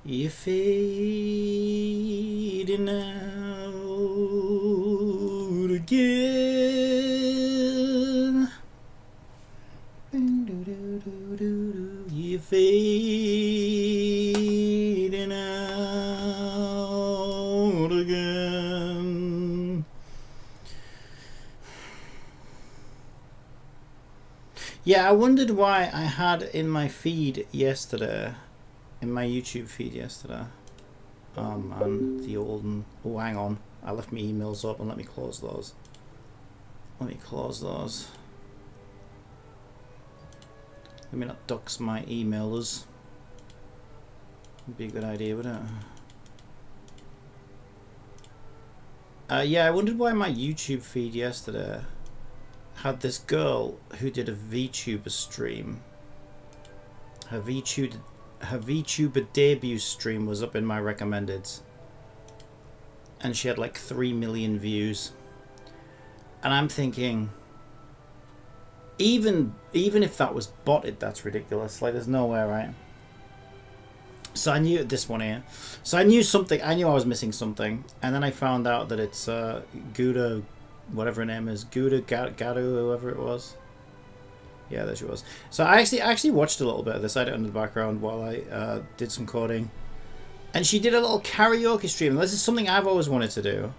You're fading out again. You're fading out again. Yeah, I wondered why I had in my feed yesterday, in my YouTube feed yesterday. Oh man, the old... Oh, hang on. I left my emails up and let me close those. Let me close those. Let me not dox my emailers. Would be a good idea, wouldn't it? Yeah, I wondered why my YouTube feed yesterday had this girl who did a VTuber stream. Her VTuber debut stream was up in my recommendeds, and she had like 3 million views. And I'm thinking, even if that was botted, that's ridiculous. Like, there's no way, right? So I knew this one here. So I knew something. I knew I was missing something, and then I found out that it's Gouda, whatever her name is, Gouda Gadu, whoever it was. Yeah, there she was. So I actually watched a little bit of this. I had it in the background while I did some coding, and she did a little karaoke stream. This is something I've always wanted to do,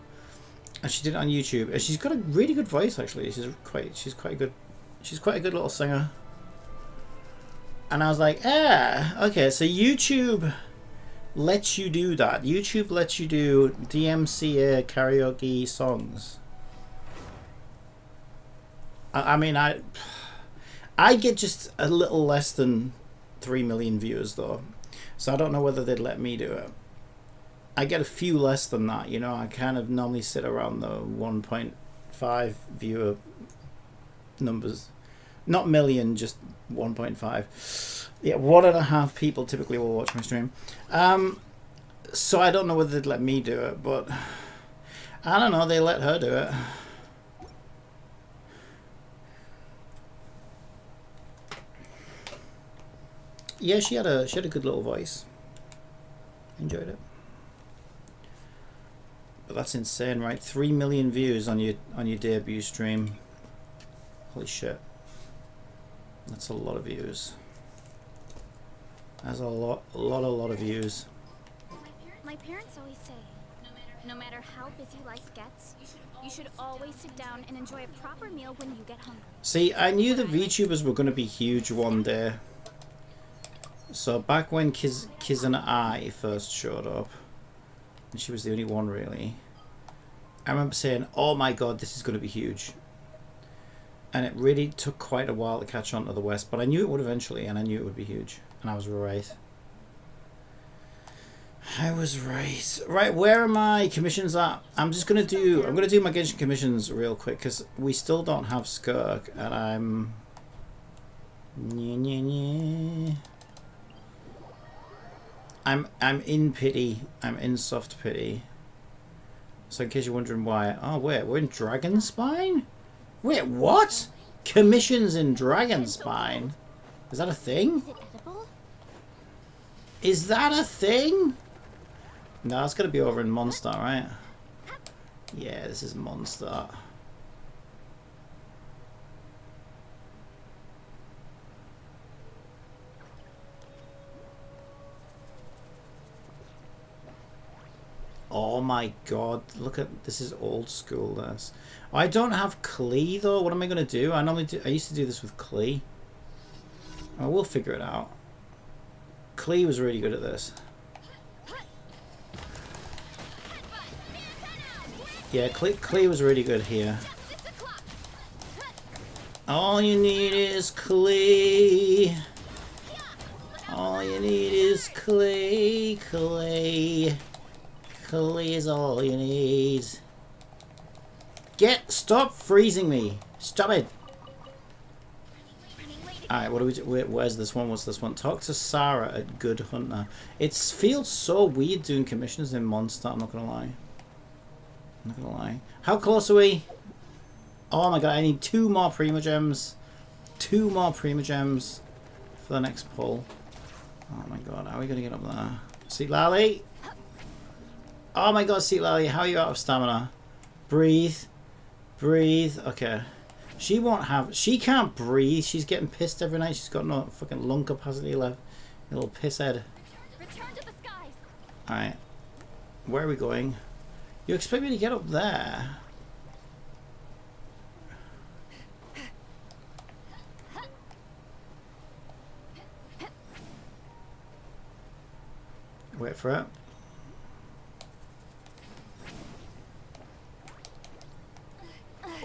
and she did it on YouTube. And she's got a really good voice, actually. She's quite good. She's quite a good little singer. And I was like, okay, so YouTube lets you do that. YouTube lets you do DMCA karaoke songs. I mean, I get just a little less than 3 million viewers, though. So I don't know whether they'd let me do it. I get a few less than that, you know. I kind of normally sit around the 1.5 viewer numbers. Not million, just 1.5. Yeah, 1.5 people typically will watch my stream. So I don't know whether they'd let me do it, but I don't know, they let her do it. Yeah, she had a good little voice. Enjoyed it. But that's insane, right? 3 million views on your debut stream. Holy shit. That's a lot of views. That's a lot of views. My parents always say, no matter how busy life gets, you should always sit down and enjoy a proper meal when you get hungry. See, I knew the VTubers were going to be huge one day. So back when Kiz and I first showed up, and she was the only one really, I remember saying, oh my god, this is going to be huge. And it really took quite a while to catch on to the West, but I knew it would eventually, and I knew it would be huge. And I was right. I was right. Right, where are my commissions at? I'm gonna do my Genshin commissions real quick, because we still don't have Skirk, and I'm... I'm in pity. I'm in soft pity. So in case you're wondering why... Oh wait, we're in Dragonspine? Wait, what? Commissions in Dragonspine? Is that a thing? Is it edible? Is that a thing? No, it's gonna be over in Mondstadt, right? Yeah, this is Mondstadt. Oh my god, look at this. Is old school, this. I don't have Klee though. What am I gonna do? I used to do this with Klee. Oh, we'll figure it out. Klee was really good at this. Yeah, Klee was really good here. All you need is Klee. All you need is Klee. Klee is all you need. Stop freezing me. Stop it. Alright, what do we do? Where's this one? What's this one? Talk to Sarah at Good Hunter. It feels so weird doing commissions in Mondstadt, I'm not gonna lie. I'm not gonna lie. How close are we? Oh my god, I need 2 more Primogems. 2 more Primogems for the next pull. Oh my god, how are we gonna get up there? Sea Lally. Oh my god, Sea Lally, how are you out of stamina? Breathe. Breathe. Okay. She won't have... She can't breathe. She's getting pissed every night. She's got no fucking lung capacity left. You little piss head. Return to the skies. Alright. Where are we going? You expect me to get up there? Wait for it.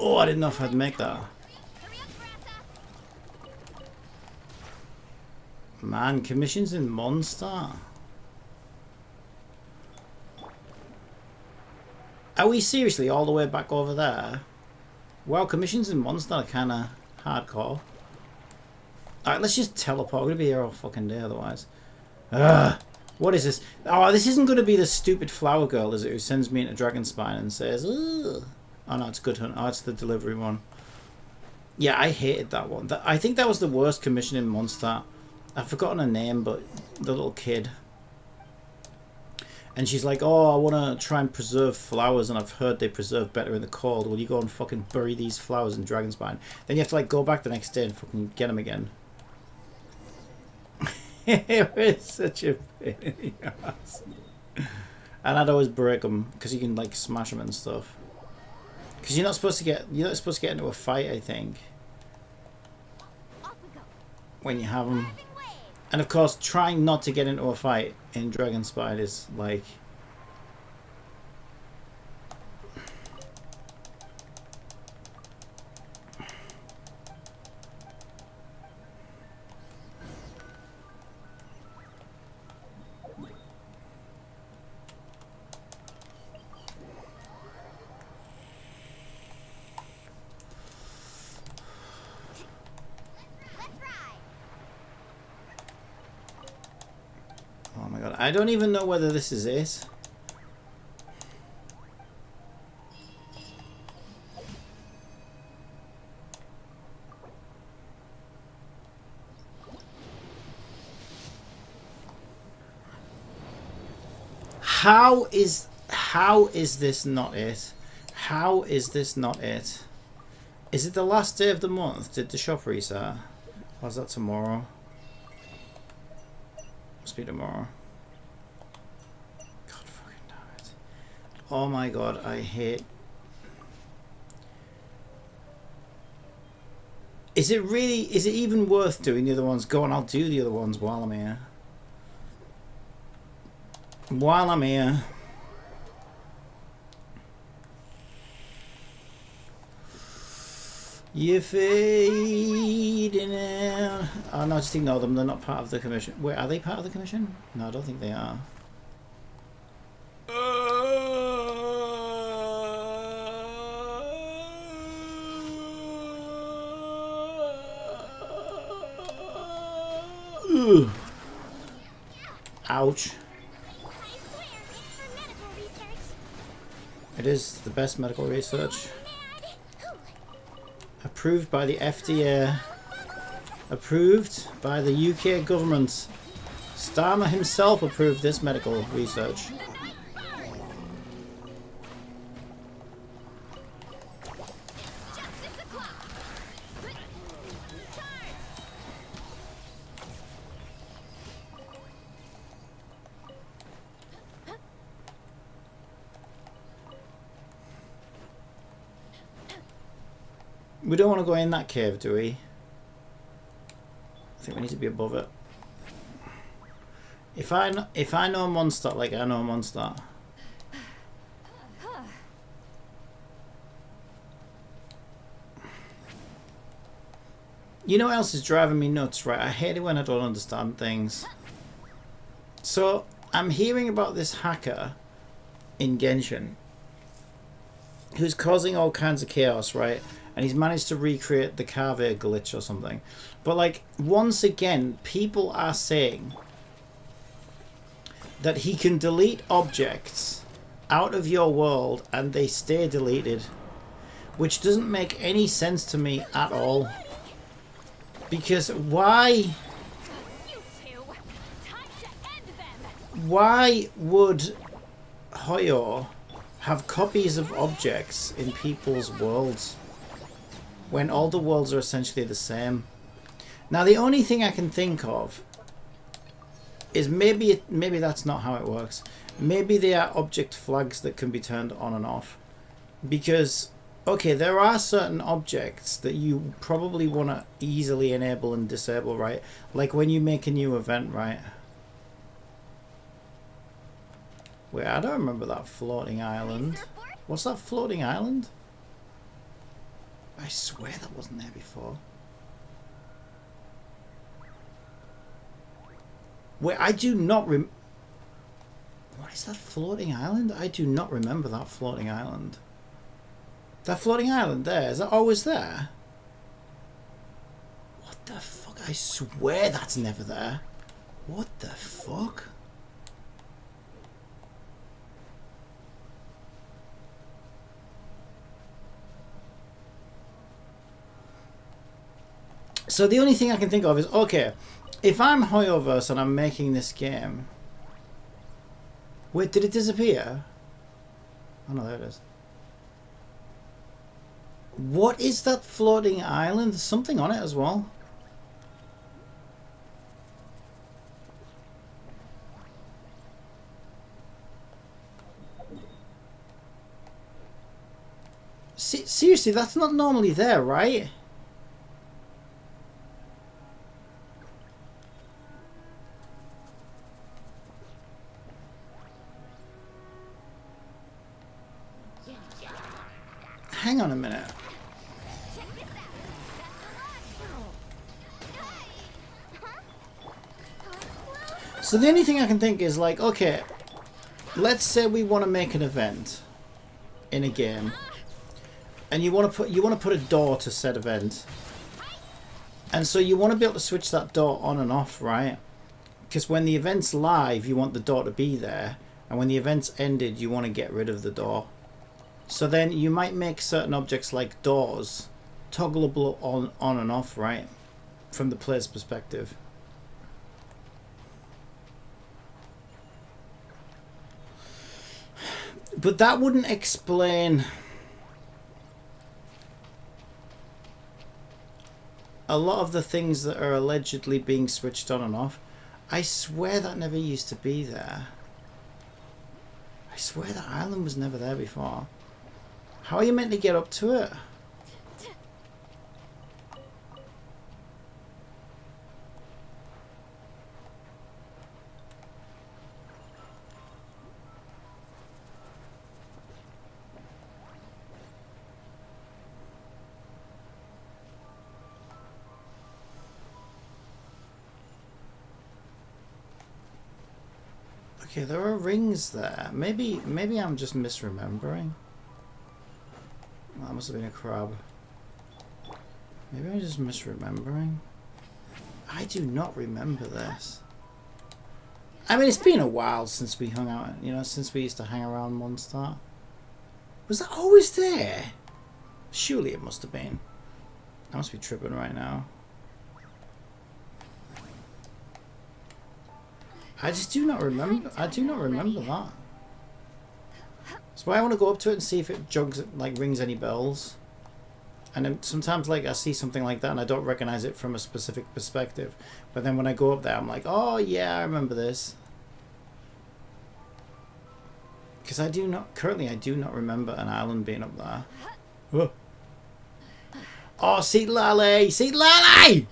Oh, I didn't know if I'd make that. Man, commissions in Monster. Are we seriously all the way back over there? Wow, commissions in Monster are kind of hardcore. Alright, let's just teleport. We're going to be here all fucking day otherwise. Ugh. What is this? Oh, this isn't going to be the stupid flower girl, is it? Who sends me into Dragonspine and says, ugh. Oh no, it's Good Hunt. Oh, it's the delivery one. Yeah, I hated that one. I think that was the worst commission in Mondstadt. I've forgotten her name, but the little kid. And she's like, oh, I want to try and preserve flowers, and I've heard they preserve better in the cold. Will you go and fucking bury these flowers in Dragonspine? Then you have to like go back the next day and fucking get them again. It was such a pain in the ass. And I'd always break them because you can like smash them and stuff. Because you're not supposed to get into a fight, I think, when you have them. And of course, trying not to get into a fight in Dragonspine is like... Oh my god, I don't even know whether this is it. How is this not it? How is this not it? Is it the last day of the month? Did the shop reset? Or is that tomorrow? Must be tomorrow. God fucking damn it. Oh my god, I hate... Is it even worth doing the other ones? Go on, I'll do the other ones while I'm here. While I'm here. You're fading out. Oh no, just ignore them. They're not part of the commission. Wait, are they part of the commission? No, I don't think they are. Ouch. It is the best medical research. Approved by the FDA. Approved by the UK government. Starmer himself approved this medical research. We don't want to go in that cave, do we? I think we need to be above it. If I know Mondstadt like I know Mondstadt. You know what else is driving me nuts, right? I hate it when I don't understand things. So, I'm hearing about this hacker in Genshin who's causing all kinds of chaos, right? And he's managed to recreate the Cave glitch or something. But like, once again, people are saying that he can delete objects out of your world and they stay deleted. Which doesn't make any sense to me at all. Because why... Why would Hoyo have copies of objects in people's worlds when all the worlds are essentially the same? Now, the only thing I can think of is maybe that's not how it works. Maybe they are object flags that can be turned on and off. Because, okay, there are certain objects that you probably want to easily enable and disable, right? Like when you make a new event, right? Wait, I don't remember that floating island. What's that floating island? I swear that wasn't there before. Wait, I do not What is that floating island? I do not remember that floating island. That floating island there, is that always there? What the fuck? I swear that's never there. What the fuck? So the only thing I can think of is, okay, if I'm Hoyoverse and I'm making this game... Wait, did it disappear? Oh no, there it is. What is that floating island? There's something on it as well. Seriously, that's not normally there, right? Hang on a minute. So the only thing I can think is like, okay, let's say we want to make an event in a game, and you want to put a door to said event, and so you want to be able to switch that door on and off, right? Because when the event's live, you want the door to be there, and when the event's ended, you want to get rid of the door. So then you might make certain objects like doors toggleable on and off, right? From the player's perspective. But that wouldn't explain a lot of the things that are allegedly being switched on and off. I swear that never used to be there. I swear that island was never there before. How are you meant to get up to it? Okay, there are rings there. Maybe I'm just misremembering. That must have been a crab. Maybe I'm just misremembering. I do not remember this. I mean, it's been a while since we hung out, you know, since we used to hang around Mondstadt. Was that always there? Surely it must have been. I must be tripping right now. I just do not remember. I do not remember that. That's why I want to go up to it and see if it jogs, like, rings any bells. And then sometimes, like, I see something like that and I don't recognize it from a specific perspective. But then when I go up there, I'm like, oh yeah, I remember this. Because I do not, currently I do not remember an island being up there. Whoa. Oh, Seat Lally! Seat Lally!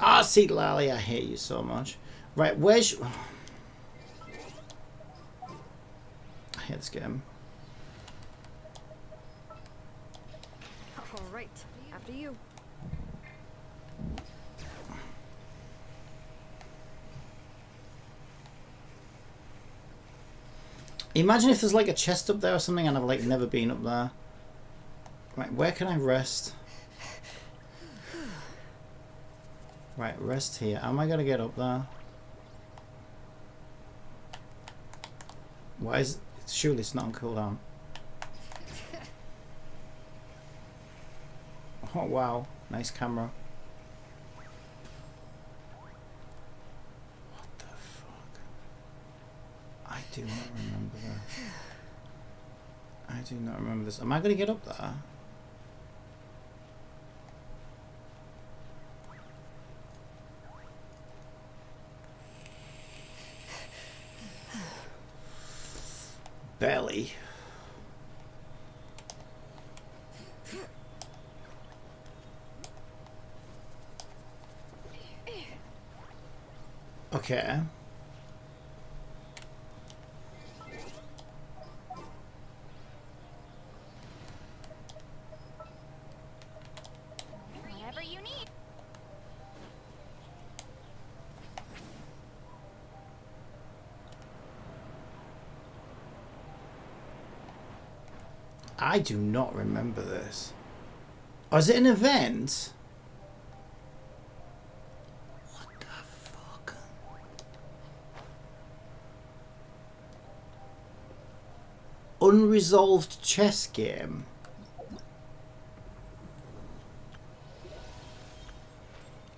Oh, Seat Lally, I hate you so much. Right, where's... I hate this game. Alright, after you. Imagine if there's like a chest up there or something and I've like never been up there. Right, where can I rest? Right, rest here. Am I gonna get up there? Why is... Surely it's not on cooldown. Oh wow, nice camera. What the fuck? do not remember that. I do not remember this. Am I going to get up there? Barely. Okay. Whatever you need. I do not remember this. Oh, is it an event? What the fuck? Unresolved chess game.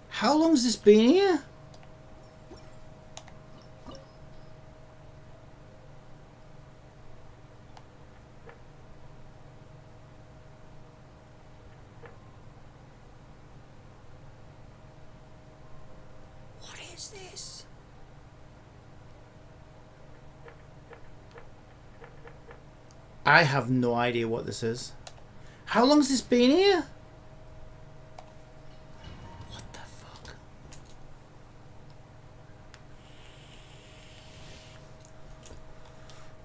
How long's this been here? What is this? I have no idea what this is. How long's this been here? What the fuck?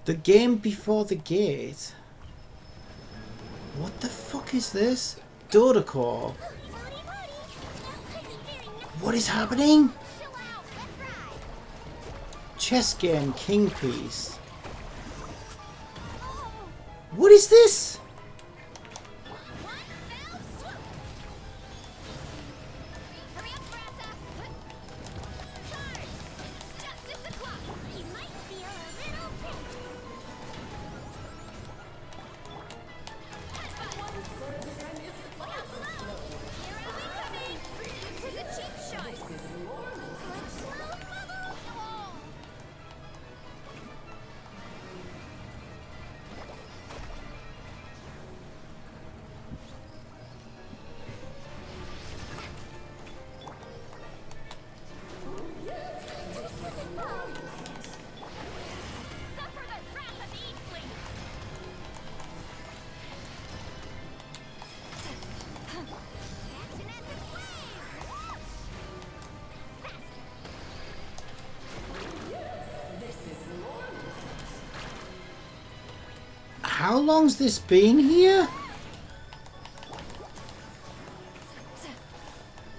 The game before the gate. What the fuck is this? Dodecor. What is happening? Chess game, king piece. What is this? How long's this been here?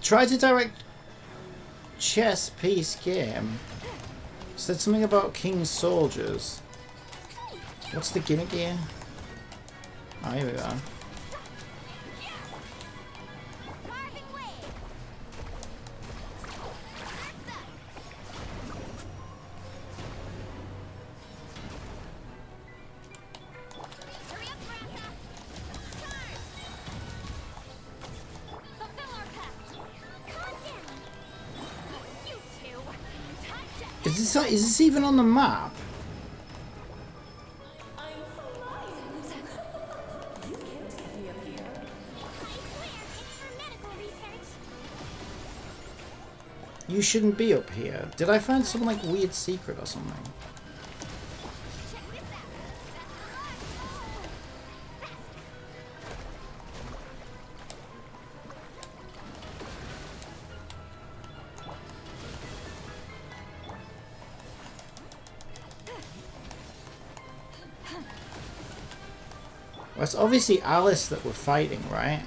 Try to direct chess piece game. Said something about king's soldiers. What's the gimmick here? Oh, here we go. Is this even on the map? You shouldn't be up here. Did I find some like weird secret or something? Well, it's obviously Alice that we're fighting, right?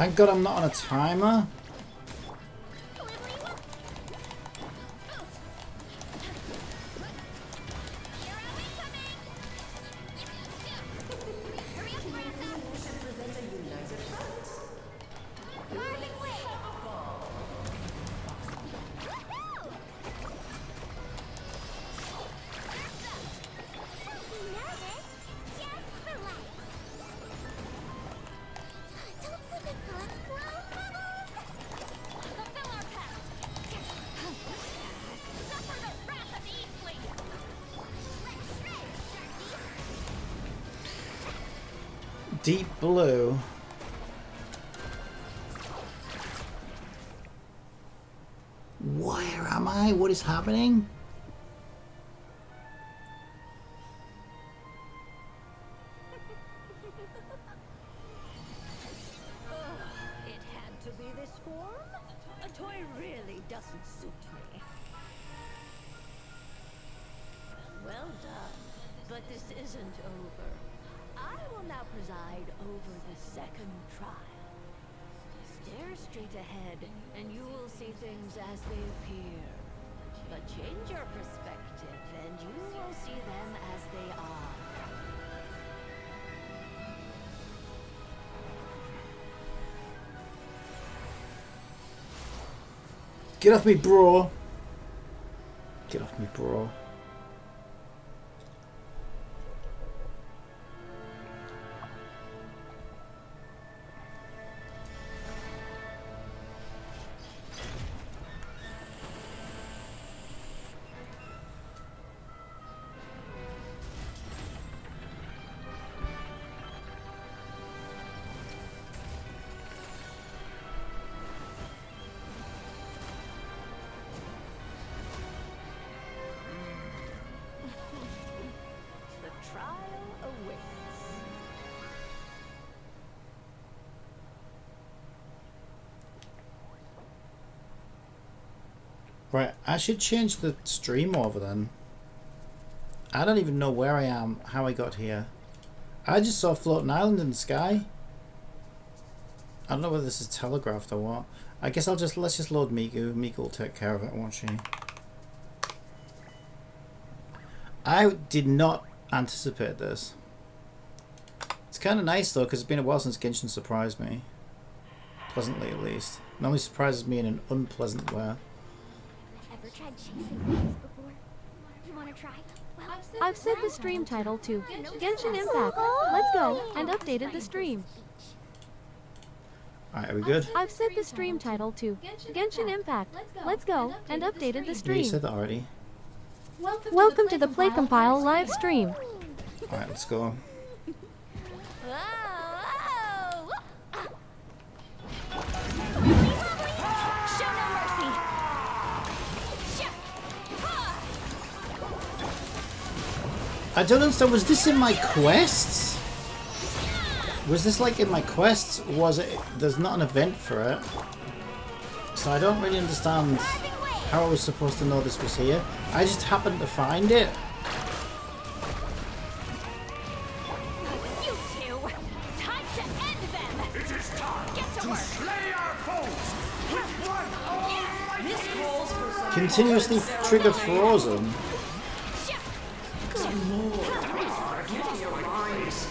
Thank God I'm not on a timer. Deep blue. Where am I? What is happening? It had to be this form? A toy really doesn't suit me. Well done, but this isn't over. I will now preside over the second trial. Stare straight ahead, and you will see things as they appear. But change your perspective, and you will see them as they are. Get off me, bro. Get off me, bro. Right, I should change the stream over then. I don't even know where I am, how I got here. I just saw a floating island in the sky. I don't know whether this is telegraphed or what. I guess let's just load Miku. Miku will take care of it, won't she? I did not anticipate this. It's kind of nice though, because it's been a while since Genshin surprised me. Pleasantly at least. It normally surprises me in an unpleasant way. Ever tried chasing things before? You want to try? Well, I've set the stream title to Genshin Impact. Let's go, and updated the stream. Alright, are we good? I've set the stream title to Genshin Impact. Let's go, and updated the Yeah, you stream. said that already. Welcome to the Play Compile live stream. Alright, let's go. show no mercy. I don't understand, was this in my quests? Was this like in my quests? Was it? There's not an event for it. So I don't really understand how I was supposed to know this was here. I just happened to find it. You two, time to end them. It is time Get to to work. slay our foes with one almighty... This calls for some Continuously trigger frozen. forgetting your minds.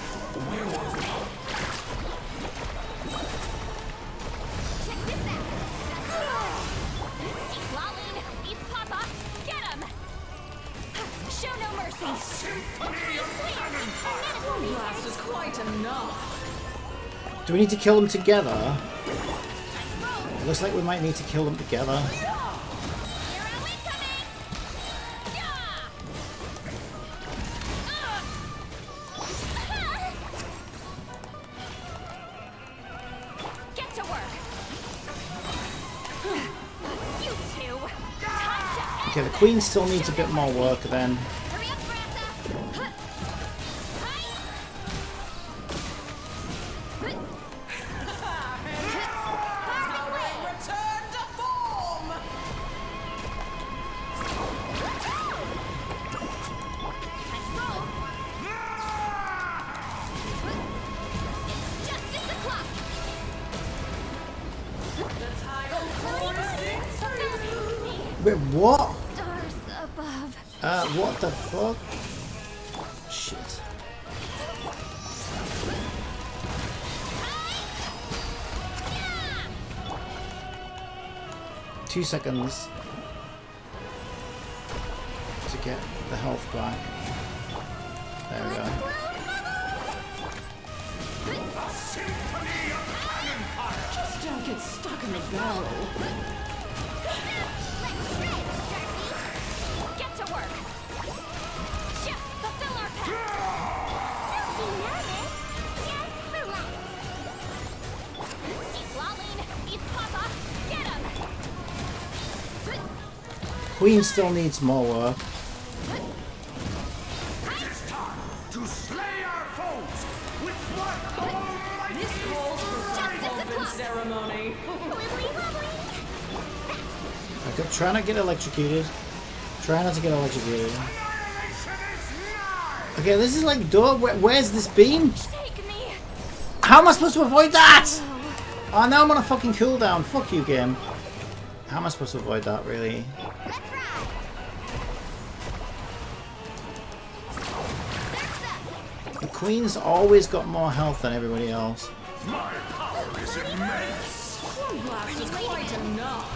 Check this out. See Laloon, East Papa, get him. Show no mercy. Blast is quite enough. Do we need to kill them together? It looks like we might need to kill them together. Hero incoming. Yeah. Get to work. You two, time to end. Okay, the Queen still needs a bit more work then. Hurry up, Grassa. Return to form. Let's go. It's justice o'clock. Wait, what? Stars above. What the fuck? Shit. Yeah! 2 seconds to get the health back. There we go. Just don't get stuck in the barrel. Get to work. Shift, fulfill our pact. Don't be nervous. Just relax. He's lolling. He's Papa. Get him. Queen still needs more work. It's time to slay our foes with one almighty This calls for some Justice pomp and o'clock. ceremony. Wibbly wobbly. Okay, try not to get electrocuted. Try not to get electrocuted. annihilation is nigh! Okay, this is like duh. Where's this been? Take me. How am I supposed to avoid that? Oh, now I'm on a fucking cooldown. Fuck you, game. How am I supposed to avoid that, really? Let's ride. The Queen's always got more health than everybody else. My power is immense! One blast is quite enough.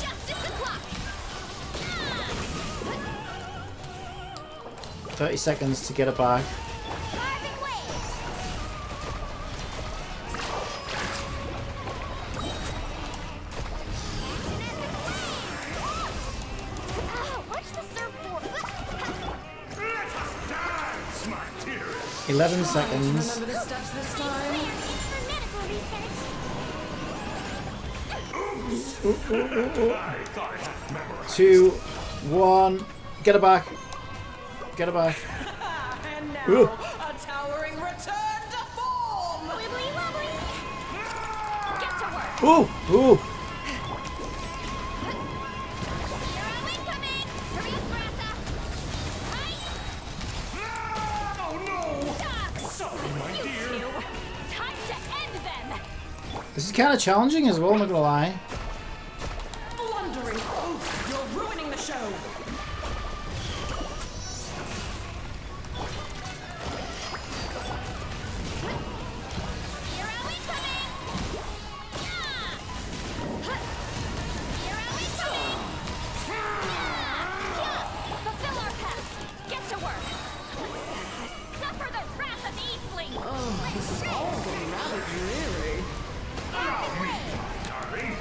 Justice o'clock. 30 seconds to get it back. Carving waves. Oh, watch the surfboard. Let us dance, my dearest! 11 seconds. Remember the steps this time? For medical research. I thought I had memorized. 2, 1. Get it back. Get it back. And now, Ooh. a towering return to form! Wibbly wobbly. Get to work. Ooh, ooh. You're all incoming. Hurry up, Grassa. Hi. Oh no! Dogs. Sorry, my You dear. two. Time to end them. This is kind of challenging as well, I'm not gonna lie. Blundering oaf! You're ruining the show! You're all incoming. Yeah. You're all incoming. Yeah. Fulfill our pact. Get to work. Suffer the wrath of Eastling. Oh, this is all getting rather dreary. Allow me, darling.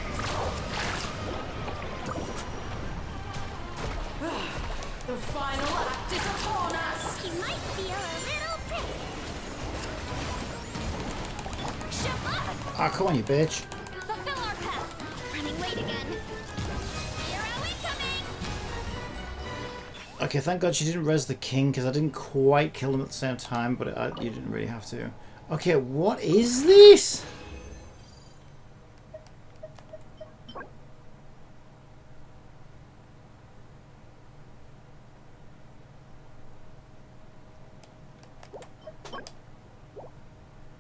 The final act is upon us! You might feel a little pretty. Shove up. Ah, come on, you bitch. Fulfill our pact. Running late again. You're all incoming. Okay, thank God she didn't res the king, because I didn't quite kill him at the same time, but you didn't really have to. Okay, what is this?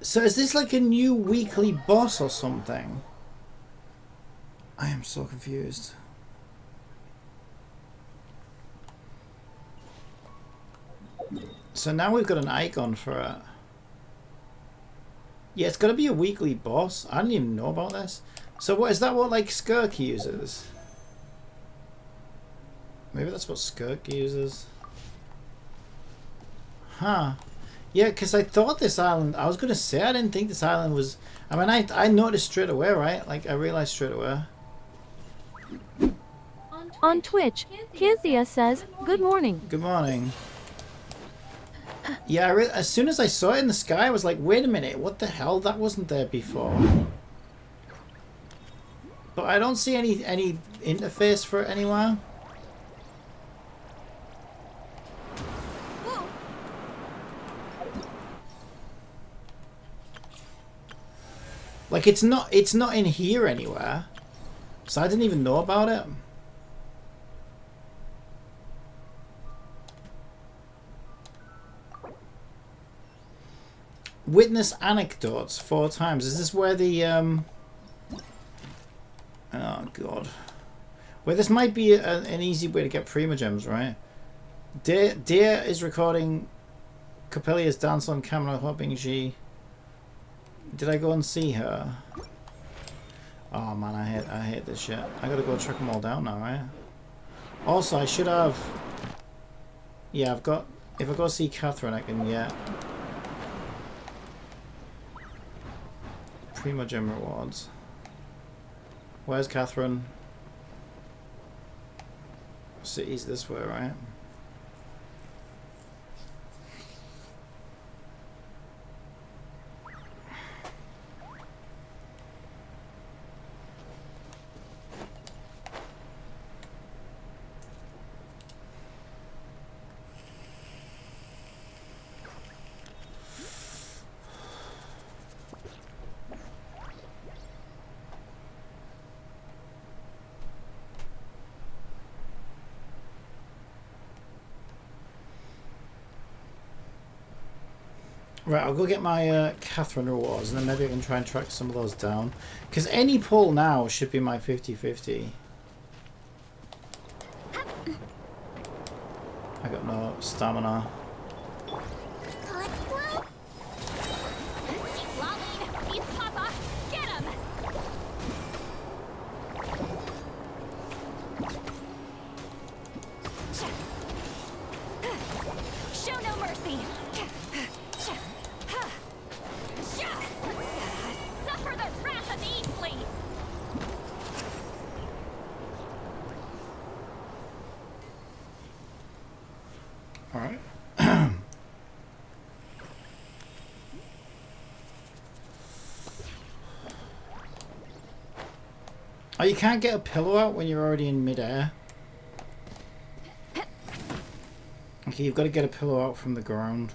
So is this like a new weekly boss or something? I am so confused. So now we've got an icon for it. Yeah, it's got to be a weekly boss. I didn't even know about this. So what is that? What like Skirk uses? Maybe that's what Skirk uses. Huh. Yeah, because I thought this island... I was going to say I didn't think this island was... I mean, I noticed straight away, right? Like, I realized straight away. On Twitch, Kizia says, "Good morning." Good morning. Yeah, as soon as I saw it in the sky, I was like, wait a minute, what the hell? That wasn't there before. But I don't see any interface for it anywhere. Like, it's not in here anywhere. So I didn't even know about it. Witness anecdotes 4 times. Is this where the oh god. Wait, this might be an easy way to get Primogems, right? Dear is recording Coppelia's dance on camera, hoping she... Did I go and see her? Oh man, I hate this shit. I gotta go track them all down now, right? Also, I should have... Yeah, I've got... If I go see Catherine, I can get... Primogem rewards. Where's Catherine? City's this way, right? Right, I'll go get my Catherine rewards and then maybe I can try and track some of those down. Because any pull now should be my 50-50. I got no stamina. Let's go. Lolly, Papa, get him! Show no mercy. Suffer the wrath of Eastleigh. All right. Oh, you can't get a pillow out when you're already in midair. Okay, you've got to get a pillow out from the ground.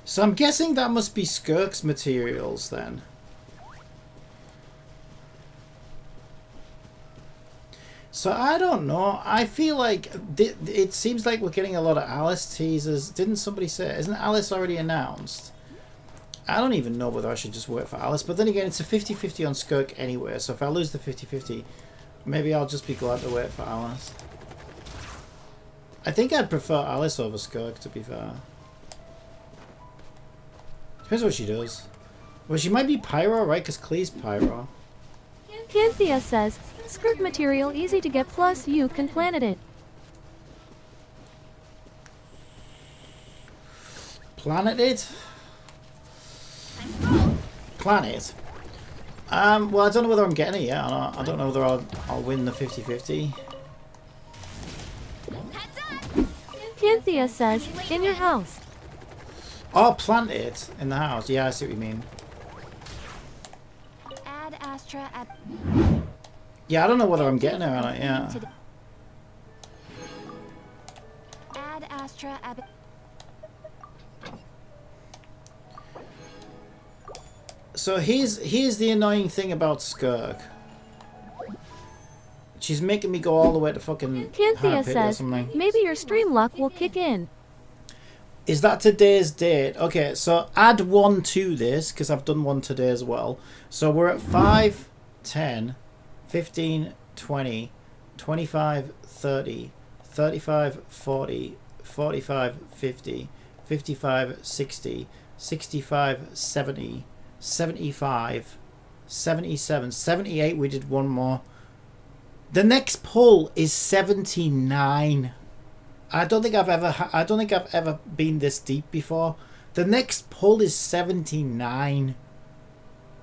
So I'm guessing that must be Skirk's materials then. So I don't know. I feel like it seems like we're getting a lot of Alice teasers. Didn't somebody say, isn't Alice already announced? I don't even know whether I should just wait for Alice. But then again, it's a 50-50 on Skirk anyway. So if I lose the 50-50, maybe I'll just be glad to wait for Alice. I think I'd prefer Alice over Skirk, to be fair. Depends what she does. Well, she might be Pyro, right? Because Klee's Pyro. Cynthia says, Skirk material easy to get plus you can planet it. Planet it? Planet? Well, I don't know whether I'm getting it yet. I don't know whether I'll win the 50-50. Cynthia says, in your house. Oh, plant it in the house. Yeah, I see what you mean. Add Astra at... Yeah, I don't know whether I'm getting it or not. Yeah. Add Astra at... So here's the annoying thing about Skirk. She's making me go all the way to fucking Cynthia or says, something. maybe your stream luck will kick in. Is that today's date? Okay, so add 1 to this, because I've done one today as well. So we're at 5, 10, 15, 20, 25, 30, 35, 40, 45, 50, 55, 60, 65, 70, 75, 77, 78, we did one more. The next pull is 79. I don't think I've ever been this deep before. The next pull is 79.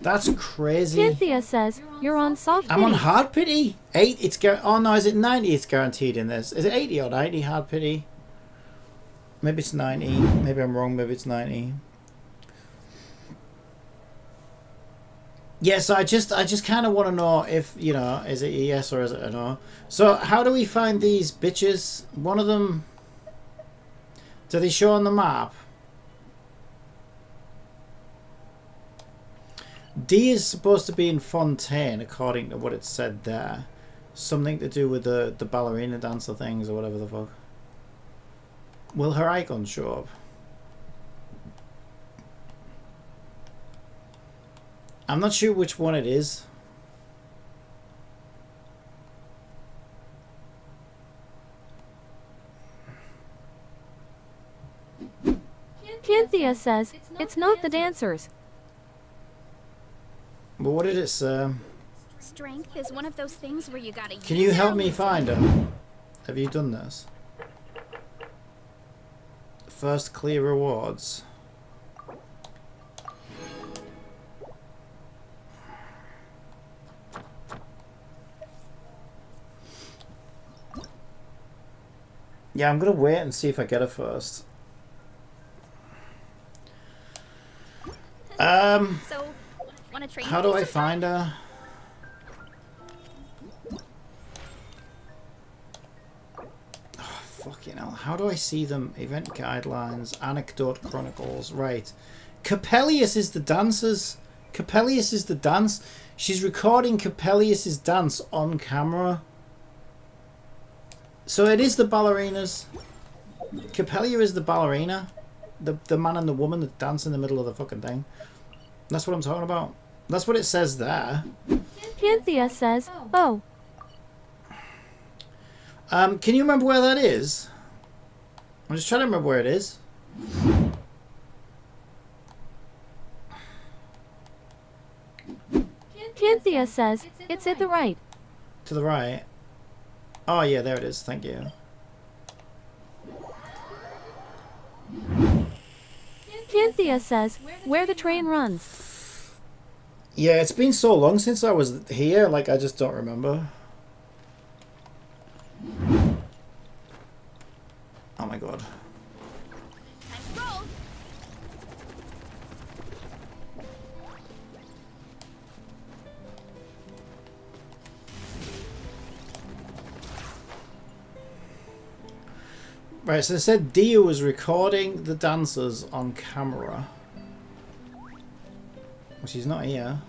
That's crazy. Cynthia says, you're on soft I'm on pity. hard pity. 8, it's oh no, is it 90 it's guaranteed in this? Is it 80 or 90 hard pity? Maybe it's 90. Maybe I'm wrong, maybe it's 90. Yeah, so I just kind of want to know if, you know, is it a yes or is it a no? So how do we find these bitches? One of them, do they show on the map? D is supposed to be in Fontaine, according to what it said there. Something to do with the ballerina dancer things or whatever the fuck. Will her icon show up? I'm not sure which one it is. Cynthia says, it's not the dancers. But what did it say? Strength is one of those things where you gotta Can use you it help or me lose it. find her? Have you done this? First clear rewards. Yeah, I'm gonna wait and see if I get her first. So, wanna train How with do me I sometime? find her? Oh, fucking hell. How do I see them? Event guidelines, anecdote chronicles. Right. Capellius is the dancers. Capellius is the dance. She's recording Capellius's dance on camera. So it is the ballerinas. Capellia is the ballerina. The man and the woman that dance in the middle of the fucking thing. That's what I'm talking about. That's what it says there. Cynthia says, oh. Can you remember where that is? I'm just trying to remember where it is. Cynthia says, it's at the right. To the right. Oh yeah, there it is. Thank you. Cynthia says, where the train runs. Yeah, it's been so long since I was here, like I just don't remember. Oh my god. Time to roll. Right, so it said Dia was recording the dancers on camera. Well, she's not here.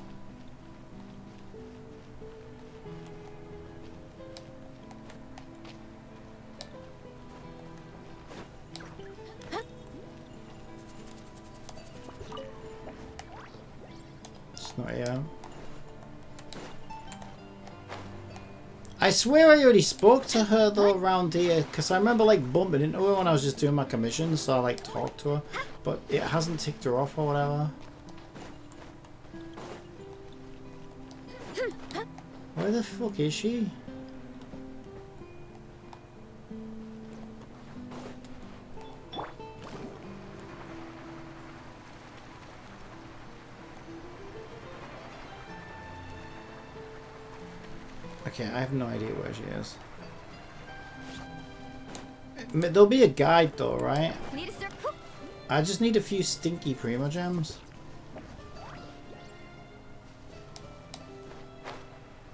She's not here. I swear I already spoke to her though around here, because I remember like bumping into her when I was just doing my commission, so I like talked to her, but it hasn't ticked her off or whatever. Where the fuck is she? Okay, I have no idea where she is. There'll be a guide though, right? Need a circle. I just need a few stinky Primo Gems.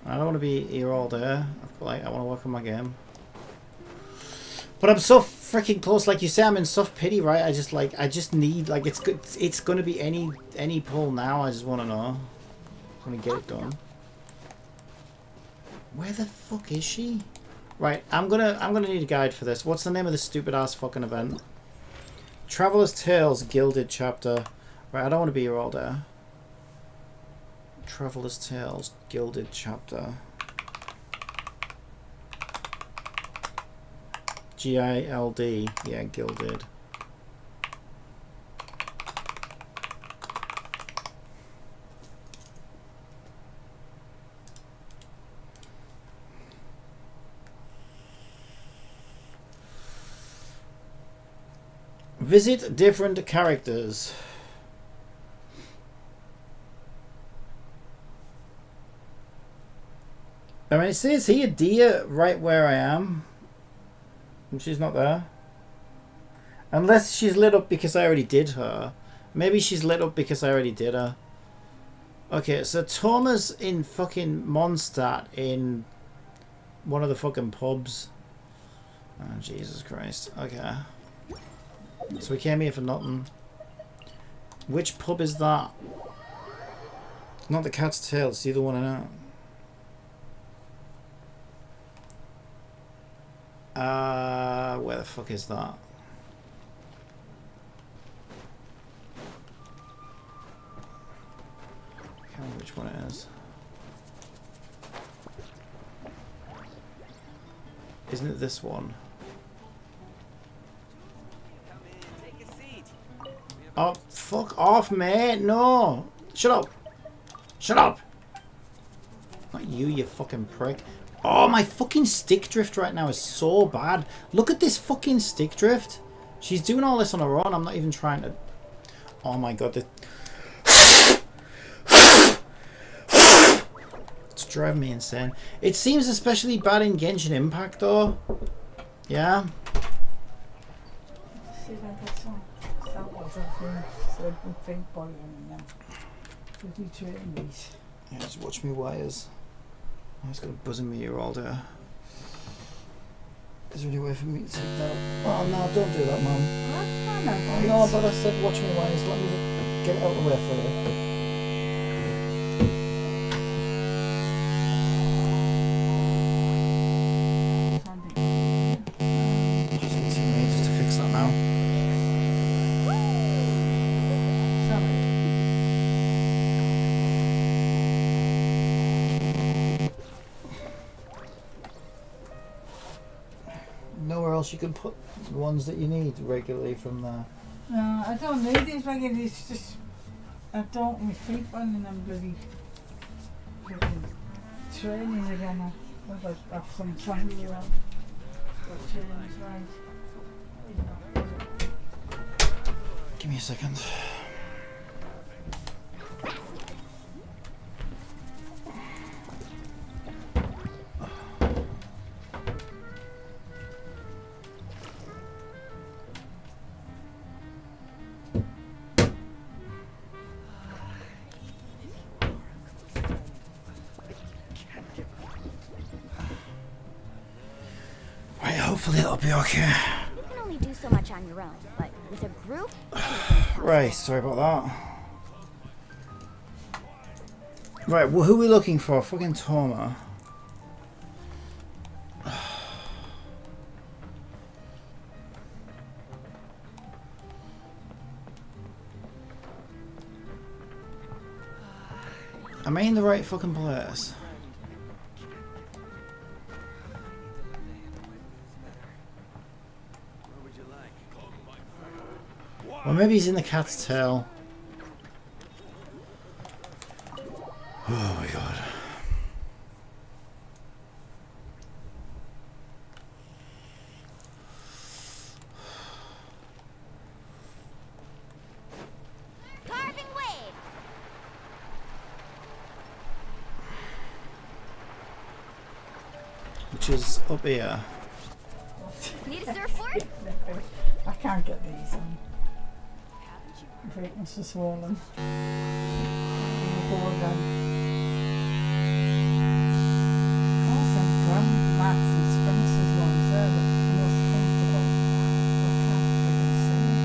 I don't want to be here all day. I feel like I want to work on my game. But I'm so freaking close. Like you say, I'm in soft pity, right? I just need, like, it's good. It's going to be any pull now. I just want to know. I want to get it done. Where the fuck is she? Right, I'm gonna need a guide for this. What's the name of this stupid ass fucking event? Traveler's Tales Gilded Chapter. Right, I don't want to be here all day. Traveler's Tales Gilded Chapter. G-I-L-D. Yeah, Gilded. Visit different characters. I mean, it says here Dia right where I am. And she's not there. Unless she's lit up because I already did her. Maybe she's lit up because I already did her. Okay, so Thomas in fucking Mondstadt in one of the fucking pubs. Oh, Jesus Christ. Okay. So we came here for nothing. Which pub is that? Not the cat's tail, it's the other one in it. Where the fuck is that? I can't remember which one it is. Isn't it this one? Oh, fuck off, mate! No! Shut up! Shut up! Not you, you fucking prick. Oh, my fucking stick drift right now is so bad. Look at this fucking stick drift. She's doing all this on her own. I'm not even trying to... Oh my god. It's driving me insane. It seems especially bad in Genshin Impact though. Yeah. Yeah, just watch me wires. I was going to buzz in my ear all day. Is there any way for me to take that? Oh no, don't do that, Mum. No, but I said watch me wires. Let me get it out of the way for you. Just need some me just to fix that now. Nowhere else you can put the ones that you need regularly from there. No, I don't need these regularly. It's just I don't want my feet burning and bloody training again. I've got some time around. Give me a second. Right, hopefully it'll be okay. You can only do so much on your own, but with a group, Right, sorry about that. Right, well, who are we looking for? Fucking Toma. Am I in the right fucking place? Well, maybe he's in the cat's tail. Oh my god. carving waves. Which is up here. Need a surfboard? I can't get these on. My feet must have swollen. Some grandmas and Spencer's ones there that are most comfortable. I can't freaking see it.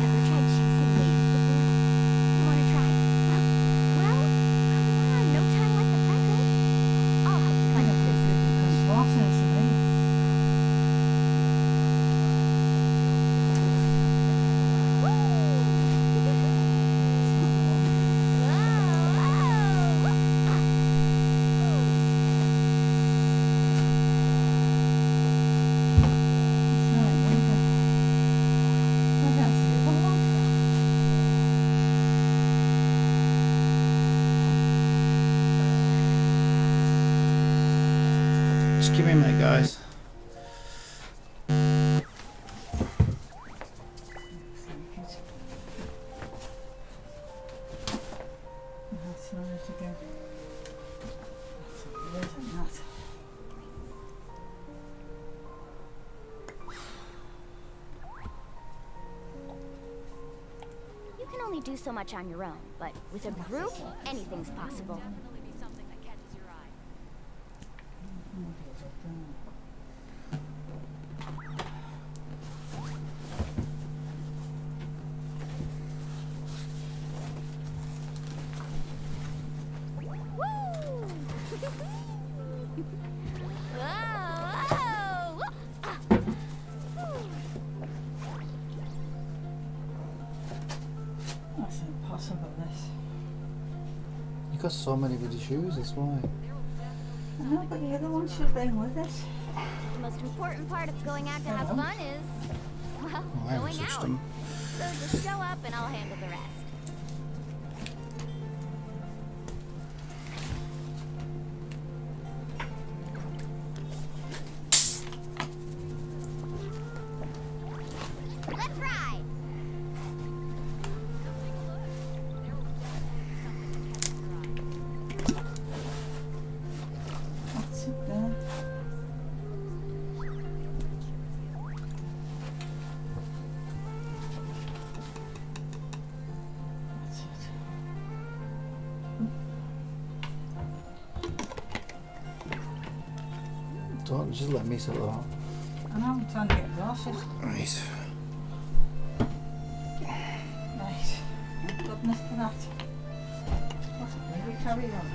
Ever tried chasing waves before? You wanna try? Well, come on, no time like the present. I'll help you find a place. Watching to me. Just give me a minute, guys. That's not it again. That's not it, isn't that? only do so much on your own, but with a group, anything's possible. That's impossible, this. You got so many bloody shoes, that's why. I know, but the other one should have been with us. The most important part of going out to have fun is, well, Oh, I haven't going touched out. them. So just show up and I'll handle the rest. Let's ride! What's it there? That's it. Don't just let me sort that out. I know, I'm trying to get glasses. Right. Right. Thank goodness for that. What's it, maybe carry on?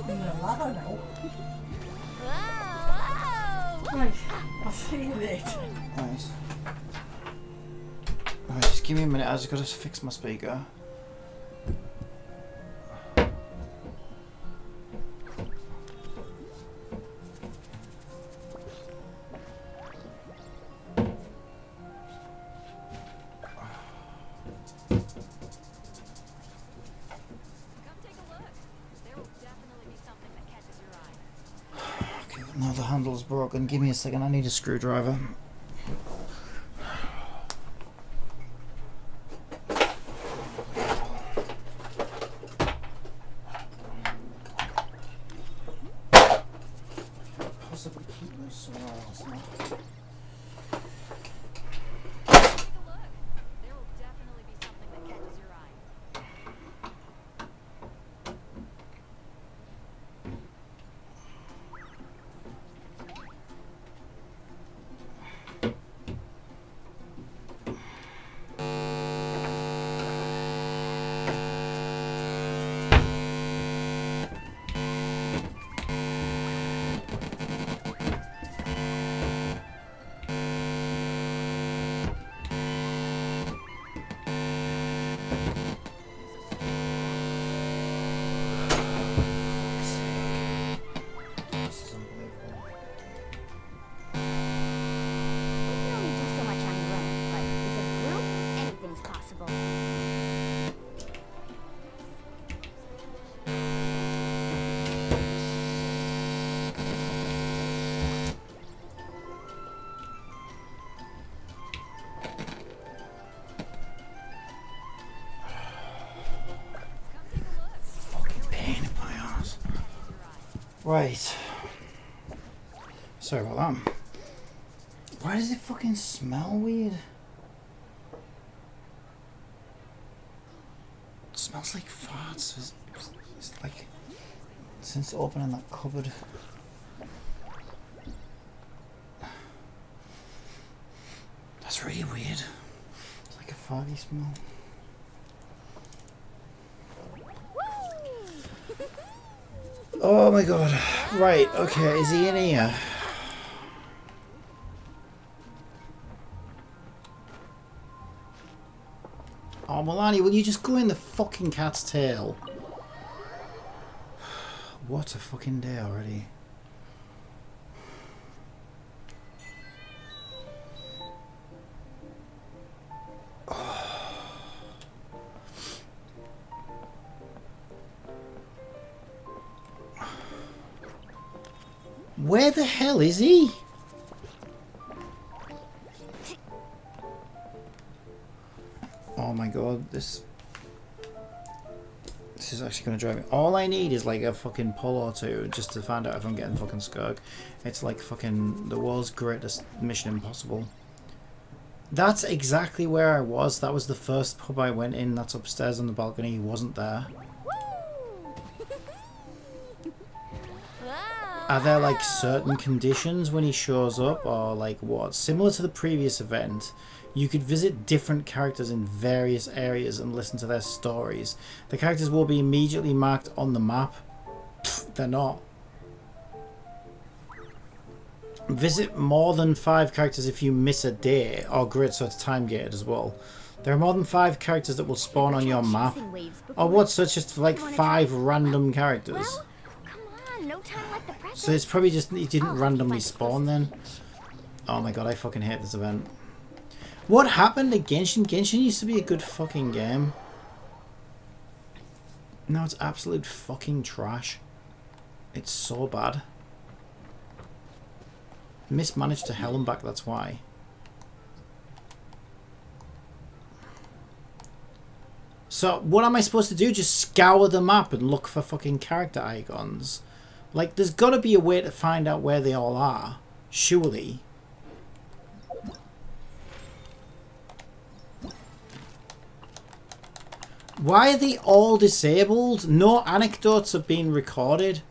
I'm in a ladder now. Whoa! Right, I'll see you later. Right. Right, just give me a minute, I just gotta fix my speaker. Okay, now the handle's broken. Give me a second, I need a screwdriver. Possibly keep this somewhere else now. This is unbelievable. You can only do so much on your own, but with a group, anything's possible. Fucking pain in my ass. Right. Sorry about that. Why does it fucking smell weird? It smells like farts. It's like since opening that cupboard. That's really weird. It's like a farty smell. Oh my god. Right, okay, is he in here? Oh, Milani, will you just go in the fucking cat's tail? What a fucking day already. Where the hell is he? Oh my god, this is actually going to drive me. All I need is like a fucking pull or two just to find out if I'm getting fucking skirk. It's like fucking the world's greatest Mission Impossible. That's exactly where I was. That was the first pub I went in. That's upstairs on the balcony. He wasn't there. Are there like certain conditions when he shows up, or like what? Similar to the previous event, you could visit different characters in various areas and listen to their stories. The characters will be immediately marked on the map. Pfft, they're not. Visit more than 5 characters if you miss a day or grid, so it's time gated as well. There are more than 5 characters that will spawn on your map. Or what? So it's just like 5 random characters. Well, come on, no time like the present. So it's probably just it didn't randomly spawn then. Oh my god, I fucking hate this event. What happened to Genshin? Genshin used to be a good fucking game. Now it's absolute fucking trash. It's so bad. Mismanaged to hell and back, that's why. So what am I supposed to do? Just scour the map and look for fucking character icons? Like, there's got to be a way to find out where they all are. Surely. Why are they all disabled? No anecdotes have been recorded.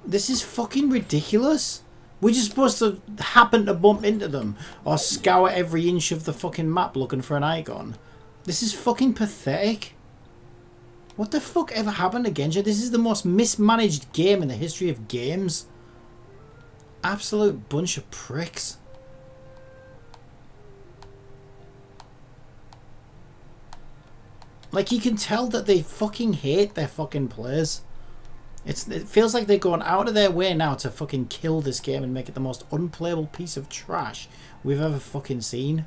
This is fucking ridiculous. We're just supposed to happen to bump into them or scour every inch of the fucking map looking for an icon. This is fucking pathetic. What the fuck ever happened to Genshin? This is the most mismanaged game in the history of games. Absolute bunch of pricks. Like, you can tell that they fucking hate their fucking players. It feels like they're going out of their way now to fucking kill this game and make it the most unplayable piece of trash we've ever fucking seen.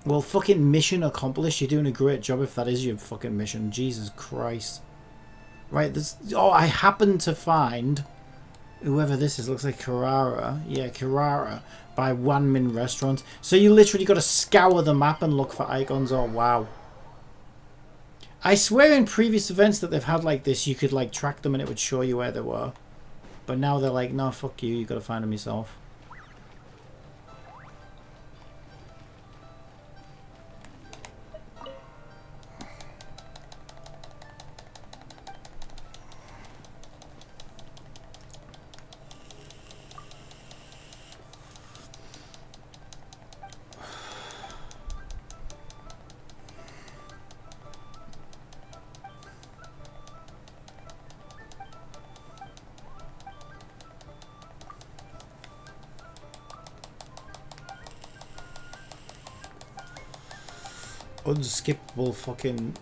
Well, fucking mission accomplished. You're doing a great job if that is your fucking mission. Jesus Christ. Right, this... Oh, I happened to find... Whoever this is, looks like Carrara. Yeah, Carrara. By Wanmin Restaurant. So you literally got to scour the map and look for icons. Oh, wow. I swear in previous events that they've had like this, you could like track them and it would show you where they were. But now they're like, no, fuck you, you gotta find them yourself. Unskippable fucking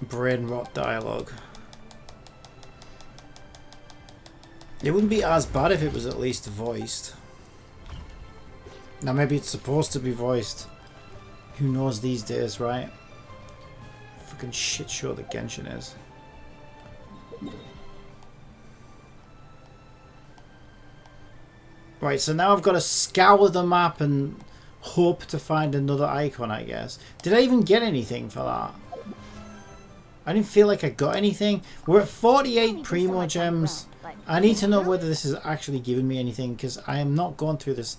brain rot dialogue. It wouldn't be as bad if it was at least voiced. Now maybe it's supposed to be voiced. Who knows these days, right? Fucking shit show that Genshin is. Right, so now I've got to scour the map and hope to find another icon, I guess. Did I even get anything for that? I didn't feel like I got anything. We're at 48 Primo Gems. I need to know whether this is actually giving me anything, because I am not going through this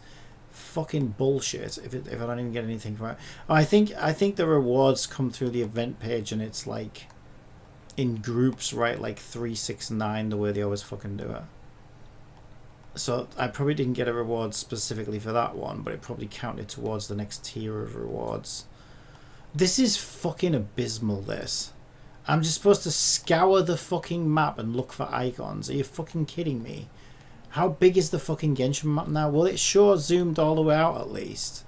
fucking bullshit if I don't even get anything for it. Oh, I think the rewards come through the event page and it's like in groups, right? Like 3, 6, 9, the way they always fucking do it. So I probably didn't get a reward specifically for that one, but it probably counted towards the next tier of rewards. This is fucking abysmal, this. I'm just supposed to scour the fucking map and look for icons. Are you fucking kidding me? How big is the fucking Genshin map now? Well, it sure zoomed all the way out at least.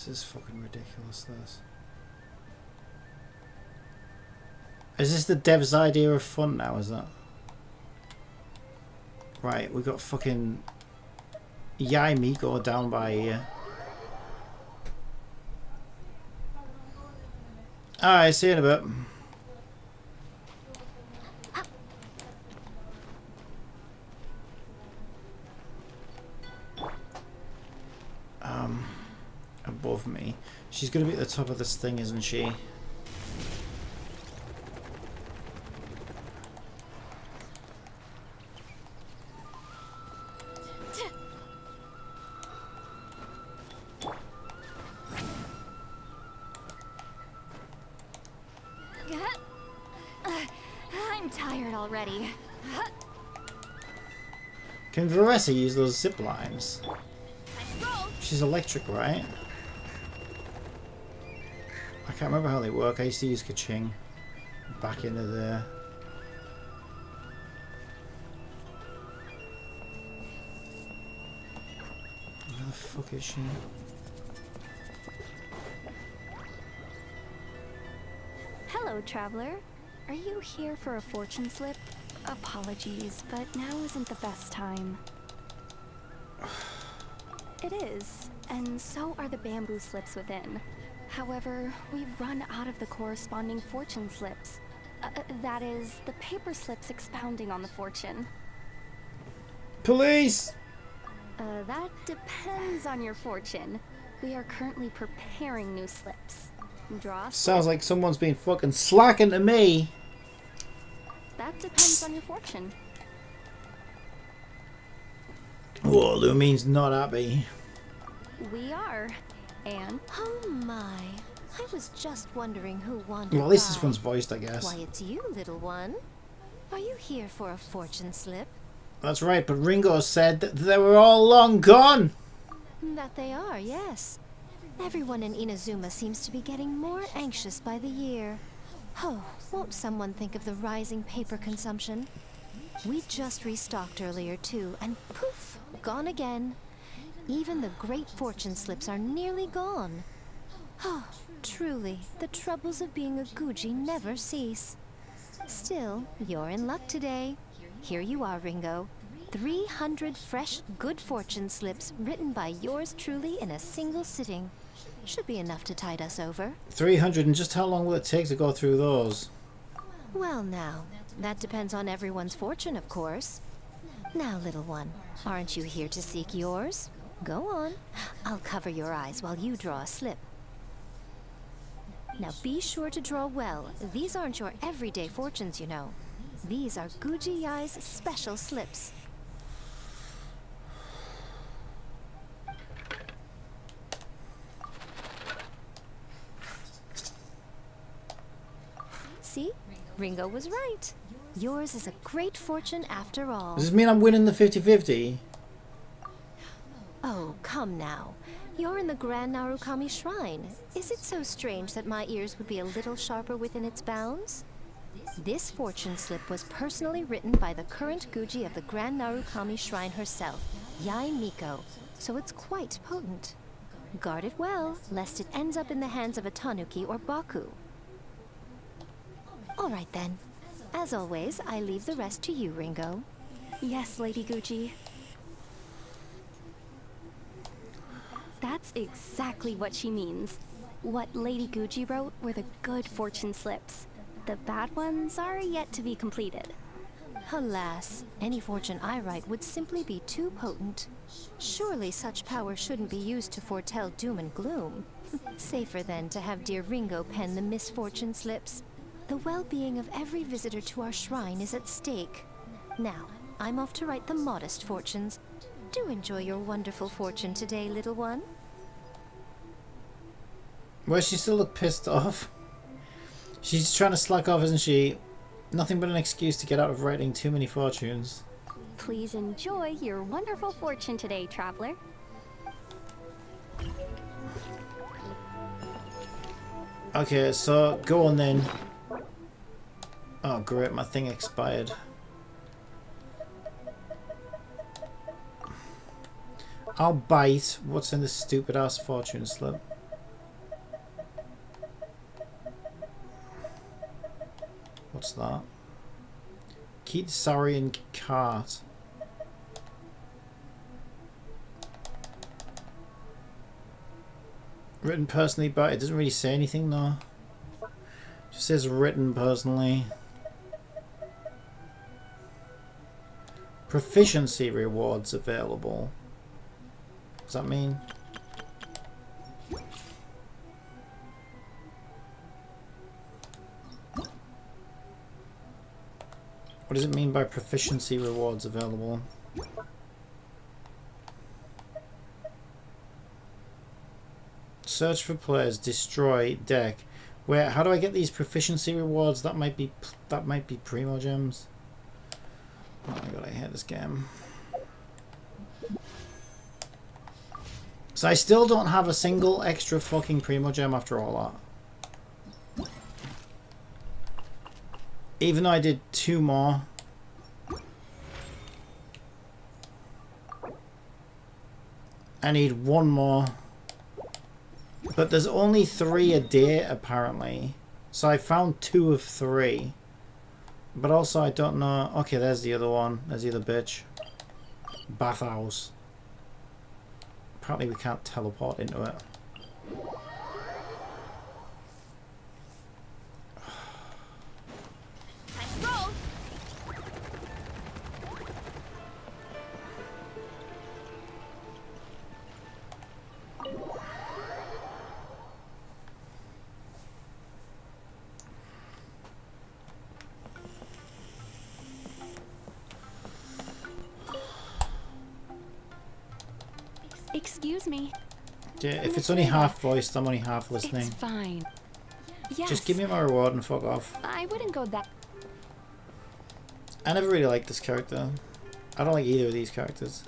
This is fucking ridiculous, this. Is this the dev's idea of fun now, is that? Right, we got fucking Yai Miko down by here. Alright, see you in a bit. Above me. She's gonna be at the top of this thing, isn't she? I'm tired already. Can Veressa use those zip lines? Let's go. She's electric, right? I can't remember how they work. I used to use Kaching back into there. Where the fuck is she? Hello, traveler. Are you here for a fortune slip? Apologies, but now isn't the best time. It is, and so are the bamboo slips within. However, we've run out of the corresponding fortune slips. That is, the paper slips expounding on the fortune. Police! That depends on your fortune. We are currently preparing new slips. Draw a slip. Sounds like someone's been fucking slacking to me. That depends on your fortune. Whoa, Lou means not happy. We are. And Oh my. I was just wondering who wandered Well, at least this by. one's voiced, I guess. Why, it's you, little one. Are you here for a fortune slip? That's right, but Ringo said that they were all long gone. That they are, yes. Everyone in Inazuma seems to be getting more anxious by the year. Oh, won't someone think of the rising paper consumption? We just restocked earlier too, and poof, gone again. Even the great fortune slips are nearly gone. Oh, truly, the troubles of being a Guji never cease. Still, you're in luck today. Here you are, Ringo. 300 fresh, good fortune slips written by yours truly in a single sitting. Should be enough to tide us over. 300, and just how long will it take to go through those? Well now, that depends on everyone's fortune, of course. Now, little one, aren't you here to seek yours? Go on. I'll cover your eyes while you draw a slip. Now be sure to draw well. These aren't your everyday fortunes, you know. These are Guji Yai's special slips. See? Ringo was right. Yours is a great fortune after all. Does this mean I'm winning the 50-50? Oh, come now. You're in the Grand Narukami Shrine. Is it so strange that my ears would be a little sharper within its bounds? This fortune slip was personally written by the current Guji of the Grand Narukami Shrine herself, Yai Miko, so it's quite potent. Guard it well, lest it ends up in the hands of a Tanuki or Baku. All right then. As always, I leave the rest to you, Ringo. yes, Lady Gucci. That's exactly what she means. What Lady Gucci wrote were the good fortune slips. The bad ones are yet to be completed. Alas, any fortune I write would simply be too potent. Surely such power shouldn't be used to foretell doom and gloom. Safer then to have dear Ringo pen the misfortune slips. The well-being of every visitor to our shrine is at stake. Now, I'm off to write the modest fortunes. Do enjoy your wonderful fortune today, little one. Well, she still look pissed off. She's trying to slack off, isn't she? Nothing but an excuse to get out of writing too many fortunes. Please enjoy your wonderful fortune today, traveler. Okay, so go on then. Oh great, my thing expired. I'll bite what's in this stupid ass fortune slip. What's that? Keith Sarian cart. Written personally, but it doesn't really say anything though. Just says written personally. Proficiency rewards available. What does that mean? What does it mean by proficiency rewards available? Search for players, destroy deck. Where? How do I get these proficiency rewards? That might be primo gems. Oh my god, I hate this game. So I still don't have a single extra fucking primo gem after all that. Even though I did 2 more. I need 1 more. But there's only 3 a day apparently. So I found 2 of 3. But also I don't know. Okay, there's the other one. There's the other bitch. Bathhouse. Apparently we can't teleport into it. Excuse me. Yeah, if it's only half voiced, I'm only half listening. It's fine. Yes. Just give me my reward and fuck off. I wouldn't go that. I never really liked this character. I don't like either of these characters.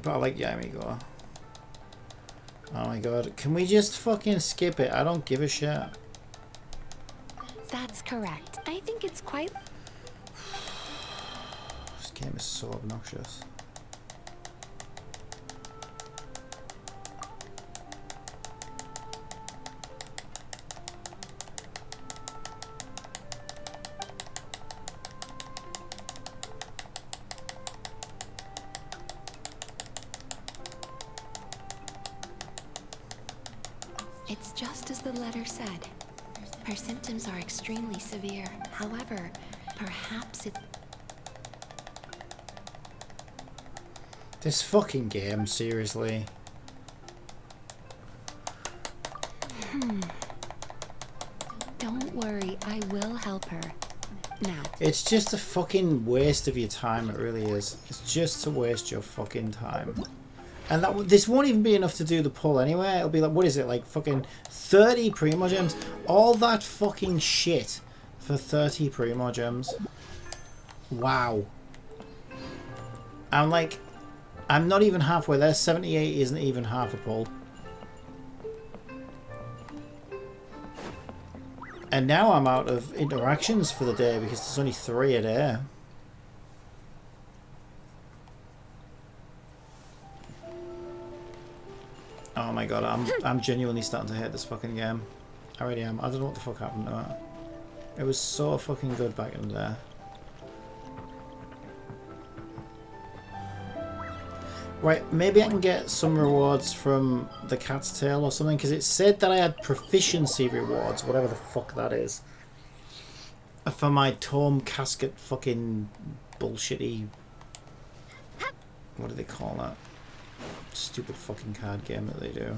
But I like Yamigo. Oh my god. Can we just fucking skip it? I don't give a shit. That's correct. I think it's quite. This game is so obnoxious. It's just as the letter said. Her symptoms are extremely severe. However, perhaps it. This fucking game, seriously. Don't worry, I will help her. Now. It's just a fucking waste of your time, it really is. It's just to waste your fucking time. And that this won't even be enough to do the pull anyway. It'll be like, what is it, like fucking 30 primo gems? All that fucking shit for 30 primo gems. Wow. I'm like, I'm not even halfway there. 78 isn't even half a pull. And now I'm out of interactions for the day because there's only 3 a day. Oh my god, I'm genuinely starting to hate this fucking game. I really am. I don't know what the fuck happened to it. It was so fucking good back in the day. Right, maybe I can get some rewards from the cat's tail or something, because it said that I had proficiency rewards, whatever the fuck that is, for my tome casket fucking bullshitty. What do they call that? Stupid fucking card game that they do.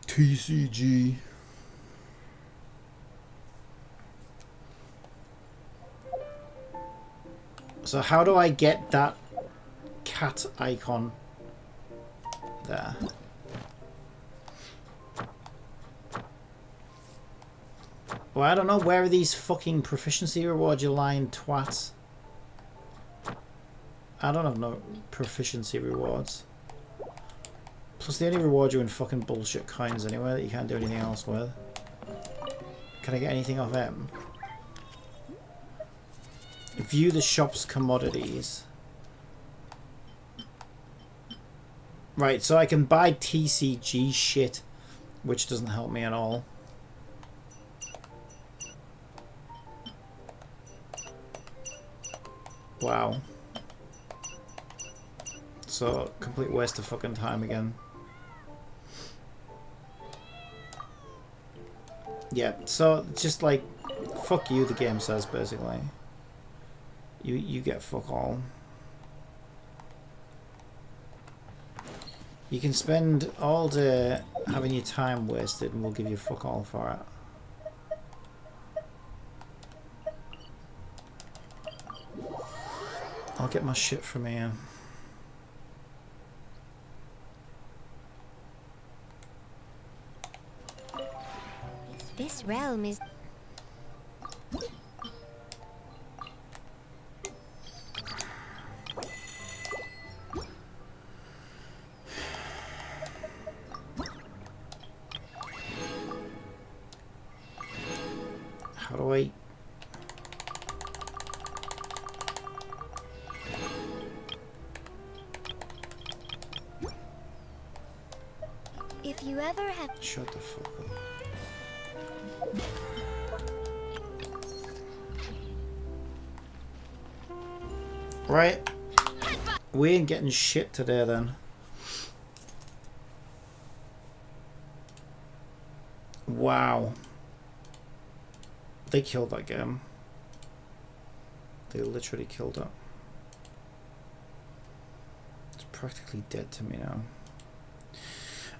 TCG. So how do I get that cat icon there? Well, I don't know. Where are these fucking proficiency rewards, you lying twats? I don't have no proficiency rewards. Plus, they only reward you in fucking bullshit coins anyway that you can't do anything else with. Can I get anything off them? View the shop's commodities. Right, so I can buy TCG shit, which doesn't help me at all. Wow. So, complete waste of fucking time again. Yeah, so just like, fuck you, the game says, basically. You get fuck all. You can spend all day having your time wasted and we'll give you fuck all for it. I'll get my shit from here. This realm is... How do I... If you ever have... Shut the fuck up. Right. We ain't getting shit today then. Wow. They killed that game. They literally killed it. It's practically dead to me now.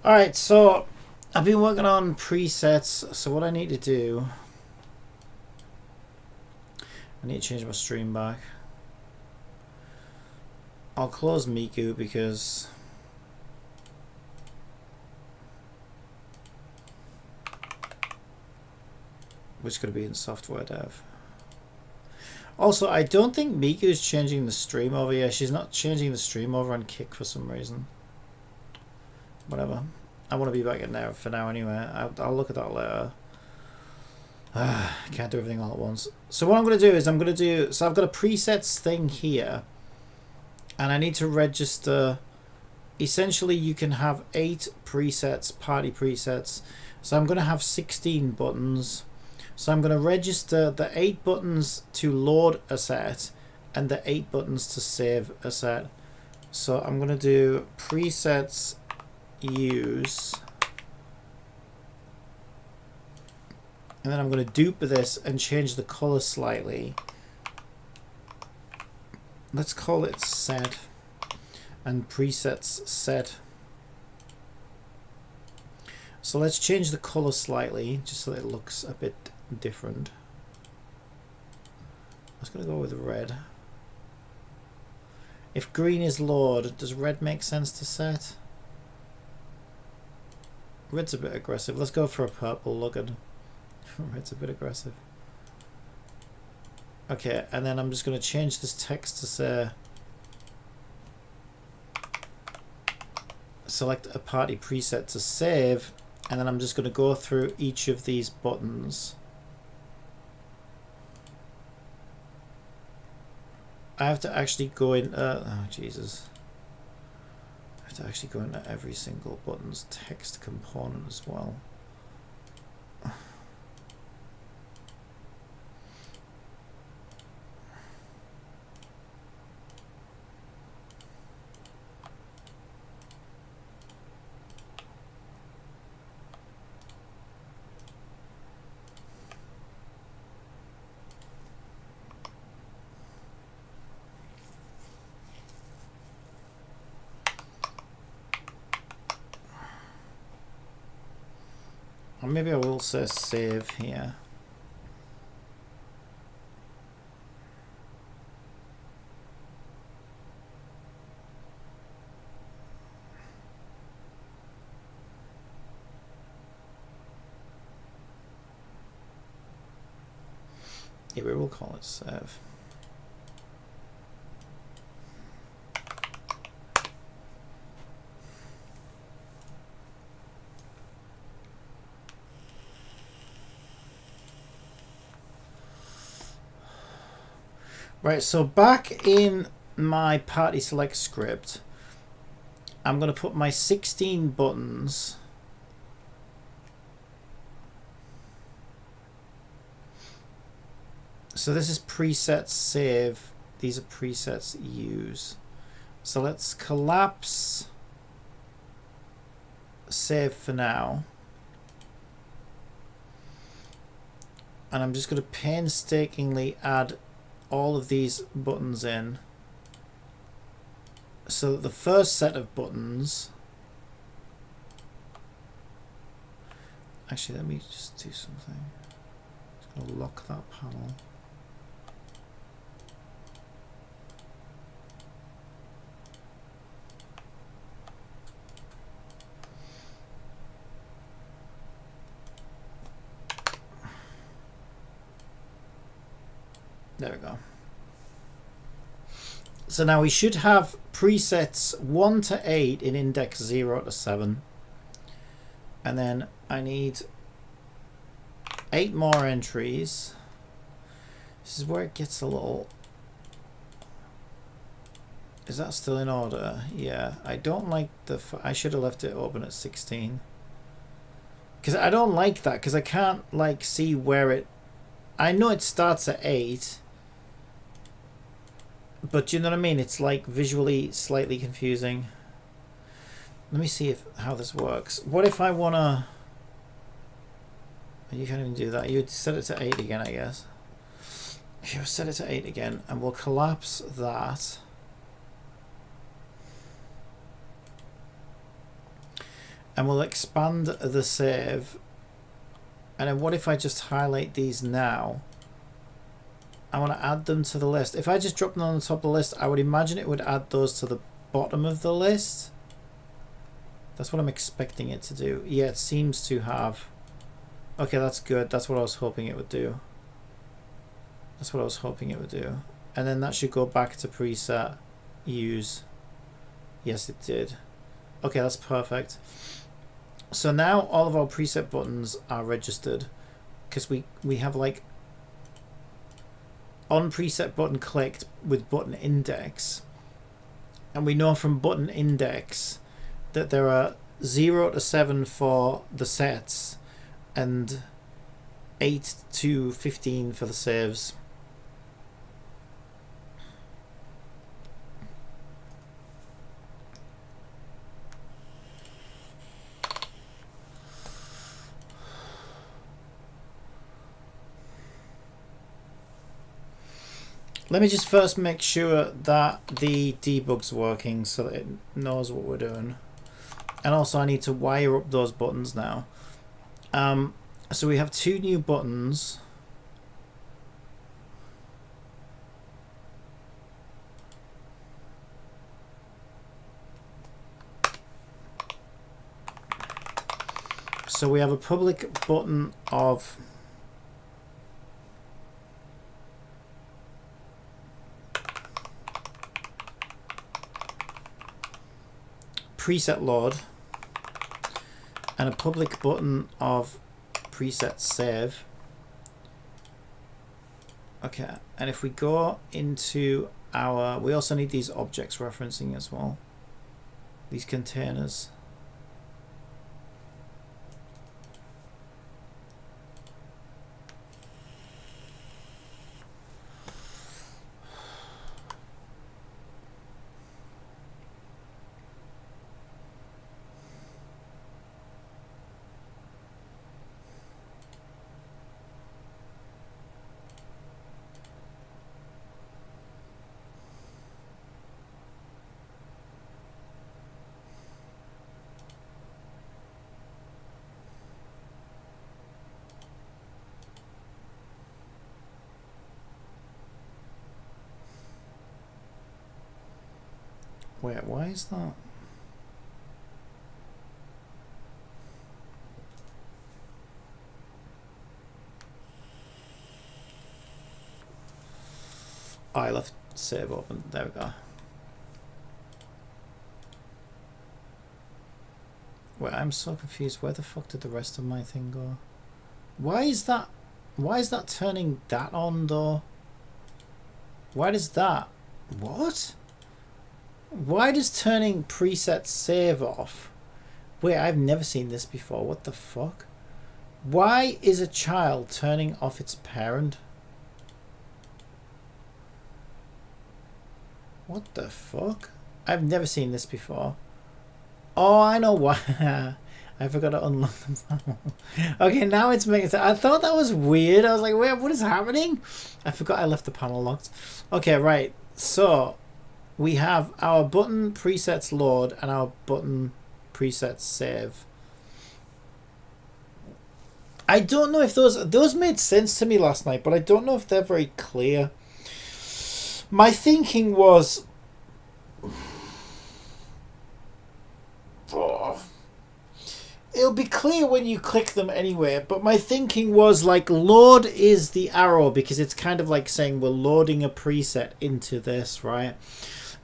Alright, so I've been working on presets, so what I need to do, I need to change my stream back. I'll close Miku because we're just going to be in software dev. Also, I don't think Miku's changing the stream over here. She's not changing the stream over on Kick for some reason. Whatever. I want to be back in there for now anyway. I'll look at that later. Can't do everything all at once. So what I'm going to do is so I've got a presets thing here. And I need to register. Essentially, you can have 8 presets, party presets. So I'm going to have 16 buttons. So I'm going to register the 8 buttons to load a set and the 8 buttons to save a set. So I'm going to do presets use. And then I'm going to dupe this and change the color slightly. Let's call it set and presets set. So let's change the color slightly just so it looks a bit different. I was going to go with red. If green is load, does red make sense to set? Red's a bit aggressive. Let's go for a purple looking. Red's a bit aggressive. Okay, and then I'm just going to change this text to say select a party preset to save, and then I'm just going to go through each of these buttons. I have to actually go in, oh Jesus. I have to actually go into every single button's text component as well. Or maybe I will say save here. Yeah, we will call it save. Right, so back in my party select script, I'm going to put my 16 buttons. So this is presets save. These are presets use. So let's collapse save for now. And I'm just going to painstakingly add all of these buttons in. So that the first set of buttons... Actually, let me just do something. Just going to lock that panel. There we go. So now we should have presets 1 to 8 in index 0 to 7. And then I need 8 more entries. This is where it gets a little... Is that still in order? Yeah. I don't like the... I should have left it open at 16. Because I don't like that, because I can't like see where it... I know it starts at 8. But you know what I mean? It's like visually slightly confusing. Let me see how this works. What if I want to... You can't even do that. You'd set it to 8 again, I guess. Here, set it to 8 again, and we'll collapse that. And we'll expand the save. And then what if I just highlight these now? I want to add them to the list. If I just drop them on the top of the list, I would imagine it would add those to the bottom of the list. That's what I'm expecting it to do. Yeah, it seems to have. Okay, that's good. That's what I was hoping it would do. That's what I was hoping it would do. And then that should go back to preset use. Yes, it did. Okay, that's perfect. So now all of our preset buttons are registered because we have like on preset button clicked with button index, and we know from button index that there are 0 to 7 for the sets and 8 to 15 for the saves. Let me just first make sure that the debug's working so that it knows what we're doing. And also I need to wire up those buttons now. So we have 2 new buttons. So we have a public button of preset load and a public button of preset save. Okay, and if we go into our, we also need these objects referencing as well, these containers. Wait, why is that? Oh, I left save open. There we go. Wait, I'm so confused. Where the fuck did the rest of my thing go? Why is that turning that on though? Why does that? What? Why does turning preset save off? Wait, I've never seen this before. What the fuck? Why is a child turning off its parent? What the fuck? I've never seen this before. Oh, I know why. I forgot to unlock the panel. Okay, now it's making sense. I thought that was weird. I was like, wait, what is happening? I forgot I left the panel locked. Okay, right. So, we have our button presets load and our button presets save. I don't know if those made sense to me last night, but I don't know if they're very clear. My thinking was... Oh, it'll be clear when you click them anyway, but my thinking was like load is the arrow because it's kind of like saying we're loading a preset into this, right?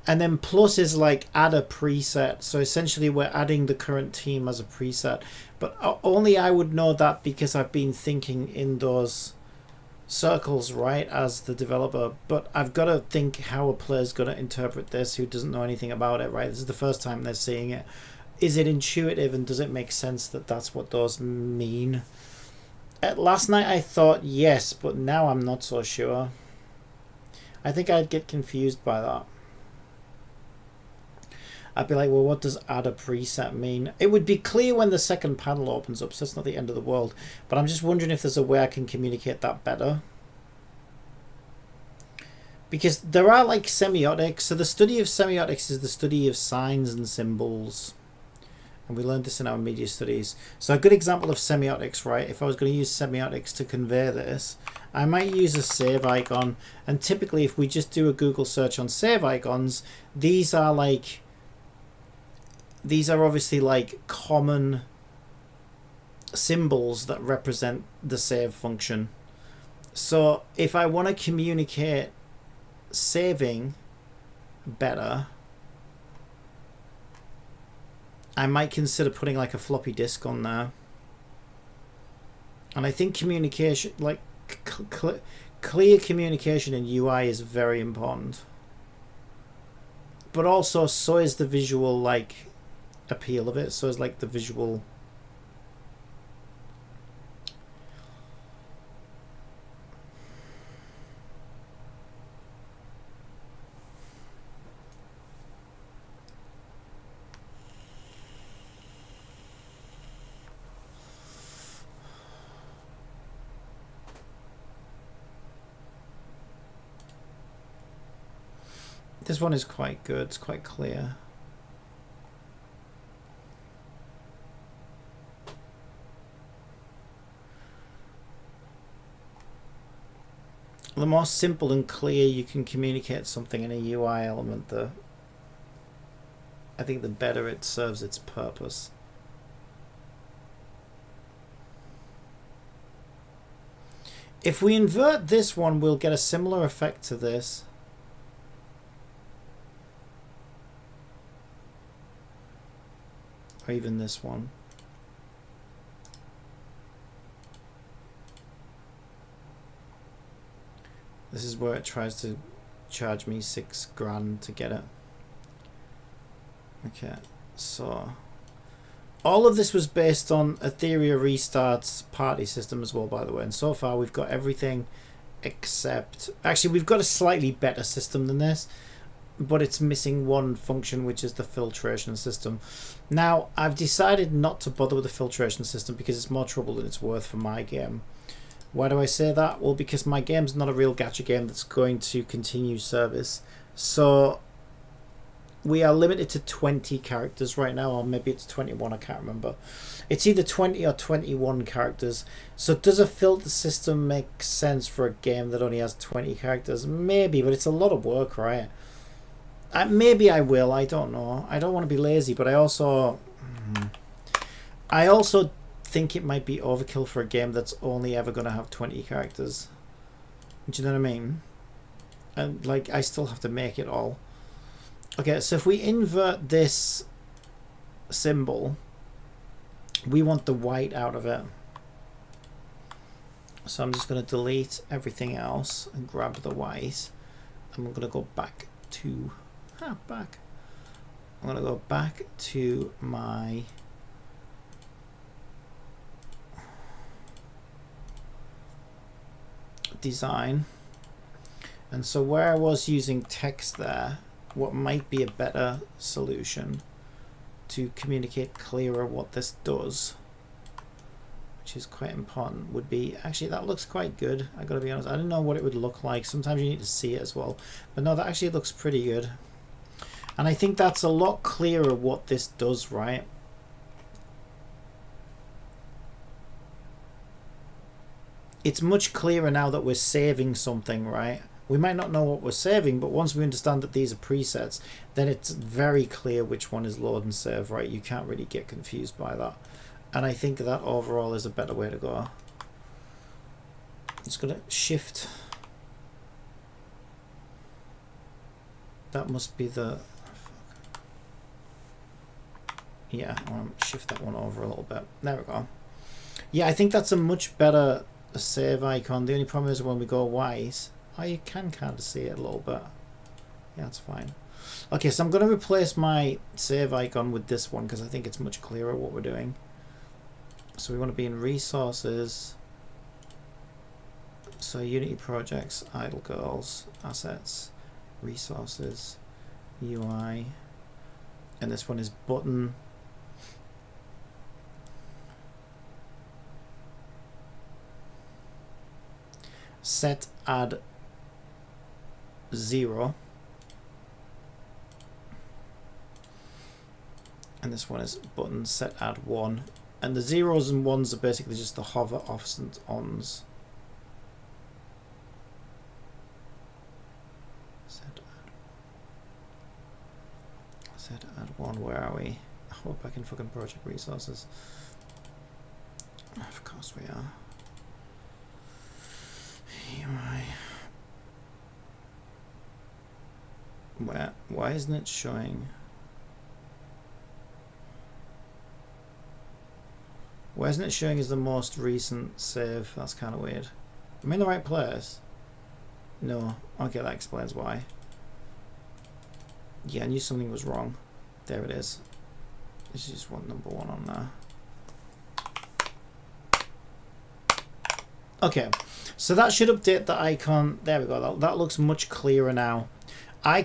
And then plus is like add a preset. So essentially we're adding the current team as a preset. But only I would know that because I've been thinking in those circles, right, as the developer. But I've got to think how a player's going to interpret this who doesn't know anything about it, right? This is the first time they're seeing it. Is it intuitive and does it make sense that that's what those mean? Last night I thought yes, but now I'm not so sure. I think I'd get confused by that. I'd be like, well, what does add a preset mean? It would be clear when the second panel opens up, so it's not the end of the world. But I'm just wondering if there's a way I can communicate that better. Because there are like semiotics. So the study of semiotics is the study of signs and symbols. And we learned this in our media studies. So a good example of semiotics, right? If I was going to use semiotics to convey this, I might use a save icon. And typically if we just do a Google search on save icons, these are like... These are obviously like common symbols that represent the save function. So if I want to communicate saving better, I might consider putting like a floppy disk on there. And I think communication, like clear communication in UI is very important. But also so is the visual like appeal of it. So it's like the visual this one is quite good, it's quite clear. The more simple and clear you can communicate something in a UI element, I think the better it serves its purpose. If we invert this one, we'll get a similar effect to this. Or even this one. This is where it tries to charge me $6 grand to get it. Okay, so all of this was based on Ethereum Restart's party system as well, by the way. And so far we've got everything except... Actually, we've got a slightly better system than this, but it's missing one function, which is the filtration system. Now, I've decided not to bother with the filtration system because it's more trouble than it's worth for my game. Why do I say that? Well, because my game's not a real gacha game that's going to continue service. So we are limited to 20 characters right now, or maybe it's 21, I can't remember. It's either 20 or 21 characters. So does a filter system make sense for a game that only has 20 characters? Maybe, but it's a lot of work, right? Maybe I will, I don't know. I don't want to be lazy, but I also think it might be overkill for a game that's only ever going to have 20 characters. Do you know what I mean? And like, I still have to make it all. Okay, so if we invert this symbol, we want the white out of it. So I'm just going to delete everything else and grab the white. And we're going to go back to back. I'm going to go back to my design. And so where I was using text there, what might be a better solution to communicate clearer what this does, which is quite important, would be, actually that looks quite good, I gotta be honest. I didn't know what it would look like. Sometimes you need to see it as well, but no, that actually looks pretty good. And I think that's a lot clearer what this does, right? It's much clearer now that we're saving something, right? We might not know what we're saving, but once we understand that these are presets, then it's very clear which one is load and save, right? You can't really get confused by that. And I think that overall is a better way to go. I'm just going to shift. That must be the... Yeah, I want to shift that one over a little bit. There we go. Yeah, I think that's a much better save icon. The only problem is when we go wise, oh, you can kind of see it a little bit. Yeah, that's fine. Okay, so I'm going to replace my save icon with this one because I think it's much clearer what we're doing. So we want to be in resources. So Unity projects, iDLE, assets, resources, UI, and this one is button. Set add 0, and this one is button set add 1, and the zeros and ones are basically just the hover offs and ons. Set add 1, where are we? Oh, we're back in fucking project resources. Of course we are. Why isn't it showing? Why isn't it showing as the most recent save? That's kind of weird. Am I in the right place? No. Okay, that explains why. Yeah, I knew something was wrong. There it is. This is just one number 1 on there. Okay, so that should update the icon. There we go. That looks much clearer now. I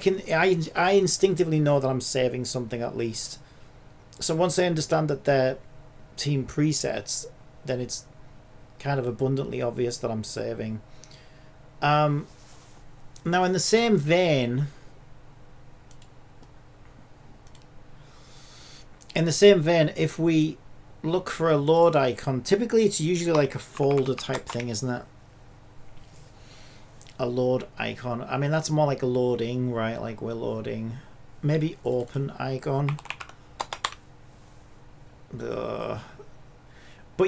instinctively know that I'm saving something at least. So once I understand that they're team presets, then it's kind of abundantly obvious that I'm saving. Now in the same vein, if we look for a load icon, typically it's usually like a folder type thing, isn't it? A load icon. I mean, that's more like a loading, right? Like we're loading. Maybe open icon. But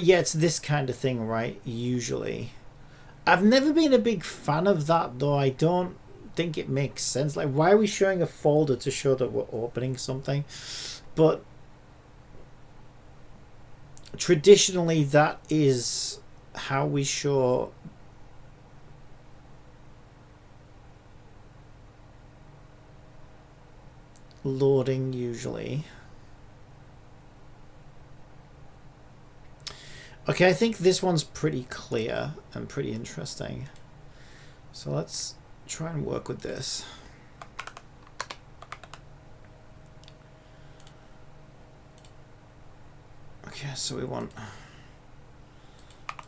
yeah, it's this kind of thing, right? Usually. I've never been a big fan of that, though. I don't think it makes sense. Like, why are we showing a folder to show that we're opening something? But traditionally, that is how we show loading usually. Okay, I think this one's pretty clear and pretty interesting. So let's try and work with this. Okay, so we want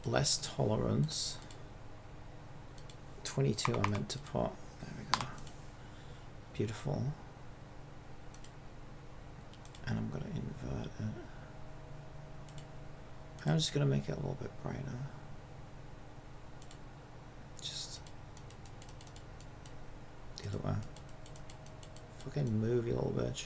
less tolerance. 22 I meant to put. There we go. Beautiful. And I'm going to invert it. I'm just going to make it a little bit brighter. Just the other way. Fucking move, you little bitch.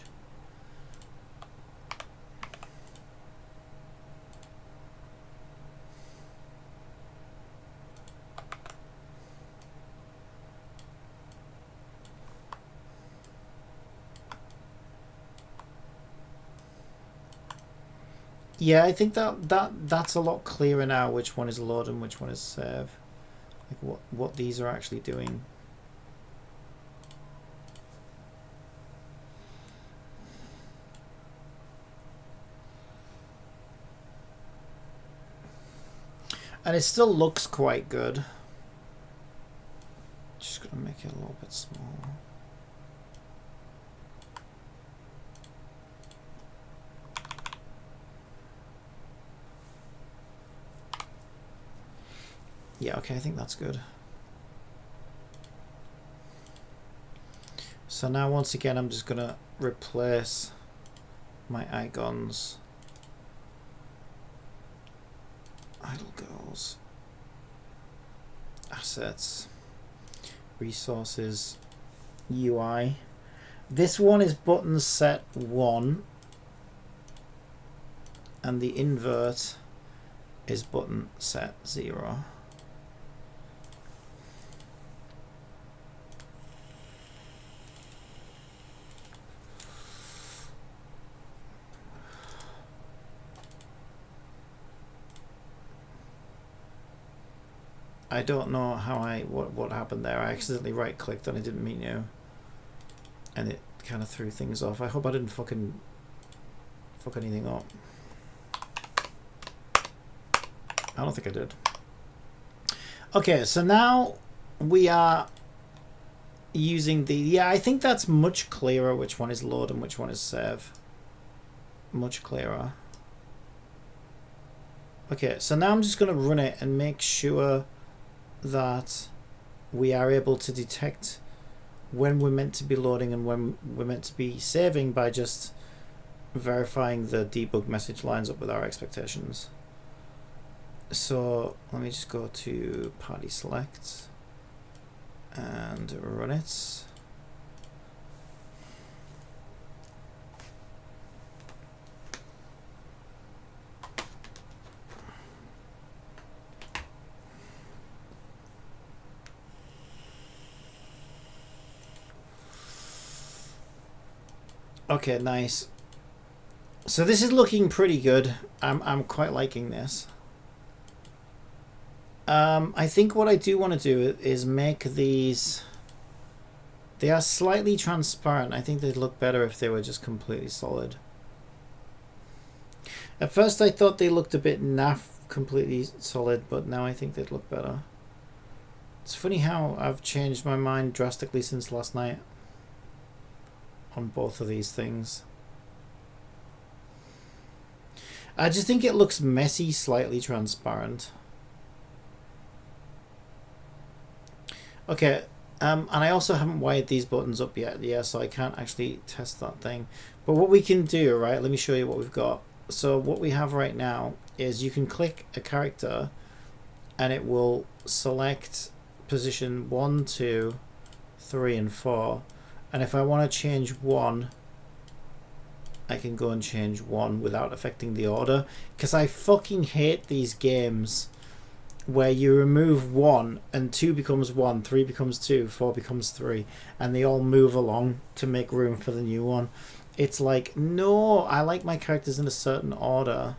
Yeah, I think that's a lot clearer now, which one is load and which one is save. Like what these are actually doing. And it still looks quite good. Just gonna make it a little bit smaller. Yeah, okay, I think that's good. So now once again I'm just gonna replace my icons, iDLE, assets, resources, UI. This one is button set 1 and the invert is button set 0. I don't know how what happened there. I accidentally right clicked and I didn't mean to, and it kind of threw things off. I hope I didn't fuck anything up. I don't think I did. Okay, so now we are using the, yeah, I think that's much clearer which one is load and which one is save. Much clearer. Okay, so now I'm just going to run it and make sure that we are able to detect when we're meant to be loading and when we're meant to be saving by just verifying the debug message lines up with our expectations. So let me just go to party select and run it. Okay, nice. So this is looking pretty good. I'm quite liking this. I think what I do want to do is make these, they are slightly transparent. I think they'd look better if they were just completely solid. At first I thought they looked a bit naff completely solid, but now I think they'd look better. It's funny how I've changed my mind drastically since last night on both of these things. I just think it looks messy, slightly transparent. Okay, and I also haven't wired these buttons up yet, yeah, so I can't actually test that thing. But what we can do, right, let me show you what we've got. So what we have right now is you can click a character and it will select position 1, 2, 3 and 4. And if I want to change 1, I can go and change 1 without affecting the order. Because I fucking hate these games where you remove 1 and 2 becomes 1, 3 becomes 2, 4 becomes 3, and they all move along to make room for the new one. It's like, no, I like my characters in a certain order,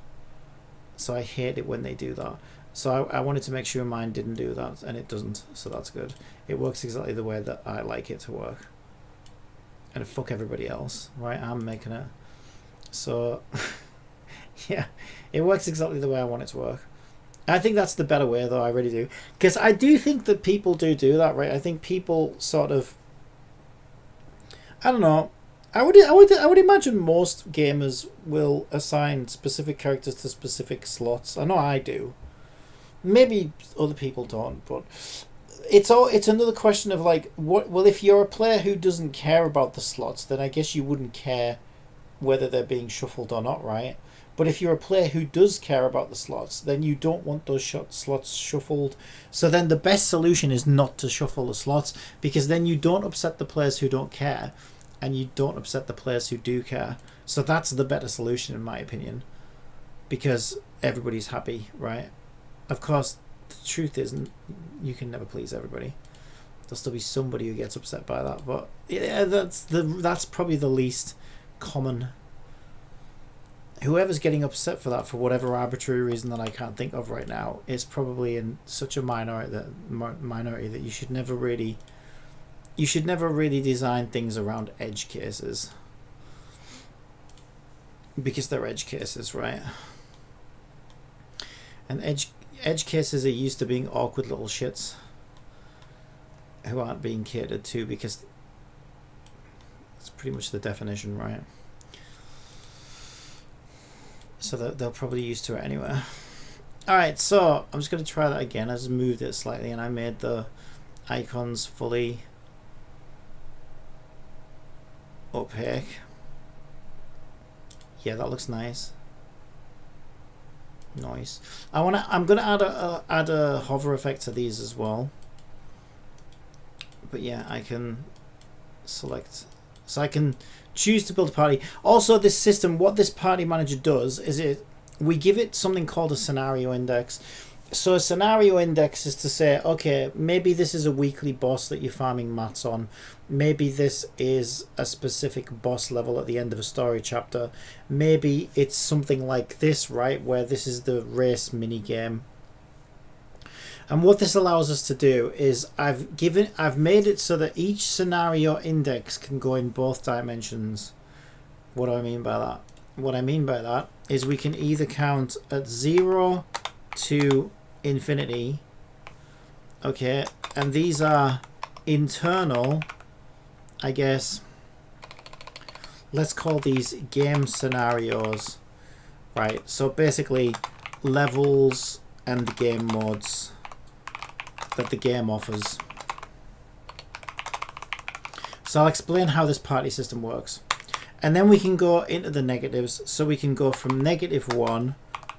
so I hate it when they do that. So I wanted to make sure mine didn't do that, and it doesn't, so that's good. It works exactly the way that I like it to work. And fuck everybody else, right? I'm making it. So, yeah, it works exactly the way I want it to work. I think that's the better way, though. I really do, because I do think that people do that, right? I think people sort of, I don't know. I would imagine most gamers will assign specific characters to specific slots. I know I do. Maybe other people don't, but it's another question of like, what? Well, if you're a player who doesn't care about the slots, then I guess you wouldn't care whether they're being shuffled or not, right? But if you're a player who does care about the slots, then you don't want those slots shuffled. So then the best solution is not to shuffle the slots, because then you don't upset the players who don't care, and you don't upset the players who do care. So that's the better solution, in my opinion, because everybody's happy, right? Of course, the truth is you can never please everybody. There'll still be somebody who gets upset by that, but yeah, that's probably the least common. Whoever's getting upset for that, for whatever arbitrary reason that I can't think of right now, is probably in such a minority that you should never really design things around edge cases, because they're edge cases, right? And edge cases are used to being awkward little shits who aren't being catered to, because it's pretty much the definition, right? So they'll probably used to it anyway. Alright, so I'm just going to try that again. I just moved it slightly and I made the icons fully opaque. Yeah, that looks nice. Nice. I'm gonna add a hover effect to these as well. But yeah, I can select, so I can choose to build a party. Also, this system, what this party manager does is we give it something called a scenario index. So a scenario index is to say, okay, maybe this is a weekly boss that you're farming mats on. Maybe this is a specific boss level at the end of a story chapter. Maybe it's something like this, right, where this is the race mini game. And what this allows us to do is I've made it so that each scenario index can go in both dimensions. What do I mean by that? What I mean by that is we can either count at 0 to infinity, okay, and these are internal, I guess, let's call these game scenarios, right? So basically levels and game modes that the game offers. So I'll explain how this party system works, and then we can go into the negatives. So we can go from -1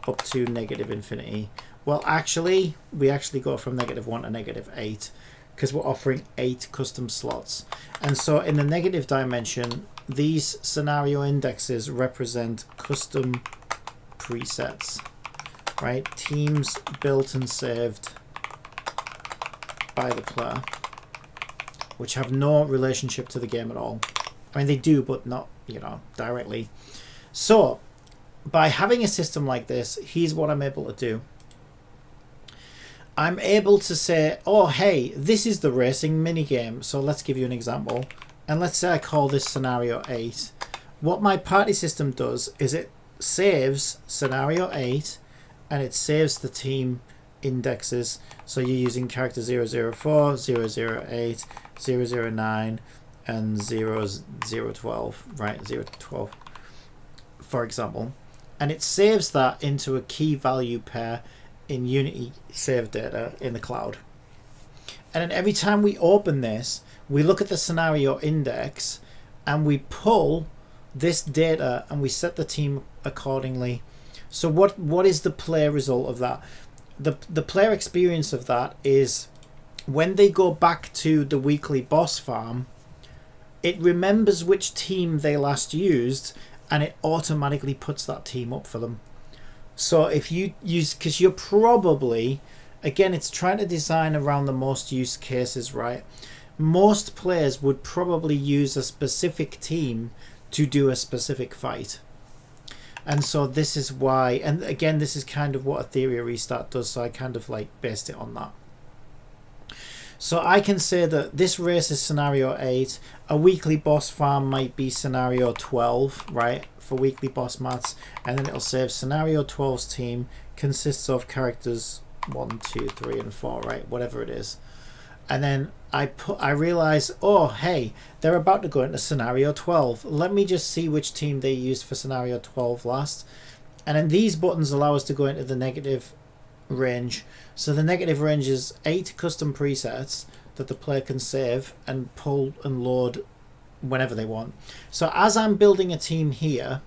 up to -infinity. Well, actually, we actually go from -1 to -8 because we're offering 8 custom slots. And so in the negative dimension, these scenario indexes represent custom presets, right? Teams built and saved by the player, which have no relationship to the game at all. I mean, they do, but not, you know, directly. So by having a system like this, here's what I'm able to do. I'm able to say, oh, hey, this is the racing minigame. So let's give you an example. And let's say I call this scenario 8. What my party system does is it saves scenario 8 and it saves the team indexes. So you're using character 004, 008, 009, and 0012, right? 012, for example. And it saves that into a key value pair in Unity save data in the cloud. And then every time we open this, we look at the scenario index and we pull this data and we set the team accordingly. So what is the player result of that? The player experience of that is when they go back to the weekly boss farm, it remembers which team they last used and it automatically puts that team up for them. So if you use, because you're probably, again, it's trying to design around the most use cases, right? Most players would probably use a specific team to do a specific fight. And so this is why, and again, this is kind of what a theory restart does, so I kind of like based it on that. So I can say that this race is scenario 8, a weekly boss farm might be scenario 12, right, for weekly boss mats, and then it'll save scenario 12's team consists of characters 1, 2, 3, and 4, right, whatever it is. And then I realize, oh, hey, they're about to go into scenario 12. Let me just see which team they used for scenario 12 last. And then these buttons allow us to go into the negative range. So the negative range is 8 custom presets that the player can save and pull and load whenever they want. So as I'm building a team here,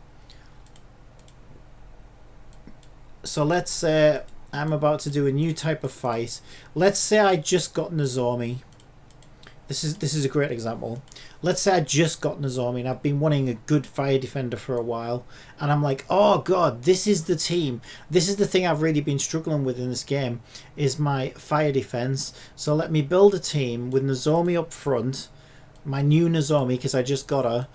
so let's say I'm about to do a new type of fight. Let's say I just got Nozomi. This is a great example. Let's say I just got Nozomi and I've been wanting a good fire defender for a while, and I'm like, oh god, this is the team. This is the thing I've really been struggling with in this game, is my fire defense. So let me build a team with Nozomi up front, my new Nozomi because I just got her,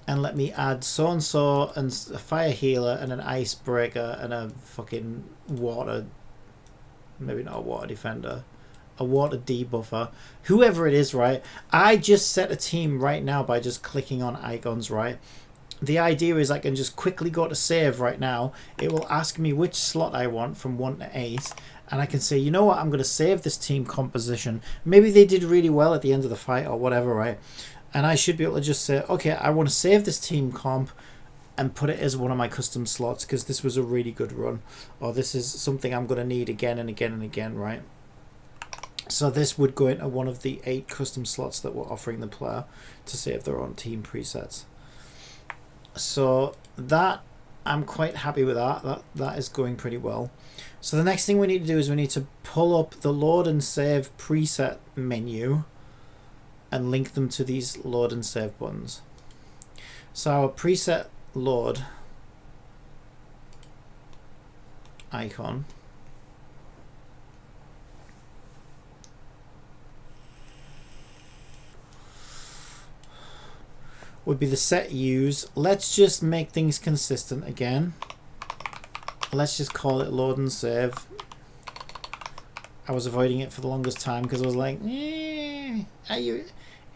and let me add so-and-so and a fire healer and an icebreaker and a fucking water, maybe not a water defender, a water debuffer, whoever it is, right? I just set a team right now by just clicking on icons, right? The idea is I can just quickly go to save right now. It will ask me which slot I want from 1 to 8, and I can say, you know what, I'm going to save this team composition. Maybe they did really well at the end of the fight or whatever, right? And I should be able to just say, okay, I want to save this team comp and put it as one of my custom slots because this was a really good run, or this is something I'm going to need again and again and again, right? So this would go into one of the 8 custom slots that we're offering the player to save their own team presets. So that, I'm quite happy with that. That is going pretty well. So the next thing we need to do is we need to pull up the load and save preset menu and link them to these load and save buttons. So our preset load icon would be the set use. Let's just make things consistent again. Let's just call it load and save. I was avoiding it for the longest time because I was like,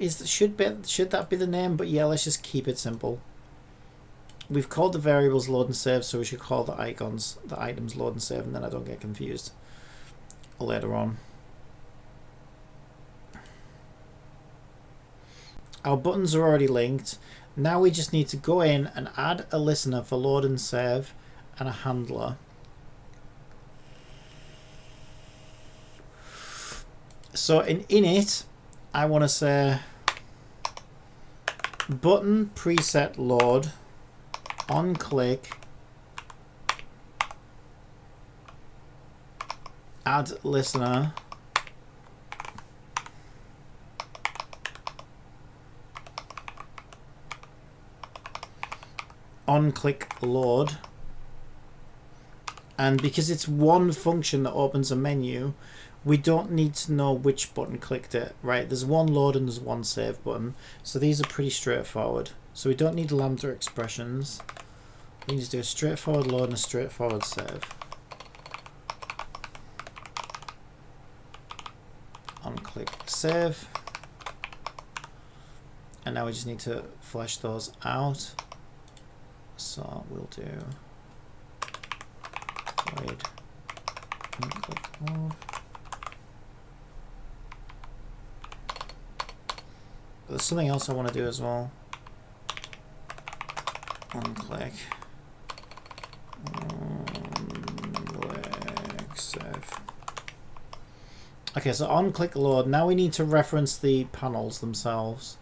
should that be the name? But yeah, let's just keep it simple. We've called the variables load and save, so we should call the items load and save, and then I don't get confused later on. Our buttons are already linked. Now we just need to go in and add a listener for load and save and a handler. So in init, I want to say button preset load on click add listener on click load, and because it's one function that opens a menu, we don't need to know which button clicked it, right? There's one load and there's one save button, so these are pretty straightforward. So we don't need lambda expressions. We can just do a straightforward load and a straightforward save. On click save, and now we just need to flesh those out. So we'll do void on click load. There's something else I want to do as well. On click save. Okay, so on click load. Now we need to reference the panels themselves.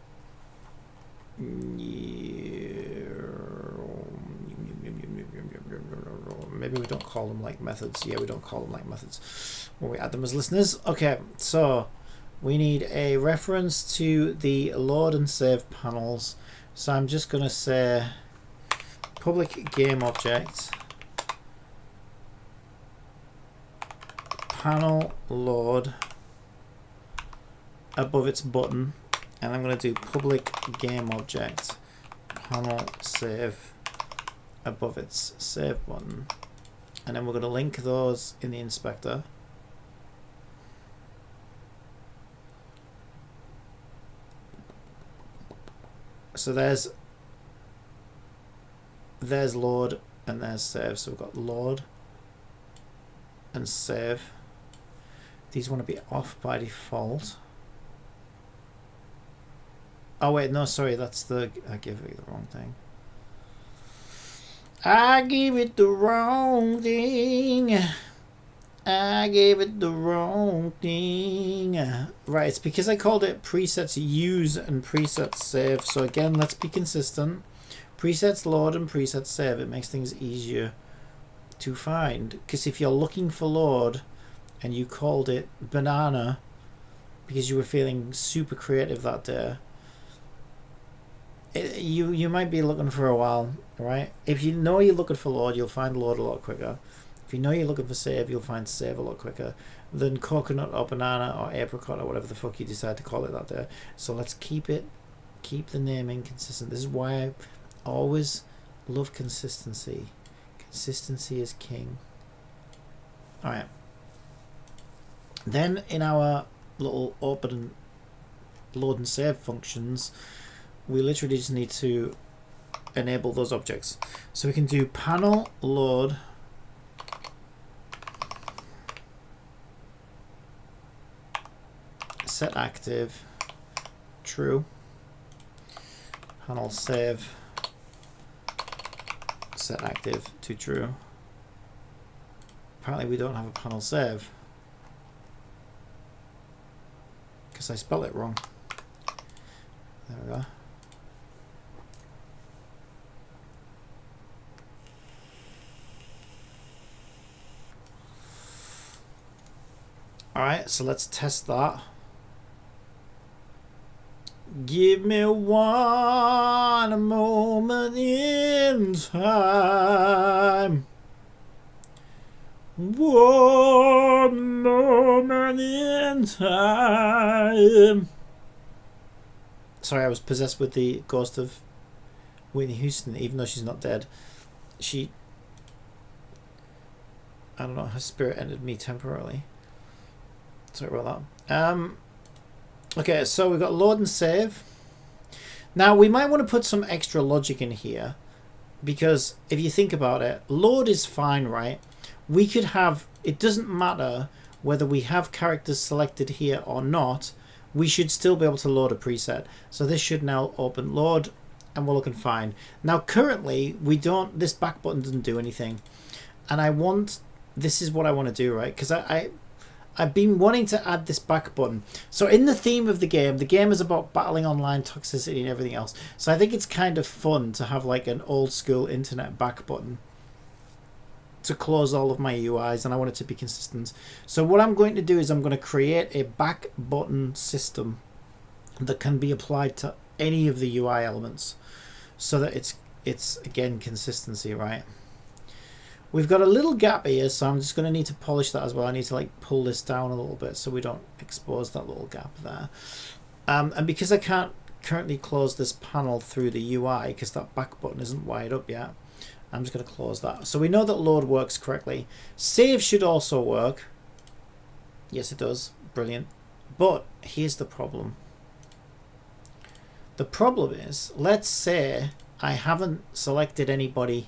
Maybe we don't call them like methods. Yeah, we don't call them like methods when we add them as listeners. Okay, so we need a reference to the load and save panels. So I'm just going to say public game object panel load above its button, and I'm going to do public game object panel save above its save button, and then we're going to link those in the inspector. So there's load and there's save. So we've got load and save. These want to be off by default. Oh wait, no, sorry, that's the, I gave it the wrong thing. I gave it the wrong thing. I gave it the wrong thing. Right, it's because I called it presets use and presets save. So again, let's be consistent. Presets load and presets save. It makes things easier to find. Because if you're looking for load and you called it banana because you were feeling super creative that day, you might be looking for a while, right? If you know you're looking for load, you'll find load a lot quicker. If you know you're looking for save, you'll find save a lot quicker than coconut or banana or apricot or whatever the fuck you decide to call it that day. So let's keep the naming consistent. This is why I always love consistency. Consistency is king. Alright. Then in our little open load and save functions, we literally just need to enable those objects. So we can do panel load set active true. Panel save set active to true. Apparently we don't have a panel save because I spelled it wrong. There we go. Alright, so let's test that. Give me one moment in time. One moment in time. Sorry, I was possessed with the ghost of Whitney Houston, even though she's not dead. I don't know, her spirit entered me temporarily. Sorry about that. Okay, so we've got load and save. Now we might want to put some extra logic in here, because if you think about it, load is fine, right? We could have, it doesn't matter whether we have characters selected here or not, we should still be able to load a preset. So this should now open load, and we're looking fine. Now currently we don't, this back button doesn't do anything, and I want, this is what I want to do, right? Because I've been wanting to add this back button. So in the theme of the game is about battling online toxicity and everything else. So I think it's kind of fun to have like an old school internet back button to close all of my UIs, and I want it to be consistent. So what I'm going to do is I'm going to create a back button system that can be applied to any of the UI elements so that it's again consistency, right? We've got a little gap here, so I'm just going to need to polish that as well. I need to like pull this down a little bit so we don't expose that little gap there. And because I can't currently close this panel through the UI because that back button isn't wired up yet, I'm just going to close that. So we know that load works correctly. Save should also work. Yes, it does. Brilliant. But here's the problem. The problem is, let's say I haven't selected anybody.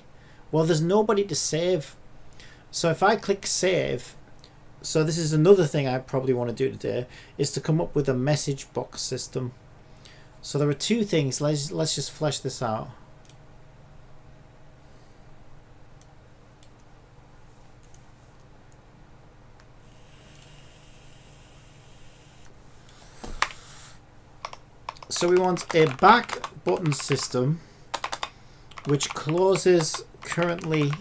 Well, there's nobody to save. So if I click save, so this is another thing I probably want to do today, is to come up with a message box system. So there are two things. Let's just flesh this out. So we want a back button system which closes currently,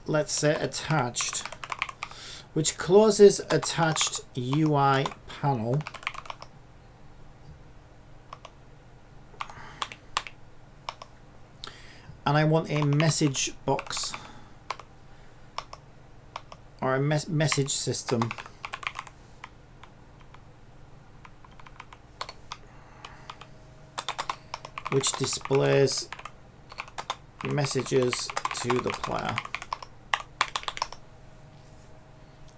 let's say attached, which closes attached UI panel, and I want a message box or a message system which displays messages to the player.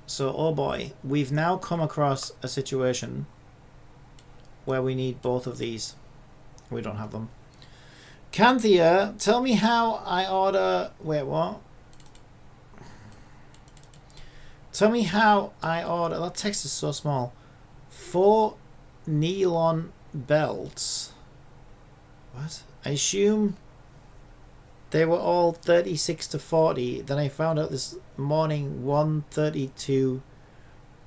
So, oh boy, we've now come across a situation where we need both of these. We don't have them. Canthia, tell me how I order... Wait, what? Tell me how I order... That text is so small. 4 nylon belts. What? I assume they were all 36 to 40. Then I found out this morning 132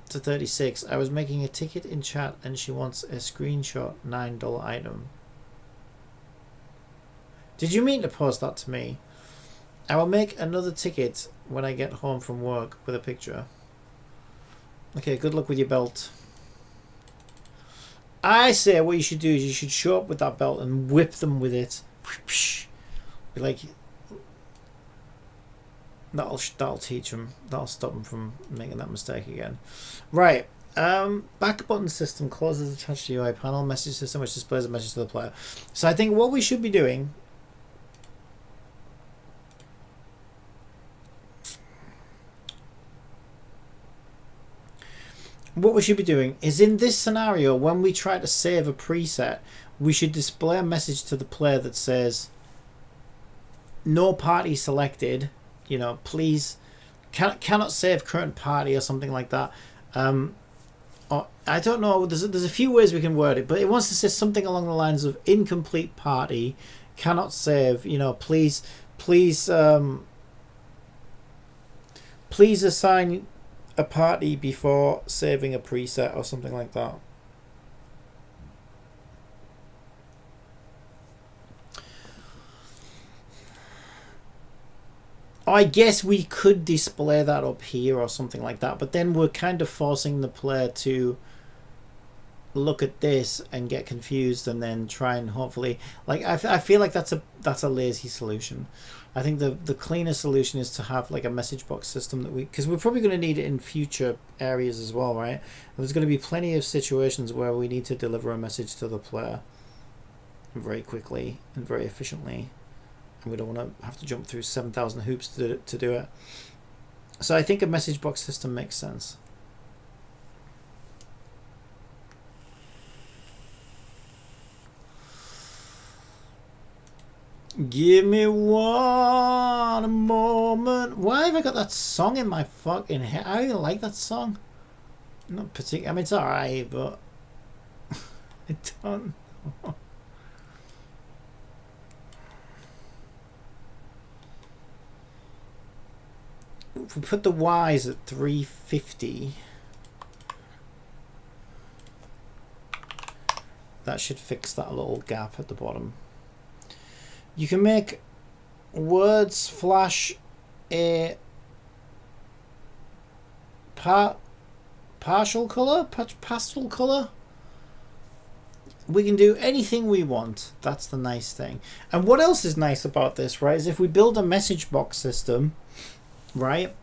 to 36. I was making a ticket in chat and she wants a screenshot $9 item. Did you mean to post that to me? I will make another ticket when I get home from work with a picture. Okay, good luck with your belt. I say what you should do is you should show up with that belt and whip them with it. Be like, that'll teach them. That'll stop them from making that mistake again. Right. Back button system closes attached to UI panel. Message system which displays a message to the player. So I think what we should be doing. What we should be doing is in this scenario, when we try to save a preset, we should display a message to the player that says, no party selected, you know, please, cannot save current party or something like that. or I don't know, there's a few ways we can word it, but it wants to say something along the lines of incomplete party, cannot save, you know, please assign a party before saving a preset or something like that. I guess we could display that up here or something like that, but then we're kind of forcing the player to look at this and get confused and then try and hopefully, like, I feel like that's a lazy solution. I think the cleaner solution is to have like a message box system that because we're probably going to need it in future areas as well, right? There's going to be plenty of situations where we need to deliver a message to the player very quickly and very efficiently, and we don't want to have to jump through 7,000 hoops to do it. So I think a message box system makes sense. Give me one moment. Why have I got that song in my fucking head? I really like that song. Not particularly. I mean, it's alright, but I don't know. If we put the Y's at 350, that should fix that little gap at the bottom. You can make words flash a partial color, pastel color. We can do anything we want. That's the nice thing. And what else is nice about this, right, is if we build a message box system, right,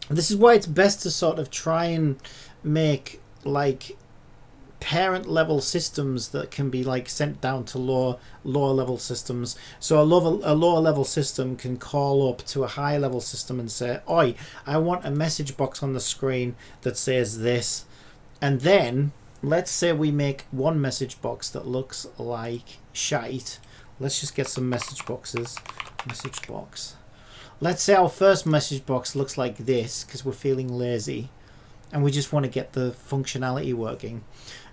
this is why it's best to sort of try and make like parent level systems that can be like sent down to lower level systems. So a lower level system can call up to a high level system and say, oi, I want a message box on the screen that says this. And then let's say we make one message box that looks like shite. Let's just get some message boxes. Message box. Let's say our first message box looks like this because we're feeling lazy and we just want to get the functionality working.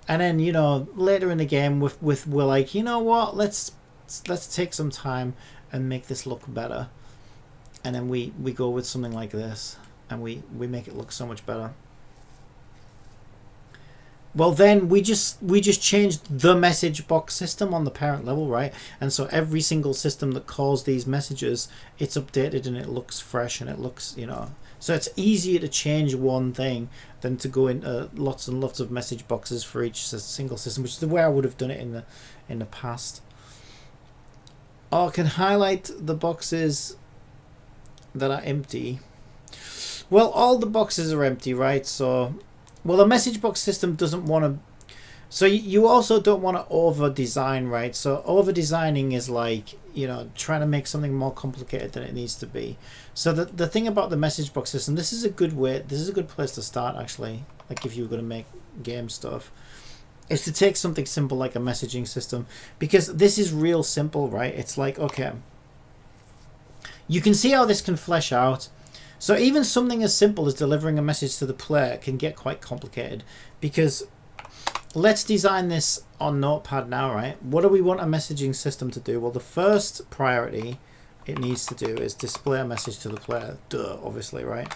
And then, you know, later in the game we're like, you know what, let's take some time and make this look better. And then we go with something like this and we make it look so much better. Well, then we just changed the message box system on the parent level, right? And so every single system that calls these messages, it's updated and it looks fresh and it looks, you know. So it's easier to change one thing than to go into lots and lots of message boxes for each single system, which is the way I would have done it in the past. Or I can highlight the boxes that are empty. Well, all the boxes are empty, right? So, well, the message box system doesn't want to. So you also don't want to over design, right? So over designing is like, you know, trying to make something more complicated than it needs to be. So the thing about the message box system, this is a good place to start actually. Like if you were going to make game stuff, is to take something simple like a messaging system, because this is real simple, right? It's like, okay, you can see how this can flesh out. So even something as simple as delivering a message to the player can get quite complicated, because let's design this on Notepad now, right? What do we want a messaging system to do? Well, the first priority it needs to do is display a message to the player. Duh, obviously, right?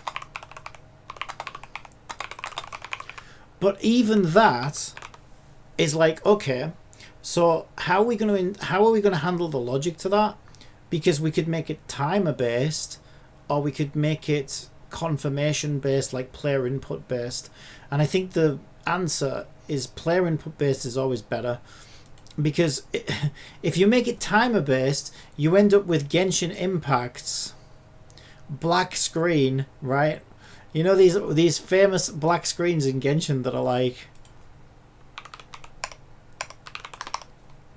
But even that is like, okay, so how are we going to handle the logic to that? Because we could make it timer based, or we could make it confirmation based, like player input based. And I think the answer is player input based is always better, because if you make it timer based, you end up with Genshin Impact's black screen, right? You know, these famous black screens in Genshin that are like,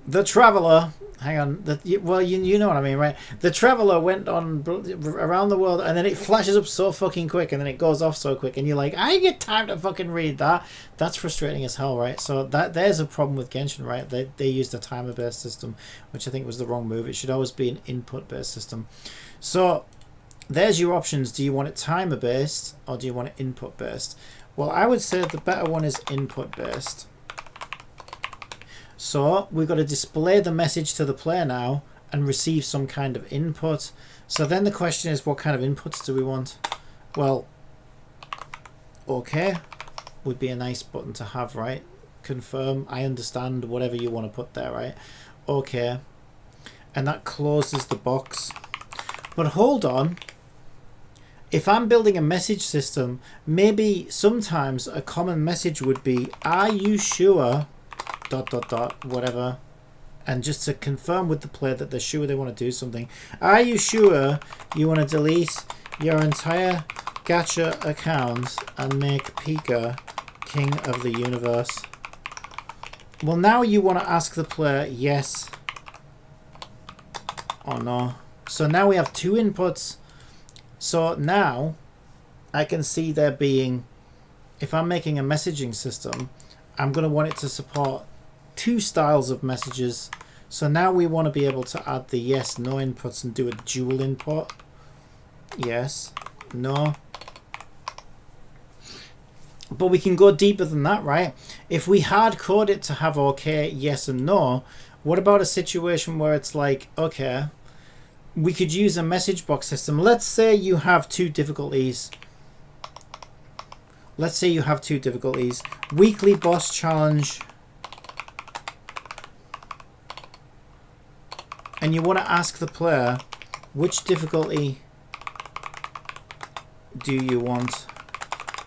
the traveler, hang on, well, you know what I mean, right? The traveler went on around the world, and then it flashes up so fucking quick, and then it goes off so quick, and you're like, I get time to fucking read that. That's frustrating as hell, right? So there's a problem with Genshin, right? They used a timer based system, which I think was the wrong move. It should always be an input based system. So there's your options. Do you want it timer based or do you want it input based? Well, I would say the better one is input based. So we've got to display the message to the player now and receive some kind of input. So then the question is, what kind of inputs do we want? Well, okay would be a nice button to have, right? Confirm, I understand, whatever you want to put there, right? Okay. And that closes the box. But hold on. If I'm building a message system, maybe sometimes a common message would be, are you sure, ... whatever. And just to confirm with the player that they're sure they want to do something. Are you sure you want to delete your entire gacha account and make Pika king of the universe? Well, now you want to ask the player yes or no. So now we have two inputs. So now I can see there being, if I'm making a messaging system, I'm going to want it to support two styles of messages. So now we want to be able to add the yes, no inputs and do a dual input. Yes, no. But we can go deeper than that, right? If we hard code it to have okay, yes and no, what about a situation where it's like, okay, we could use a message box system. Let's say you have two difficulties. Let's say you have two difficulties. Weekly boss challenge. And you want to ask the player, which difficulty do you want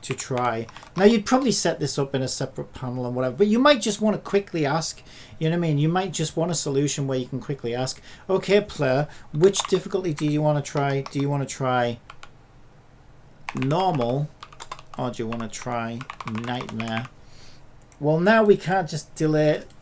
to try? Now you'd probably set this up in a separate panel and whatever, but you might just want to quickly ask, you know what I mean? You might just want a solution where you can quickly ask, okay player, which difficulty do you want to try? Do you want to try normal or do you want to try nightmare? Well, now we can't just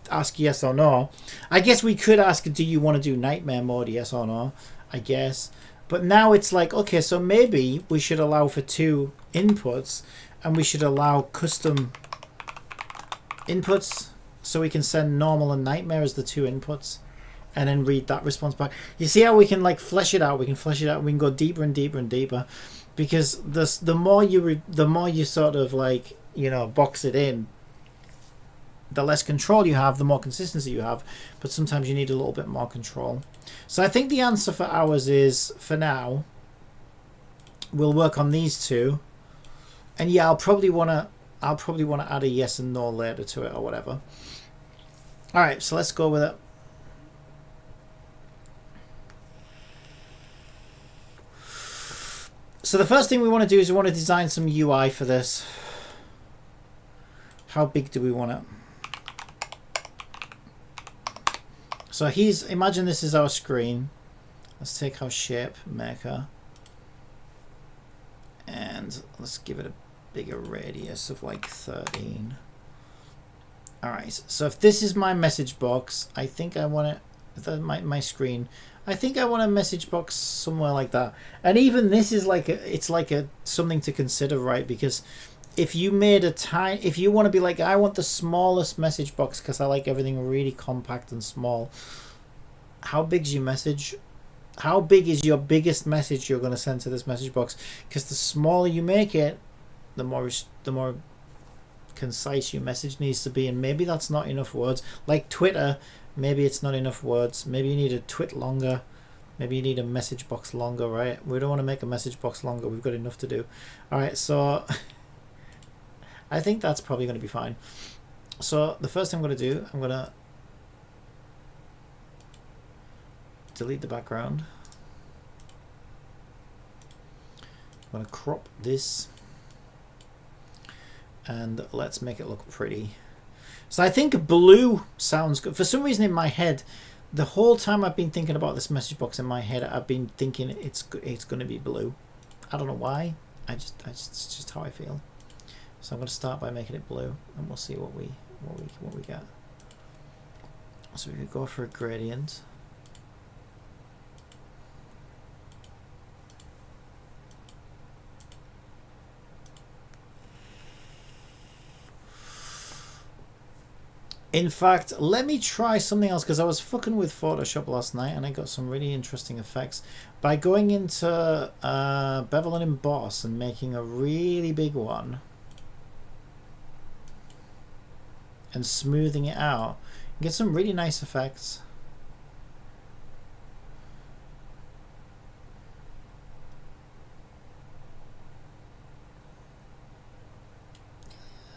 ask yes or no. I guess we could ask, do you want to do nightmare mode, yes or no, I guess. But now it's like, okay, so maybe we should allow for two inputs and we should allow custom inputs so we can send normal and nightmare as the two inputs and then read that response back. You see how we can like flesh it out? We can flesh it out. We can go deeper and deeper and deeper because the more you sort of like, you know, box it in, the less control you have, the more consistency you have, but sometimes you need a little bit more control. So I think the answer for ours is, for now, we'll work on these two. And yeah, I'll probably want to add a yes and no later to it or whatever. All right, so let's go with it. So the first thing we want to do is we want to design some UI for this. How big do we want it? So imagine this is our screen. Let's take our shape maker and let's give it a bigger radius of like 13. All right, so if this is my message box, I think I want it, my screen, I think I want a message box somewhere like that. And even this is like it's like something to consider, right? Because if you made if you want to be like, I want the smallest message box because I like everything really compact and small. How big's your message? How big is your biggest message you're going to send to this message box? Because the smaller you make it, the more concise your message needs to be. And maybe that's not enough words. Like Twitter, maybe it's not enough words. Maybe you need a twit longer. Maybe you need a message box longer, right? We don't want to make a message box longer. We've got enough to do. All right, so I think that's probably going to be fine. So the first thing I'm going to do, I'm going to delete the background. I'm going to crop this and let's make it look pretty. So I think blue sounds good. For some reason in my head, the whole time I've been thinking about this message box in my head, I've been thinking it's going to be blue. I don't know why. It's just how I feel. So I'm going to start by making it blue, and we'll see what we get. So we could go for a gradient. In fact, let me try something else because I was fucking with Photoshop last night and I got some really interesting effects by going into Bevel and Emboss and making a really big one. and smoothing it out, you get some really nice effects.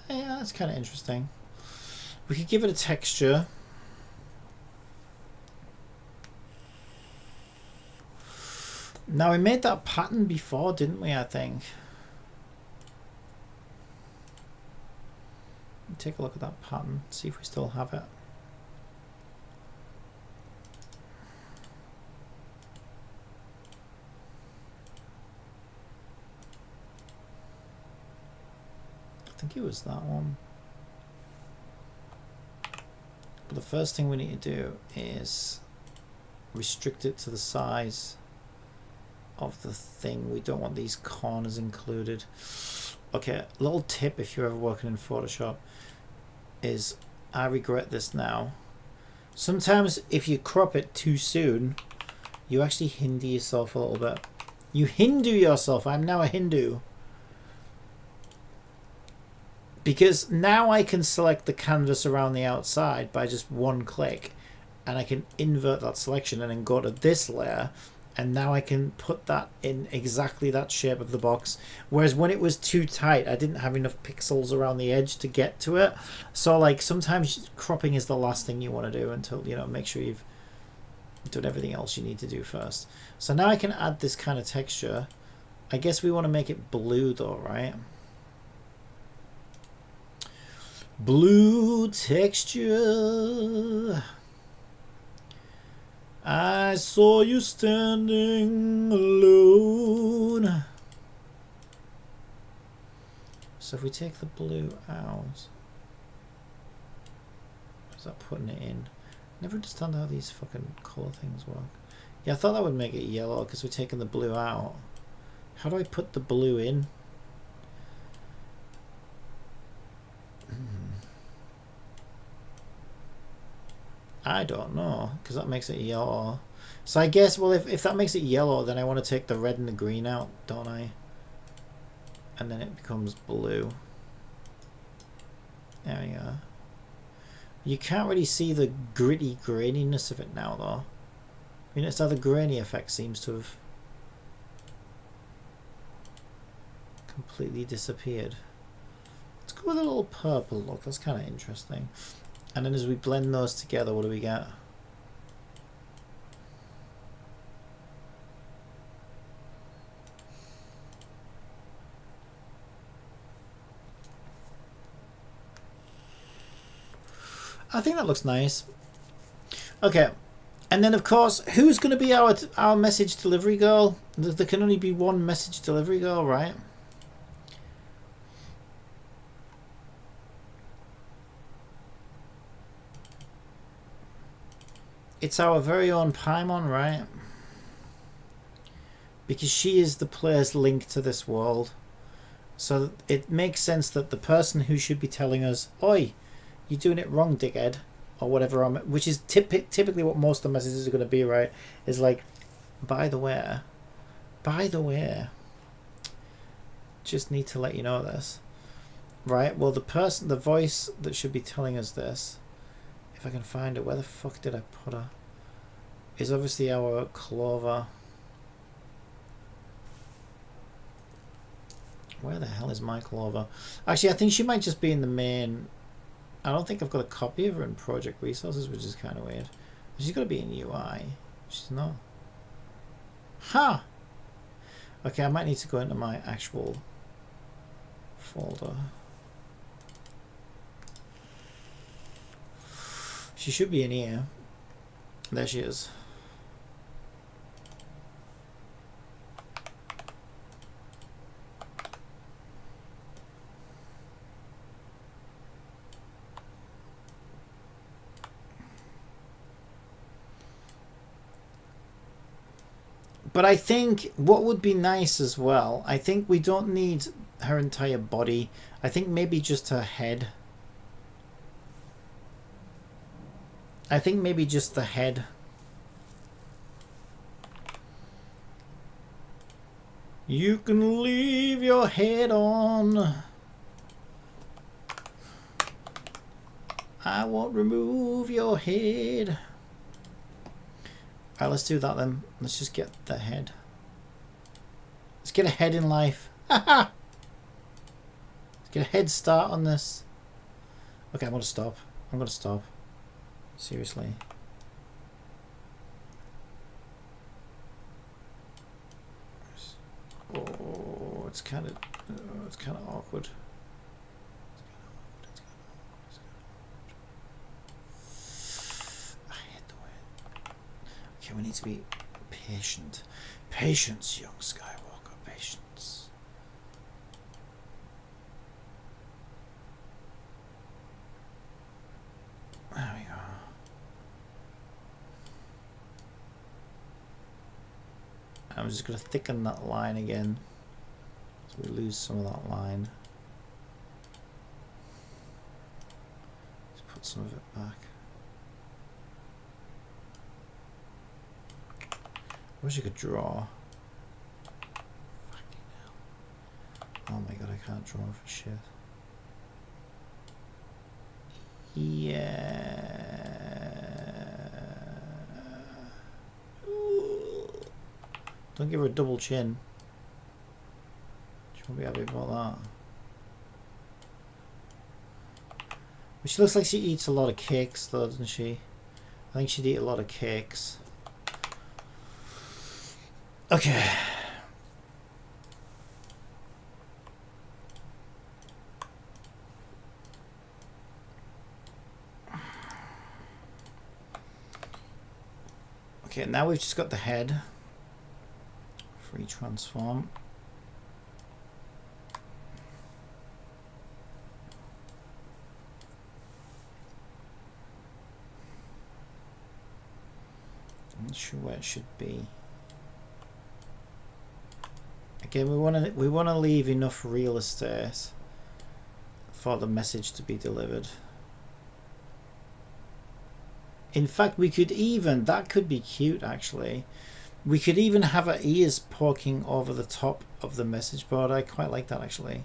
Yeah, that's kind of interesting. We could give it a texture. Now, we made that pattern before, didn't we, I think? Take a look at that pattern, see if we still have it. I think it was that one. But the first thing we need to do is restrict it to the size of the thing. We don't want these corners included. Okay, little tip if you're ever working in Photoshop is, I regret this now, sometimes if you crop it too soon, you actually hinder yourself a little bit. You Hindu yourself. I'm now a Hindu. Because now I can select the canvas around the outside by just one click, and I can invert that selection and then go to this layer, and now I can put that in exactly that shape of the box. Whereas when it was too tight, I didn't have enough pixels around the edge to get to it. So like sometimes cropping is the last thing you want to do until, you know, make sure you've done everything else you need to do first. So now I can add this kind of texture. I guess we want to make it blue though, right? Blue texture. I saw you standing alone. So if we take the blue out, is that putting it in? Never understand how these fucking colour things work. Yeah, I thought that would make it yellow because we're taking the blue out. How do I put the blue in? I don't know, because that makes it yellow. So I guess, well, if that makes it yellow, then I want to take the red and the green out, don't I? And then it becomes blue. There we go. You can't really see the gritty graininess of it now, though. I mean, it's how the grainy effect seems to have completely disappeared. Let's go with a little purple look. That's kind of interesting. And then as we blend those together, what do we get? I think that looks nice. Okay. And then, of course, who's going to be our message delivery girl? There can only be one message delivery girl, right? It's our very own Paimon, right? Because she is the player's link to this world. So it makes sense that the person who should be telling us, "Oi, you're doing it wrong, dickhead," or whatever, which is typically what most of the messages are going to be, right? Is like, by the way, just need to let you know this, right? Well, the voice that should be telling us this, if I can find it, where the fuck did I put her? Is obviously our Clover. Where the hell is my Clover? Actually, I think she might just be in the main. I don't think I've got a copy of her in Project Resources, which is kind of weird. She's got to be in UI. She's not. Huh! Okay, I might need to go into my actual folder. She should be in here. There she is. But I think what would be nice as well, I think we don't need her entire body. I think maybe just her head. I think maybe just the head. You can leave your head on. I won't remove your head. Alright, let's do that then. Let's just get the head. Let's get ahead in life. Haha! Let's get a head start on this. Okay, I'm gonna stop. I'm gonna stop. Seriously. Oh, it's kind of awkward. I hate the way. Okay, we need to be patient. Patience, young Skywalker. Patience. There we go. I'm just going to thicken that line again, so we lose some of that line. Let's put some of it back. I wish I could draw. Fucking hell. Oh my god, I can't draw for shit. Yeah. Don't give her a double chin. She won't be happy about that. But she looks like she eats a lot of cakes though, doesn't she? I think she'd eat a lot of cakes. Okay. Okay, now we've just got the head. Free transform. I'm not sure where it should be. Again, we want to leave enough real estate for the message to be delivered. In fact, we could even, that could be cute actually. We could even have her ears poking over the top of the message board. I quite like that actually.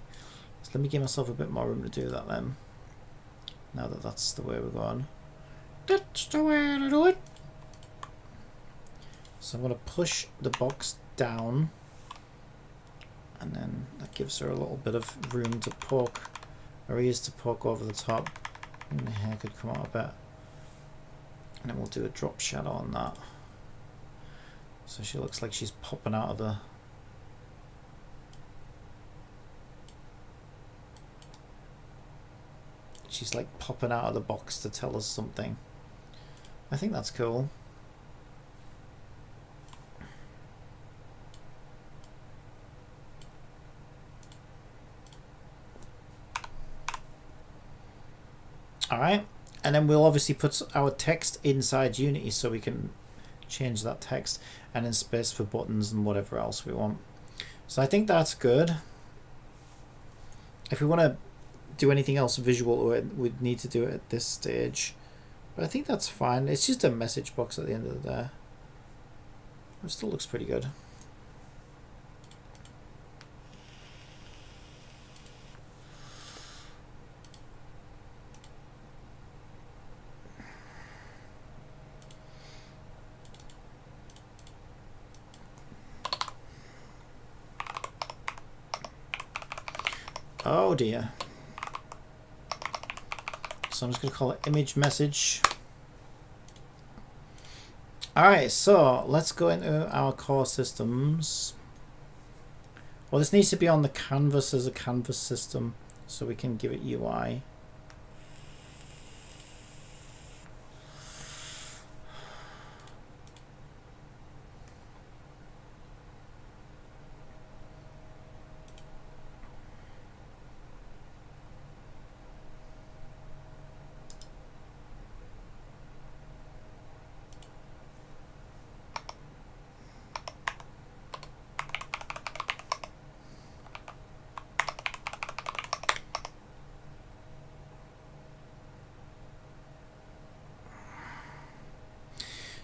So let me give myself a bit more room to do that then. Now that that's the way we're going. That's the way to do it. So I'm going to push the box down. And then that gives her a little bit of room to poke. Her ears to poke over the top. And the hair could come out a bit. And then we'll do a drop shadow on that. So she looks like she's popping out of the... She's like popping out of the box to tell us something. I think that's cool. Alright, and then we'll obviously put our text inside Unity so we can change that text, and then space for buttons and whatever else we want. So I think that's good. If we want to do anything else visual, we'd need to do it at this stage. But I think that's fine. It's just a message box at the end of the day. It still looks pretty good. Oh dear. So I'm just going to call it image message. Alright, so let's go into our core systems. Well, this needs to be on the canvas as a canvas system so we can give it UI.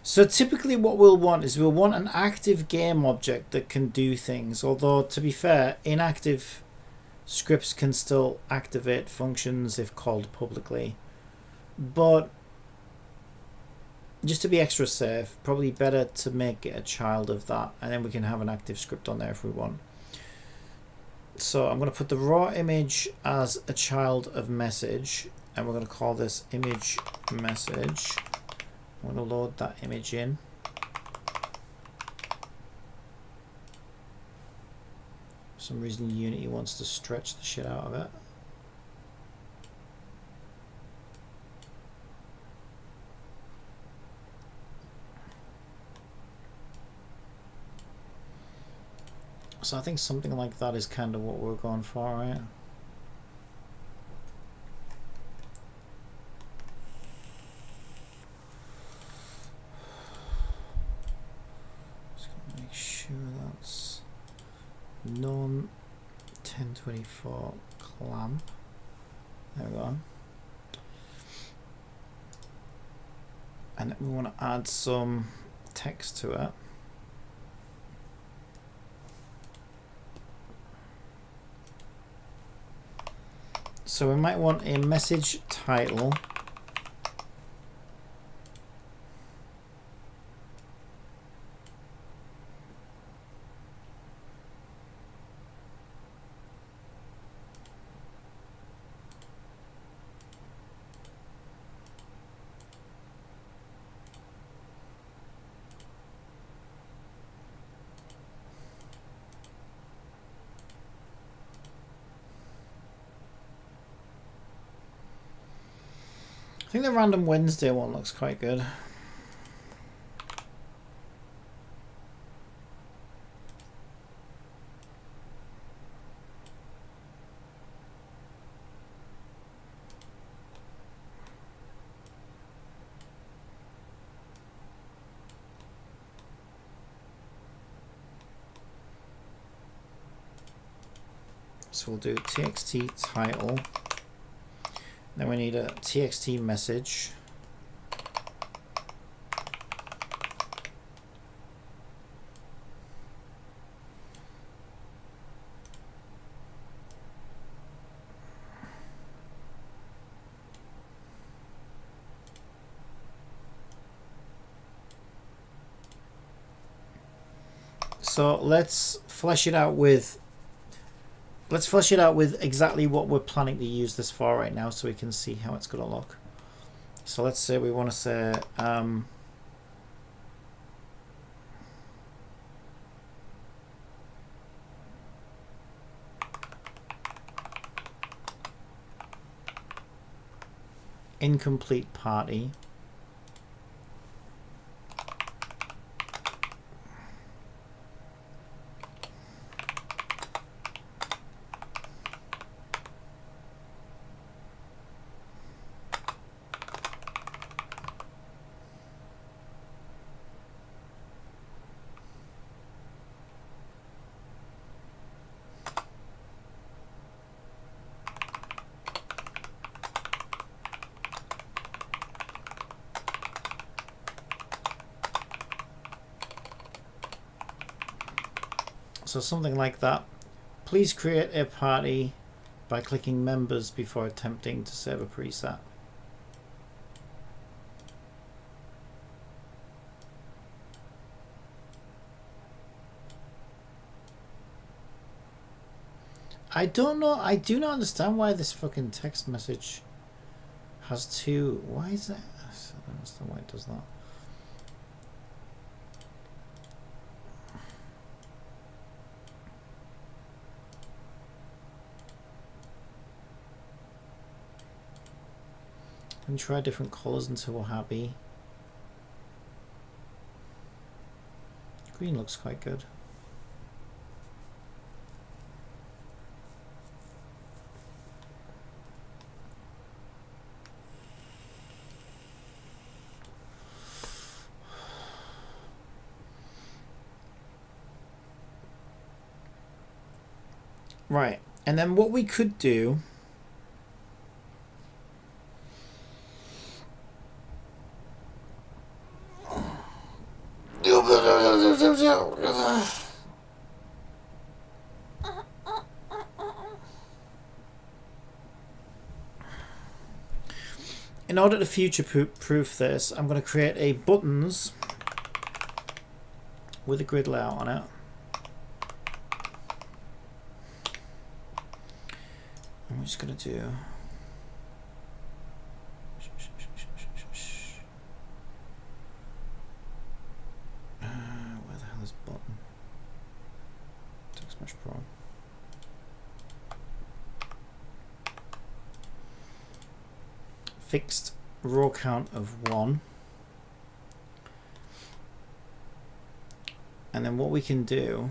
So typically what we'll want is we'll want an active game object that can do things, although to be fair, inactive scripts can still activate functions if called publicly. but just to be extra safe, probably better to make it a child of that, and then we can have an active script on there if we want. So I'm going to put the raw image as a child of message, and we're going to call this image message. I'm going to load that image in. For some reason Unity wants to stretch the shit out of it. So I think something like that is kind of what we're going for, right? Just gonna make sure that's non 1024 clamp. There we go. And we want to add some text to it. So we might want a message title. I think the Random Wednesday one looks quite good. So we'll do txt title. Then we need a txt message. So let's flesh it out with exactly what we're planning to use this for right now, so we can see how it's going to look. So let's say we want to say incomplete party. So something like that. Please create a party by clicking members before attempting to save a preset. I don't know. I do not understand why this fucking text message has two. Why is that? I don't understand why it does that. And try different colors until we're happy. Green looks quite good. Right, and then what we could do in order to future-proof this, I'm going to create a buttons with a grid layout on it. I'm just going to do... where the hell is button? Text Mesh Pro. Fixed row count of 1. And then what we can do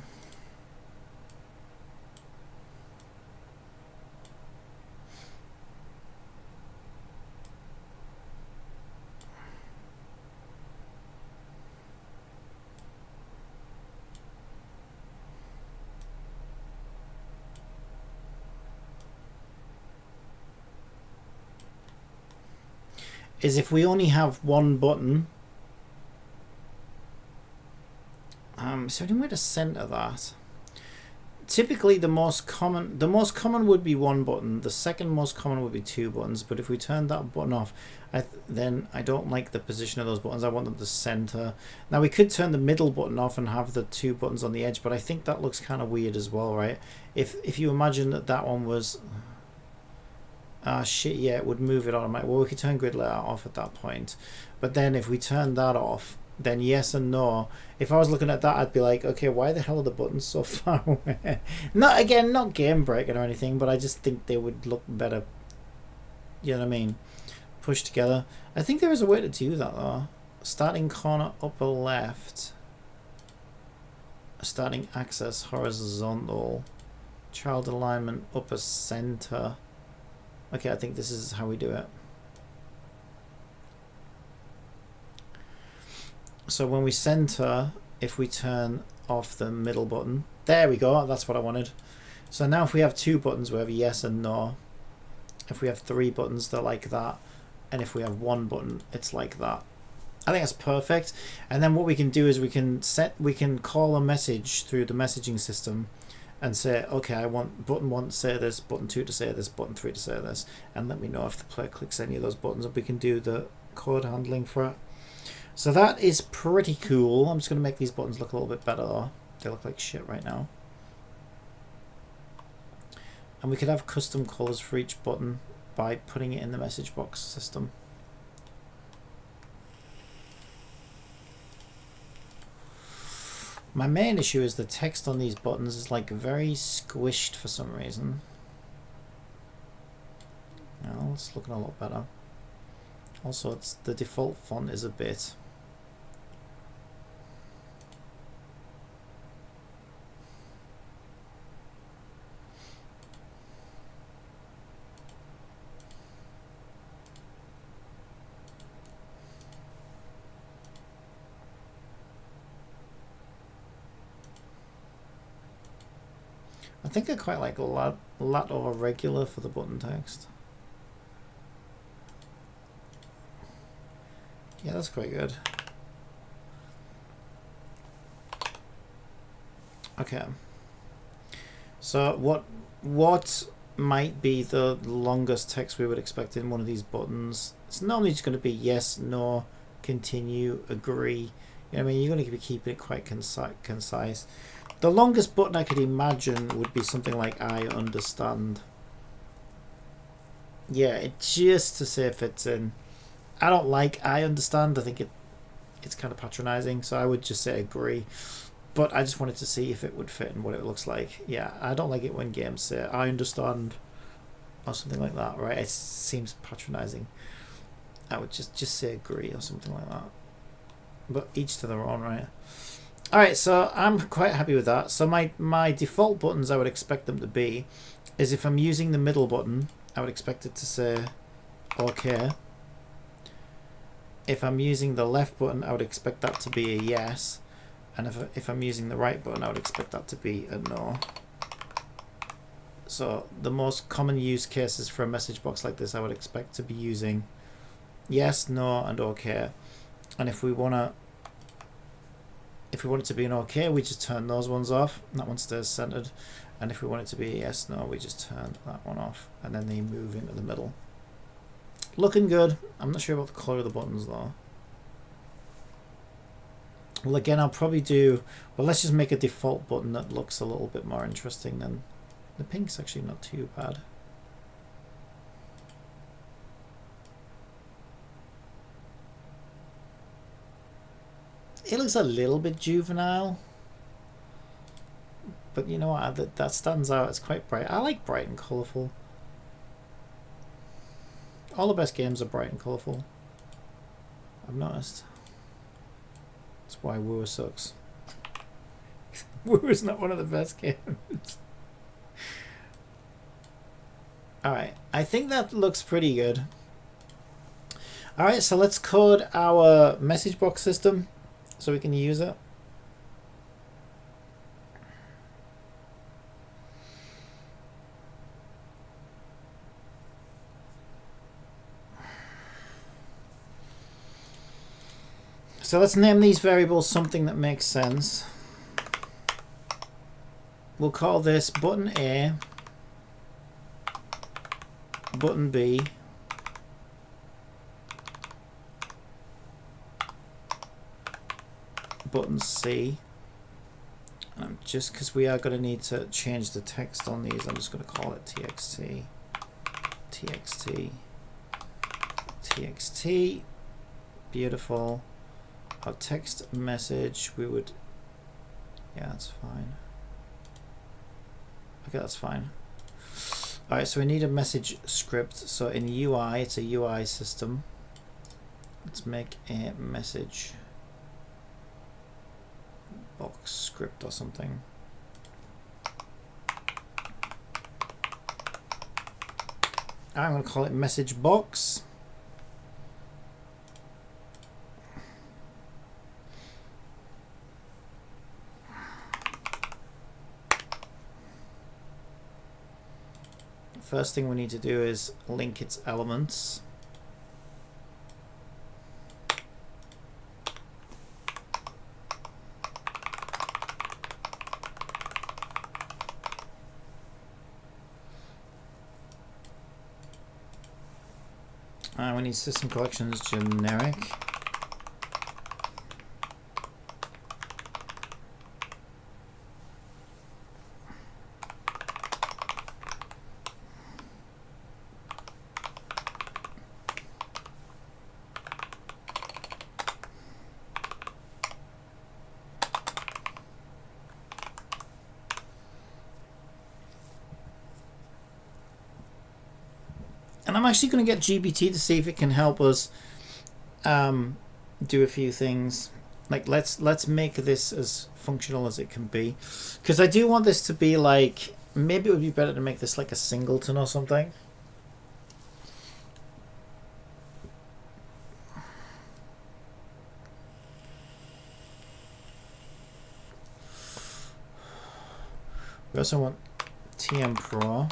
is if we only have one button, is there any way to center that? Typically the most common would be one button, the second most common would be 2 buttons, but if we turn that button off, then I don't like the position of those buttons. I want them to center. Now we could turn the middle button off and have the 2 buttons on the edge, but I think that looks kind of weird as well, right? If you imagine that one was... shit, yeah, it would move it automatically. Well, we could turn grid layout off at that point. But then if we turn that off, then yes and no. If I was looking at that, I'd be like, okay, why the hell are the buttons so far away? Not game breaking or anything, but I just think they would look better. You know what I mean? Pushed together. I think there is a way to do that though. Starting corner upper left. Starting axis horizontal. Child alignment upper center. Okay, I think this is how we do it. So when we center, if we turn off the middle button, there we go, that's what I wanted. So now if we have 2 buttons, we have yes and no. If we have 3 buttons, they're like that. And if we have 1 button, it's like that. I think that's perfect. And then what we can do is we can call a message through the messaging system and say, okay, I want button 1 to say this, button 2 to say this, button 3 to say this, and let me know if the player clicks any of those buttons, and we can do the code handling for it. So that is pretty cool. I'm just going to make these buttons look a little bit better though. They look like shit right now. And we could have custom colors for each button by putting it in the message box system. My main issue is the text on these buttons is like very squished for some reason. Now it's looking a lot better. Also, it's the default font is a bit. I think I quite like lat or regular for the button text. Yeah, that's quite good. Okay. So what might be the longest text we would expect in one of these buttons? It's normally just going to be yes, no, continue, agree. You know what I mean? You're going to be keeping it quite concise. The longest button I could imagine would be something like I understand. Yeah, just to say it fits in. I don't like I understand. I think it's kind of patronizing, so I would just say agree. But I just wanted to see if it would fit and what it looks like. Yeah, I don't like it when games say I understand or something like that, right? It seems patronizing. I would just say agree or something like that. But each to their own, right? Alright, so I'm quite happy with that. So my default buttons I would expect them to be is if I'm using the middle button, I would expect it to say OK. If I'm using the left button, I would expect that to be a yes. And if I'm using the right button, I would expect that to be a no. So the most common use cases for a message box like this, I would expect to be using yes, no, and OK. And if we want it to be an OK, we just turn those ones off, and that one stays centered. And if we want it to be a yes, no, we just turn that one off, and then they move into the middle. Looking good. I'm not sure about the colour of the buttons though. Well, again, I'll probably do... Well, let's just make a default button that looks a little bit more interesting than... The pink's actually not too bad. It looks a little bit juvenile. But you know what? That stands out. It's quite bright. I like bright and colourful. All the best games are bright and colourful. I've noticed. That's why Woo sucks. Woo is not one of the best games. Alright, I think that looks pretty good. Alright, so let's code our message box system so we can use it. So let's name these variables something that makes sense. We'll call this button A, button B, button C. And just because we are going to need to change the text on these, I'm just going to call it txt, txt, txt. Beautiful. Our text message, we would, yeah, that's fine. Okay, that's fine. Alright, so we need a message script. So in UI, it's a UI system. Let's make a message box script or something. I'm going to call it message box. First thing we need to do is link its elements. We need system collections generic. And I'm actually going to get GPT to see if it can help us do a few things. Like let's make this as functional as it can be, because I do want this to be like, maybe it would be better to make this like a singleton or something. We also want TM Pro.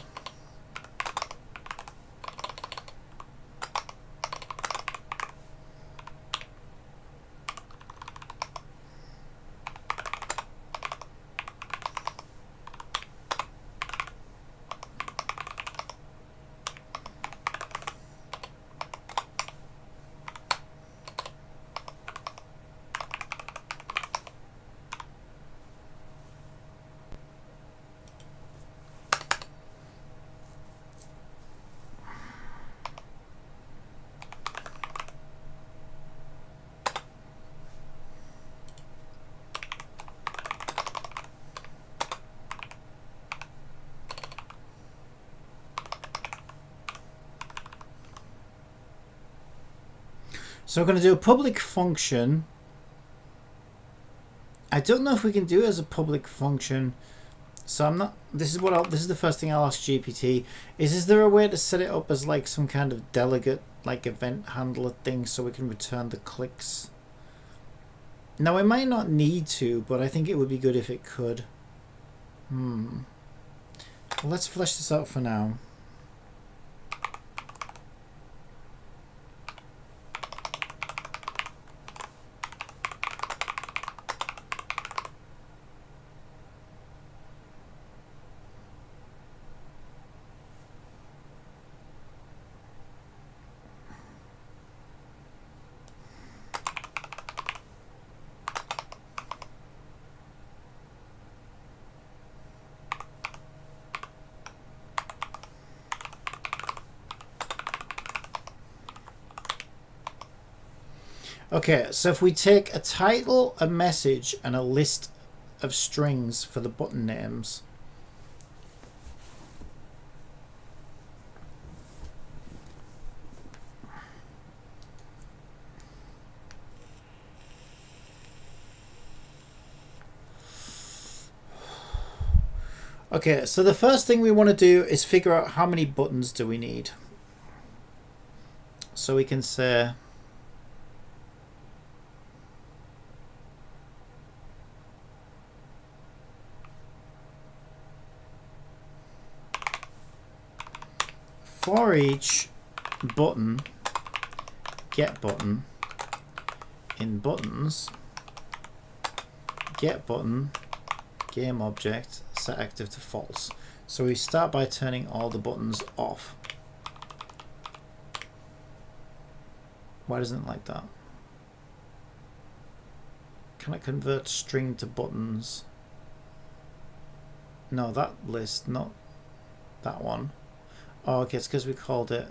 So we're going to do a public function. I don't know if we can do it as a public function. So I'm not, this is the first thing I'll ask GPT. Is there a way to set it up as like some kind of delegate, like event handler thing, so we can return the clicks? Now, we might not need to, but I think it would be good if it could. Well, let's flesh this out for now. Okay, so if we take a title, a message, and a list of strings for the button names. Okay, so the first thing we want to do is figure out how many buttons do we need. So we can say for each button, get button in buttons, get button, game object, set active to false. So we start by turning all the buttons off. Why doesn't it like that? Can I convert string to buttons? No, that list, not that one. Oh, okay, it's because we called it...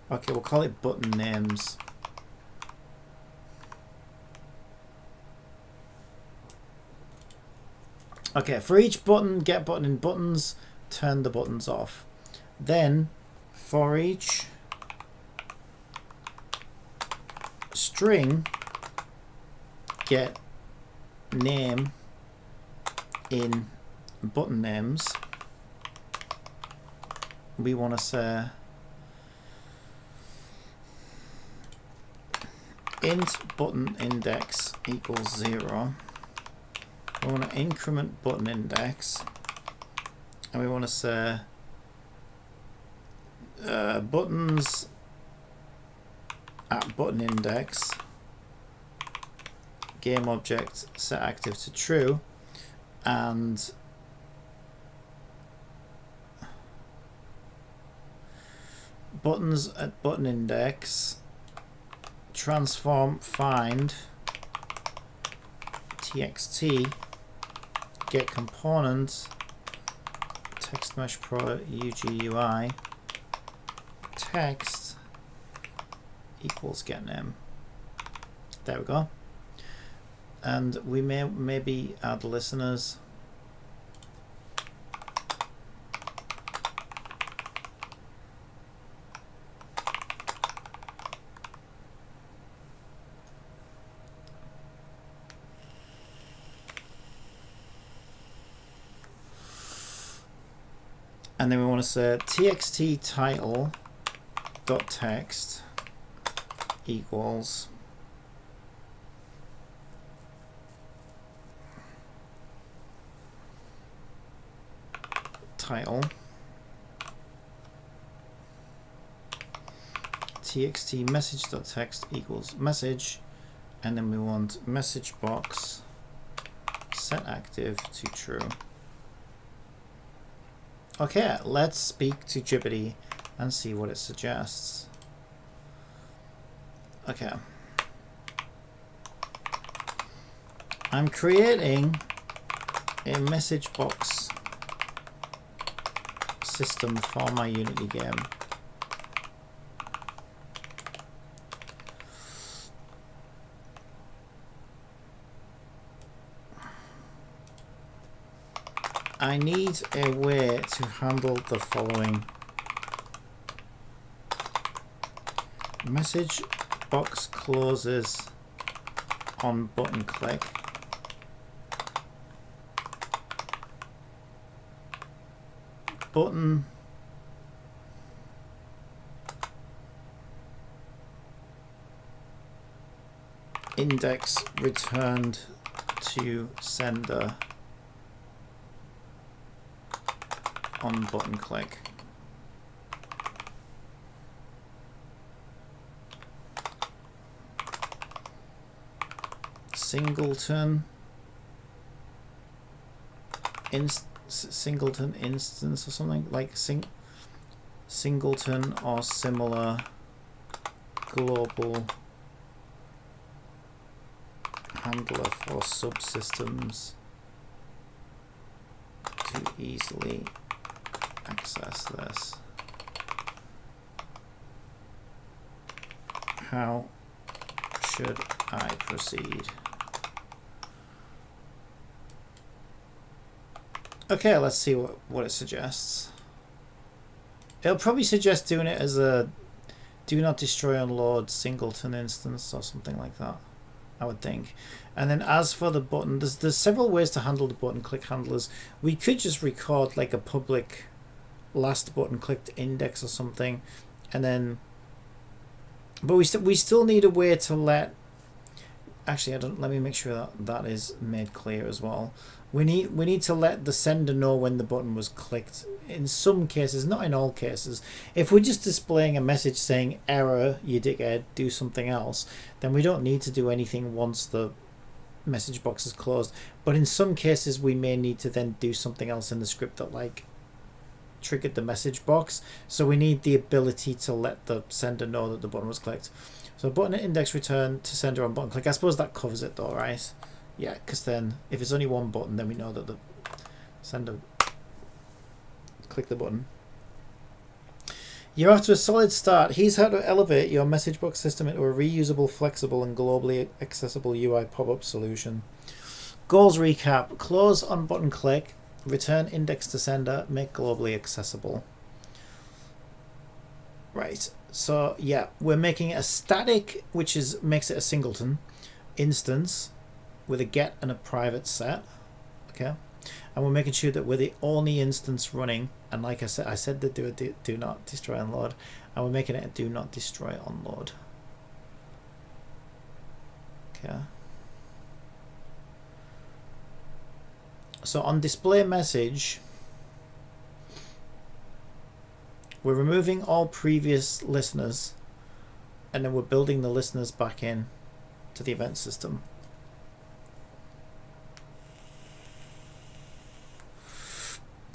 Okay, we'll call it button names. Okay, for each button, get button in buttons, turn the buttons off. Then, for each string, get name in button names, we want to say int button index equals 0. We want to increment button index, and we want to say buttons at button index, game object set active to true, and buttons at button index transform find txt get component text mesh pro UGUI text equals get name. There we go. And we may maybe add listeners. And then we want to say txt title dot text equals title, txt message dot text equals message, and then we want message box set active to true. Okay, let's speak to Jibity and see what it suggests. Okay. I'm creating a message box system for my Unity game. I need a way to handle the following. Message box closes on button click. Button index returned to sender on button click. Singleton singleton instance or something like singleton or similar global handler for subsystems to easily access this. How should I proceed. Okay, let's see what it suggests. It'll probably suggest doing it as a do not destroy unload singleton instance or something like that, I would think. And then as for the button, there's several ways to handle the button click handlers. We could just record like a public last button clicked index or something, and then, but we still need a way to let, actually let me make sure that is made clear as well. We need to let the sender know when the button was clicked. In some cases, not in all cases. If we're just displaying a message saying error, you dickhead, do something else, then we don't need to do anything once the message box is closed. But in some cases, we may need to then do something else in the script that like triggered the message box. So we need the ability to let the sender know that the button was clicked. So button index return to sender on button click. I suppose that covers it though, right? Yeah, because then if it's only one button, then we know that the sender click the button. You're off to a solid start. Here's how to elevate your message box system into a reusable, flexible, and globally accessible UI pop-up solution. Goals recap: close on button click, return index to sender, make globally accessible. Right. So yeah, we're making it a static, which makes it a singleton instance with a get and a private set. Okay. And we're making sure that we're the only instance running, and like I said that do not destroy unload, and we're making it a do not destroy unload. Okay. So on display message, we're removing all previous listeners, and then we're building the listeners back in to the event system.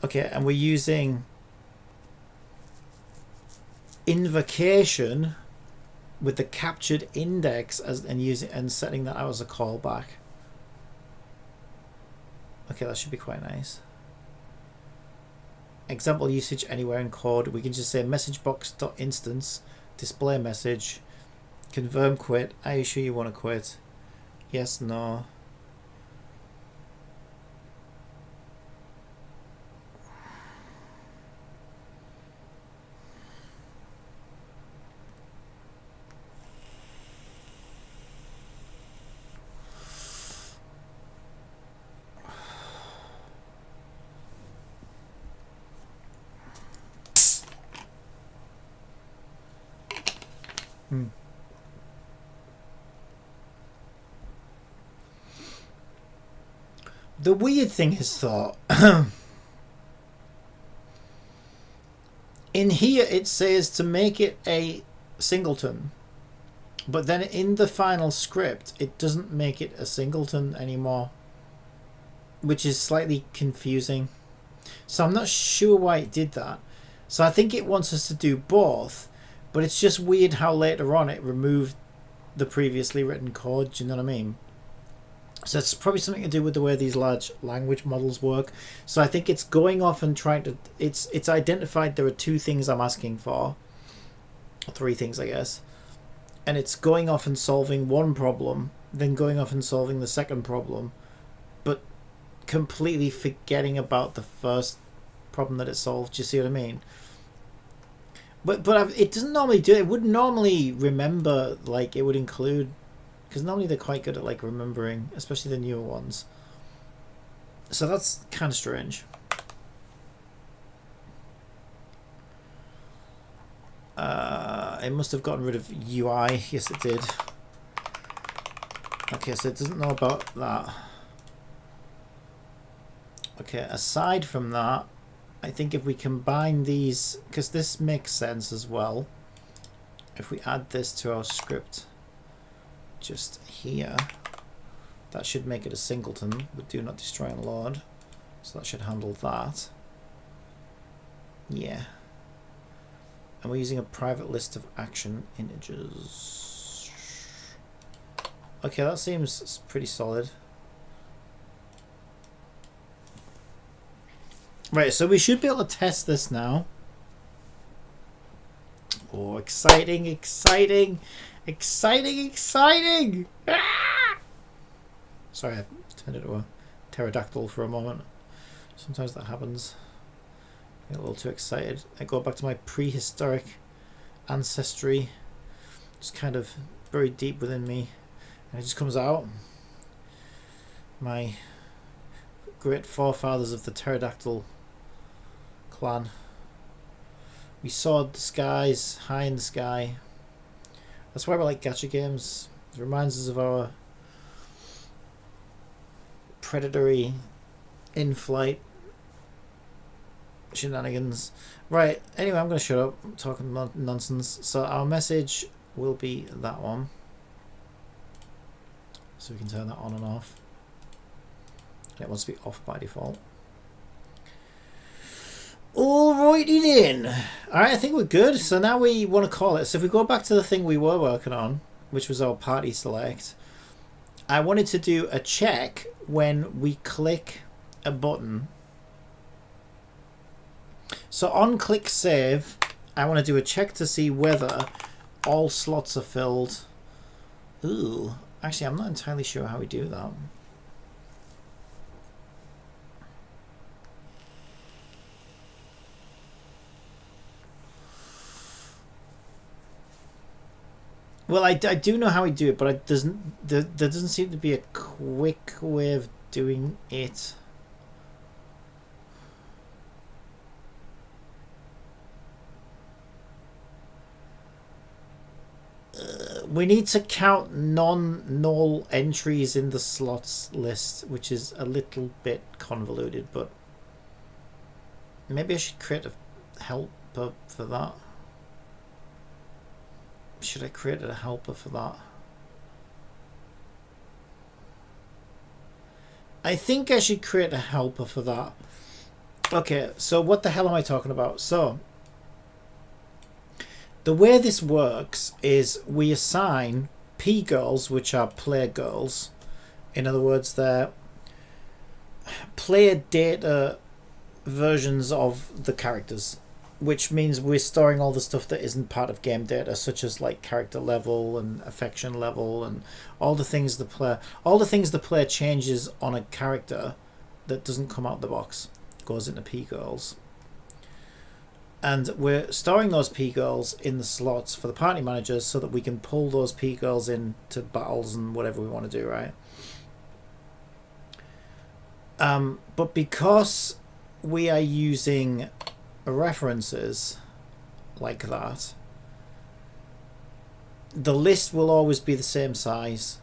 Okay, and we're using invocation with the captured index and setting that out as a callback. Okay, that should be quite nice. Example usage anywhere in code. We can just say messagebox.instance display message, confirm quit. Are you sure you want to quit? Yes, no. The weird thing is though, in here it says to make it a singleton, but then in the final script it doesn't make it a singleton anymore, which is slightly confusing. So I'm not sure why it did that. So I think it wants us to do both, but it's just weird how later on it removed the previously written code. Do you know what I mean? So it's probably something to do with the way these large language models work. So I think it's going off and trying to, it's identified there are two things I'm asking for, or three things I guess, and it's going off and solving one problem, then going off and solving the second problem, but completely forgetting about the first problem that it solved. Do you see what I mean? But it doesn't normally do it. It would normally remember, like it would include, because normally they're quite good at like remembering, especially the newer ones. So that's kind of strange. It must have gotten rid of UI. Yes, it did. Okay, so it doesn't know about that. Okay, aside from that, I think if we combine these, because this makes sense as well, if we add this to our script just here, that should make it a singleton with do not destroy and load. So that should handle that. Yeah. And we're using a private list of action integers. Okay, that seems pretty solid. Right, so we should be able to test this now. Oh, exciting, exciting. Exciting, exciting! Ah! Sorry, I turned into a pterodactyl for a moment. Sometimes that happens. I get a little too excited. I go back to my prehistoric ancestry. Just kind of buried deep within me. And it just comes out. My great forefathers of the pterodactyl clan. We soared the skies, high in the sky. That's why we like gacha games. It reminds us of our predatory in-flight shenanigans. Right, anyway, I'm going to shut up. I'm talking nonsense. So our message will be that one. So we can turn that on and off. It wants to be off by default. Alrighty then. Alright, I think we're good. So now we want to call it. So if we go back to the thing we were working on, which was our party select, I wanted to do a check when we click a button. So on click save, I want to do a check to see whether all slots are filled. Ooh, actually I'm not entirely sure how we do that. Well, I do know how we do it, but there doesn't seem to be a quick way of doing it. We need to count non-null entries in the slots list, which is a little bit convoluted, but maybe I should create a helper for that. Should I create a helper for that? I think I should create a helper for that. Okay, so what the hell am I talking about? So the way this works is we assign p-girls, which are player girls. In other words, they're player data versions of the characters, which means we're storing all the stuff that isn't part of game data, such as like character level and affection level and all the things the player changes on a character that doesn't come out the box goes into p-girls. And we're storing those p-girls in the slots for the party managers so that we can pull those p-girls into battles and whatever we want to do, right? But because we are using references like that, the list will always be the same size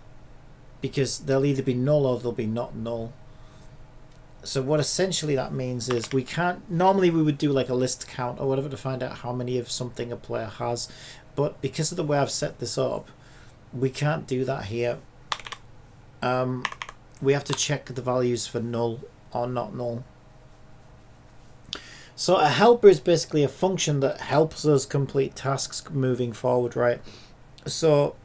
because they'll either be null or they'll be not null. So what essentially that means is we can't, normally we would do like a list count or whatever to find out how many of something a player has, but because of the way I've set this up, we can't do that here. We have to check the values for null or not null. So a helper is basically a function that helps us complete tasks moving forward, right? So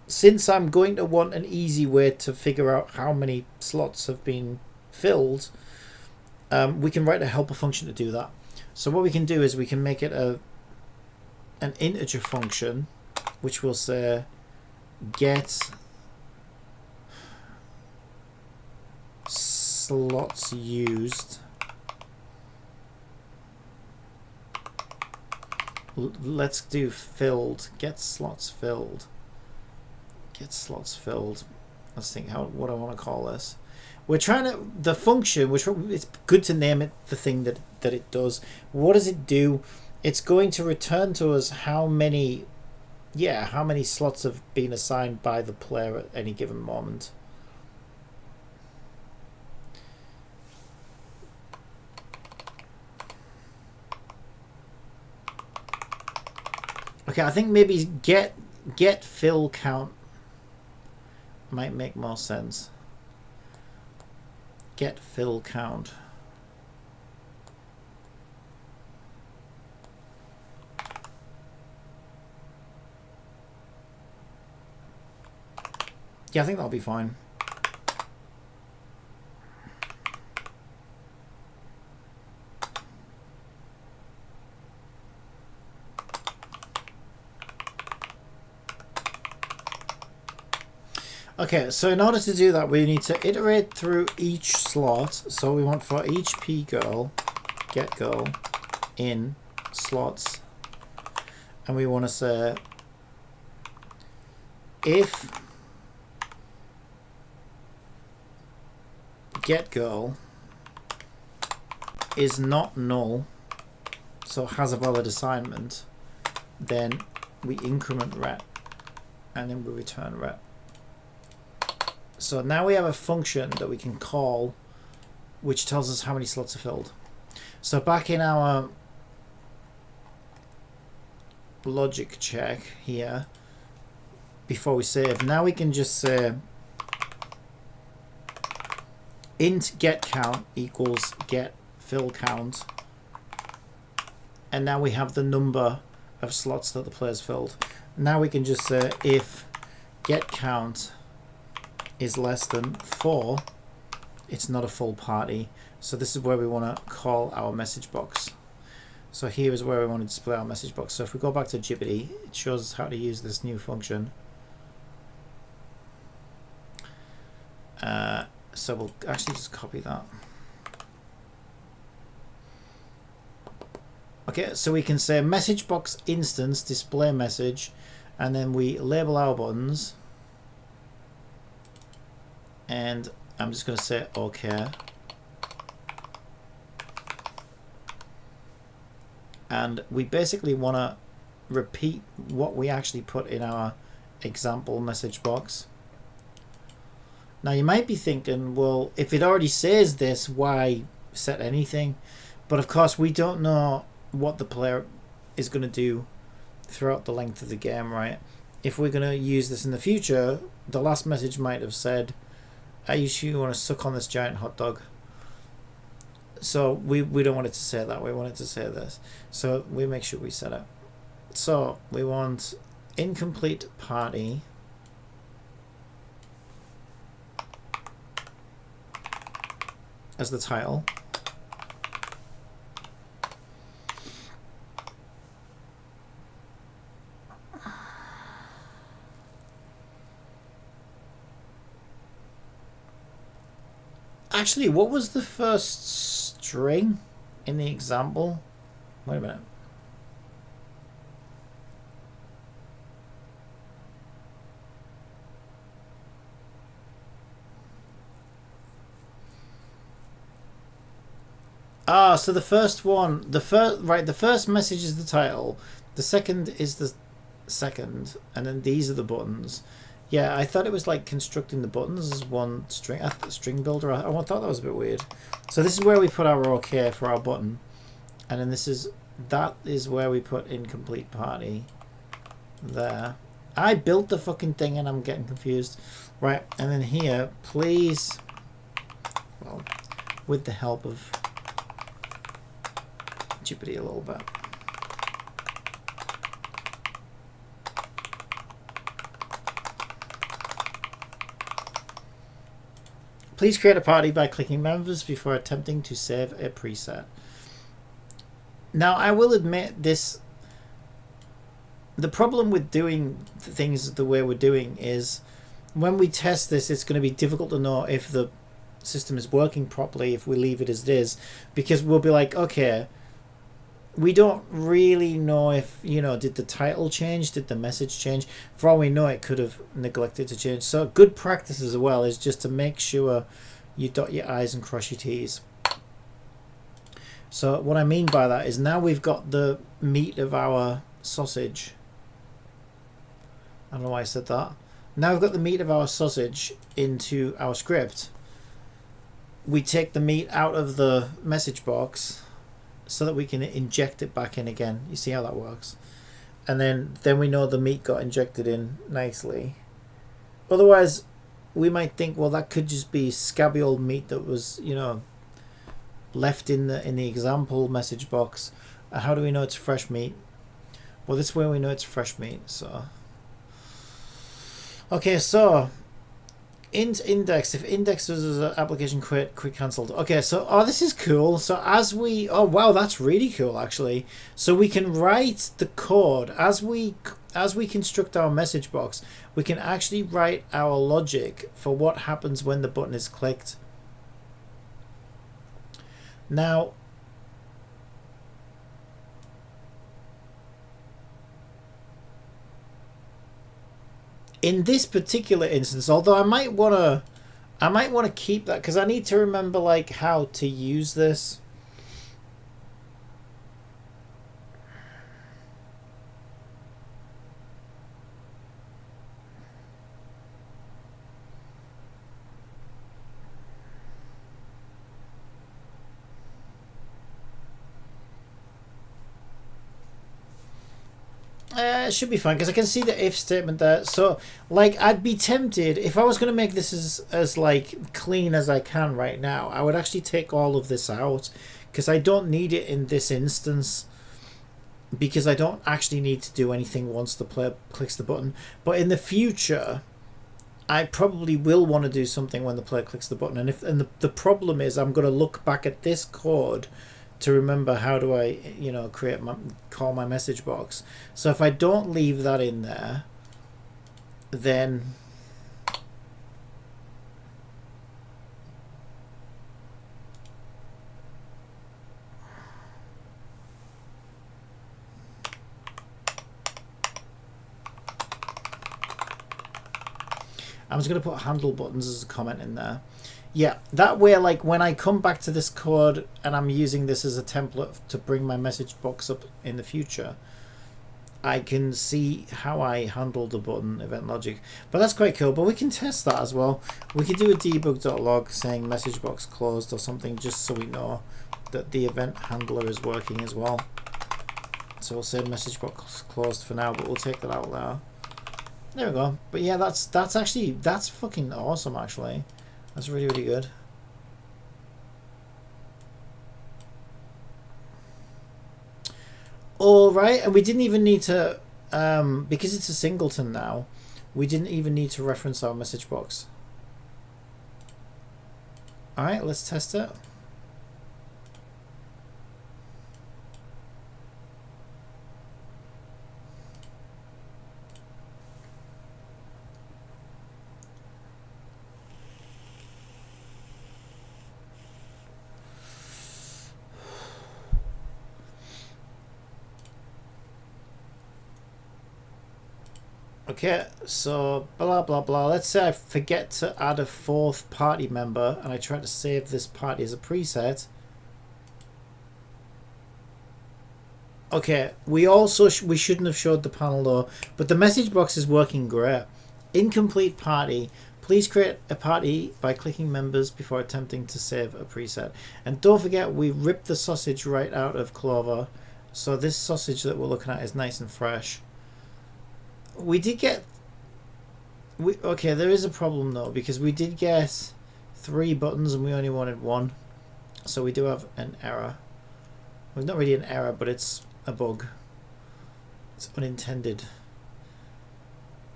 since I'm going to want an easy way to figure out how many slots have been filled, we can write a helper function to do that. So what we can do is we can make it an integer function, which will say get slots used. Let's do filled. Get slots filled. Get slots filled. Let's think what I want to call this. We're trying to, the function, which it's good to name it the thing that it does. What does it do? It's going to return to us how many slots have been assigned by the player at any given moment. Okay, I think maybe get fill count might make more sense. Get fill count. Yeah, I think that'll be fine. Okay, so in order to do that, we need to iterate through each slot. So we want for each pGirl, get girl in slots, and we want to say if get girl is not null, so has a valid assignment, then we increment ret and then we return ret. So now we have a function that we can call which tells us how many slots are filled. So back in our logic check here, before we save, now we can just say int get count equals get fill count, and now we have the number of slots that the player's filled. Now we can just say if get count is less than 4, it's not a full party. So this is where we want to call our message box. So here is where we want to display our message box. So if we go back to Gibity, it shows us how to use this new function. So we'll actually just copy that. Okay, so we can say message box instance display message, and then we label our buttons, and I'm just going to say OK, and we basically want to repeat what we actually put in our example message box. Now you might be thinking, well, if it already says this, why set anything? But of course we don't know what the player is going to do throughout the length of the game, right? If we're going to use this in the future, the last message might have said, are you sure you want to suck on this giant hot dog? So we don't want it to say that, we want it to say this. So we make sure we set it. So we want incomplete party as the title. Actually, what was the first string in the example? Wait a minute. Ah, so the first one, the first message is the title, the second is the second, and then these are the buttons. Yeah, I thought it was like constructing the buttons as one string, string builder. I thought that was a bit weird. So this is where we put our OK for our button, and then that is where we put incomplete party there. I built the fucking thing and I'm getting confused. Right, and then here, please, well, with the help of Gipity a little bit. Please create a party by clicking members before attempting to save a preset. Now, I will admit this. The problem with doing things the way we're doing is when we test this, it's going to be difficult to know if the system is working properly if we leave it as it is, because we'll be like, okay, we don't really know if, you know, did the title change, did the message change? For all we know, it could have neglected to change. So good practice as well is just to make sure you dot your I's and cross your T's. So what I mean by that is now we've got the meat of our sausage. I don't know why I said that. Now we've got the meat of our sausage into our script. We take the meat out of the message box so that we can inject it back in again. You see how that works? And then we know the meat got injected in nicely. Otherwise, we might think, well, that could just be scabby old meat that was, you know, left in the example message box. How do we know it's fresh meat? Well, this way we know it's fresh meat. So, okay, so int index, if index was an application quick cancelled. Okay, so this is cool. So as we, oh wow, that's really cool actually. So we can write the code as we as we construct our message box, we can actually write our logic for what happens when the button is clicked. Now, in this particular instance, although I might want to keep that because I need to remember like how to use this. It should be fine because I can see the if statement there. So, like, I'd be tempted if I was going to make this as like clean as I can right now. I would actually take all of this out because I don't need it in this instance because I don't actually need to do anything once the player clicks the button. But in the future, I probably will want to do something when the player clicks the button. And the problem is I'm going to look back at this code to remember how do I, you know, call my message box. So if I don't leave that in there, then I'm just going to put handle buttons as a comment in there. Yeah, that way, like, when I come back to this code and I'm using this as a template to bring my message box up in the future, I can see how I handle the button event logic. But that's quite cool. But we can test that as well. We could do a debug.log saying message box closed or something just so we know that the event handler is working as well. So we'll say message box closed for now, but we'll take that out there. There we go. But yeah, that's fucking awesome actually. That's really, really good. All right, and we didn't even need to, because it's a singleton now, we didn't even need to reference our message box. All right, let's test it. Okay, so blah blah blah. Let's say I forget to add a fourth party member and I try to save this party as a preset. Okay, we shouldn't have showed the panel though, but the message box is working great. Incomplete party. Please create a party by clicking members before attempting to save a preset. And don't forget, we ripped the sausage right out of Clover. So this sausage that we're looking at is nice and fresh. We did get... okay, there is a problem though, because we did get 3 buttons and we only wanted 1. So we do have an error. Well, not really an error, but it's a bug. It's unintended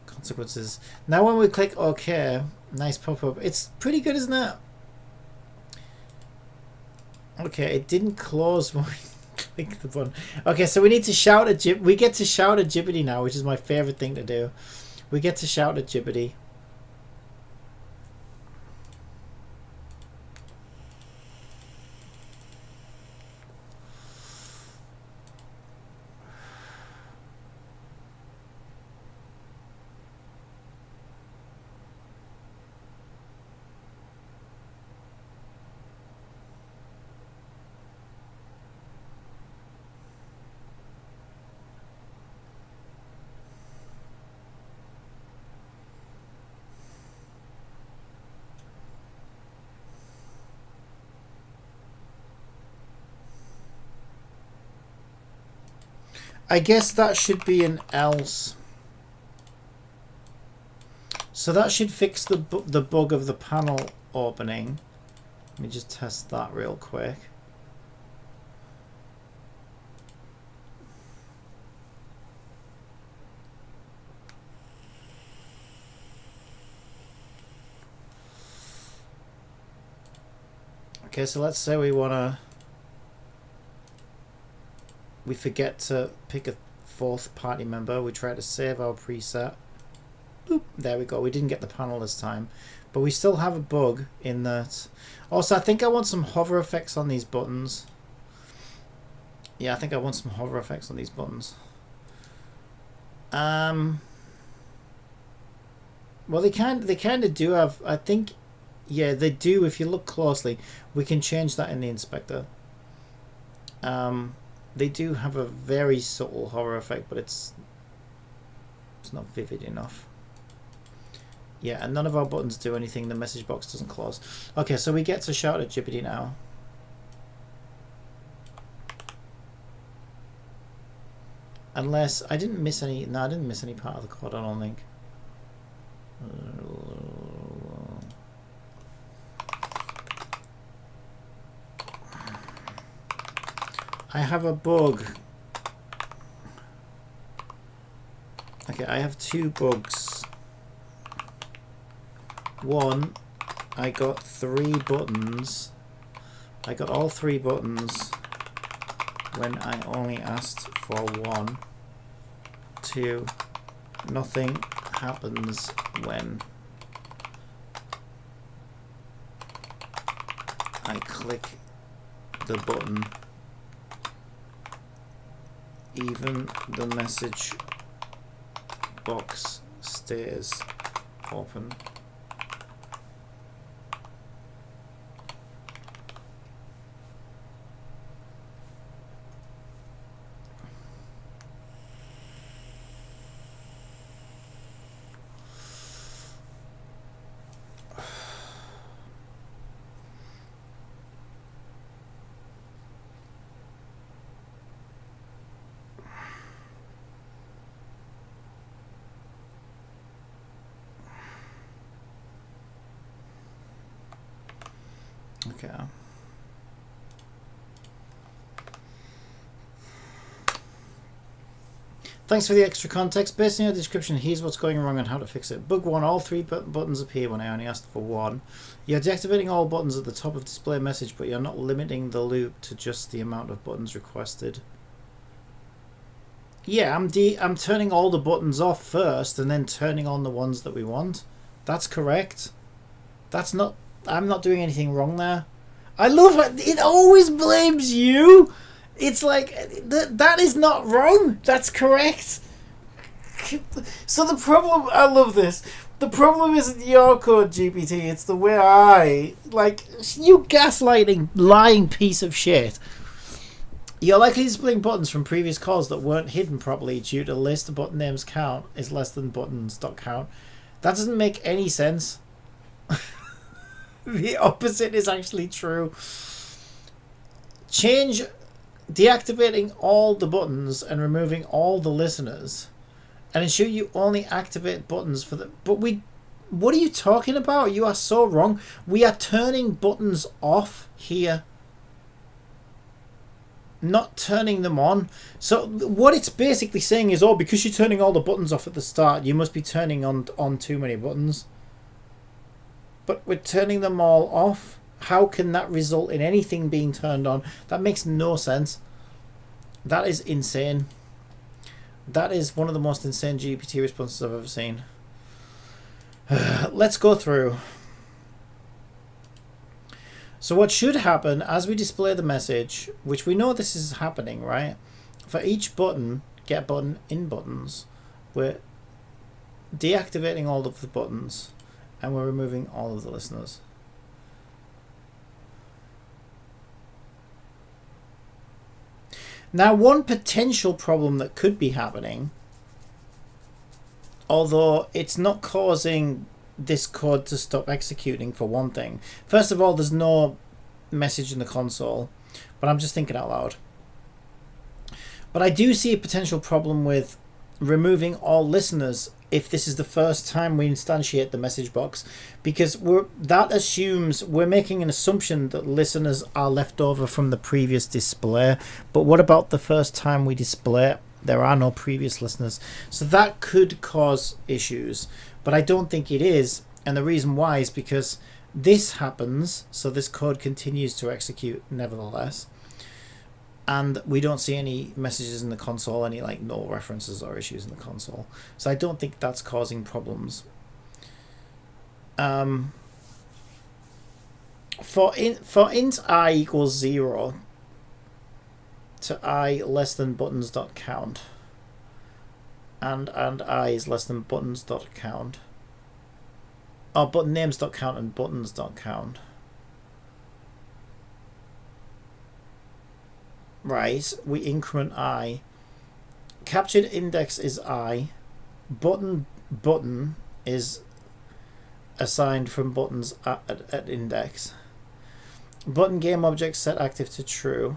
consequences. Now when we click OK, nice pop-up. It's pretty good, isn't it? Okay, it didn't close when we click the button. Okay, so we need to shout at we get to shout at Jibbity now, which is my favorite thing to do. We get to shout at Jibbity. I guess that should be an else. So that should fix the bug of the panel opening. Let me just test that real quick. Okay, so let's say we forget to pick a fourth party member. We try to save our preset. Boop, there we go. We didn't get the panel this time, but we still have a bug in that. Also, I think I want some hover effects on these buttons. Yeah, I think I want some hover effects on these buttons. Well, they kind of do have. I think, yeah, they do. If you look closely, we can change that in the inspector. They do have a very subtle hover effect, but it's not vivid enough. Yeah, and none of our buttons do anything. The message box doesn't close. Okay, so we get to shout at Jibbity now. Unless I didn't miss any. No, I didn't miss any part of the code, I don't think. I have a bug. Okay, I have two bugs. One, I got 3 buttons. I got all 3 buttons when I only asked for 1. 2, nothing happens when I click the button. Even the message box stays open. Okay. Thanks for the extra context. Based on your description, here's what's going wrong and how to fix it. Bug 1, all 3 buttons appear when I only asked for 1. You're deactivating all buttons at the top of display message, but you're not limiting the loop to just the amount of buttons requested. Yeah, I'm turning all the buttons off first and then turning on the ones that we want. That's correct. That's not... I'm not doing anything wrong there. I love it. It always blames you. It's like, that is not wrong. That's correct. So the problem, I love this. The problem isn't your code, GPT. It's the way I, like, you gaslighting, lying piece of shit. You're likely displaying buttons from previous calls that weren't hidden properly due to list button names count is less than buttons.count. That doesn't make any sense. The opposite is actually true. Change deactivating all the buttons and removing all the listeners and ensure you only activate buttons for the... But what are you talking about? You are so wrong. We are turning buttons off here, not turning them on. So what it's basically saying is, oh, because you're turning all the buttons off at the start, you must be turning on too many buttons. But we're turning them all off. How can that result in anything being turned on? That makes no sense. That is insane. That is one of the most insane GPT responses I've ever seen. Let's go through. So what should happen as we display the message, which we know this is happening, right? For each button, get button in buttons, we're deactivating all of the buttons and we're removing all of the listeners. Now, one potential problem that could be happening, although it's not causing this code to stop executing, for one thing. First of all, there's no message in the console, but I'm just thinking out loud. But I do see a potential problem with removing all listeners if this is the first time we instantiate the message box, because that assumes we're making an assumption that listeners are left over from the previous display. But what about the first time we display it? There are no previous listeners, so that could cause issues, but I don't think it is. And the reason why is because this happens, so this code continues to execute nevertheless. and we don't see any messages in the console, any like null references or issues in the console. So I don't think that's causing problems. For int I equals 0 to I less than buttons dot count, and I is less than buttons dot count, or button names dot count and buttons dot count. Right, we increment I. Captured index is I. Button is assigned from buttons at index. Button game object set active to true.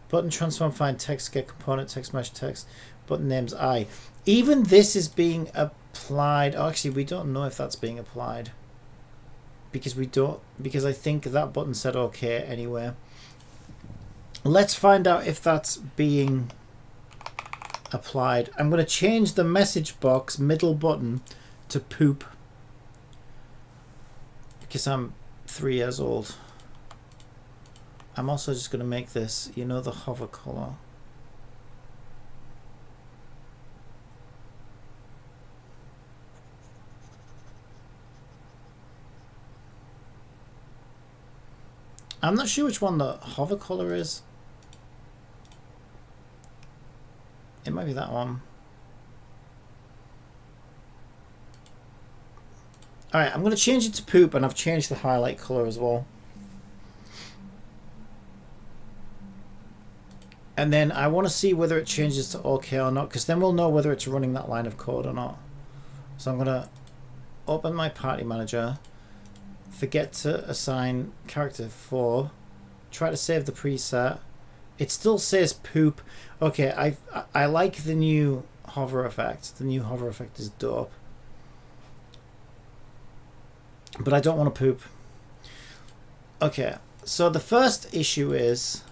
Button transform find text get component text mesh text. Button names I. Even this is being applied. Oh, actually, we don't know if that's being applied because I think that button said okay anyway. Let's find out if that's being applied. I'm going to change the message box middle button to poop because I'm 3 years old. I'm also just going to make this, you know, the hover color. I'm not sure which one the hover color is. It might be that one. Alright, I'm going to change it to poop, and I've changed the highlight color as well. And then I want to see whether it changes to OK or not, because then we'll know whether it's running that line of code or not. So I'm going to open my party manager, forget to assign character 4, try to save the preset. It still says poop. Okay, I like the new hover effect. The new hover effect is dope. But I don't want to poop. Okay, so the first issue is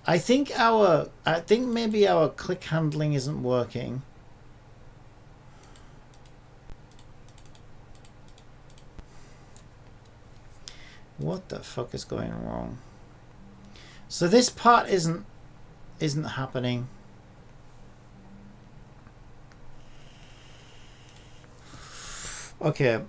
I think maybe our click handling isn't working. What the fuck is going wrong? So this part isn't happening. Okay.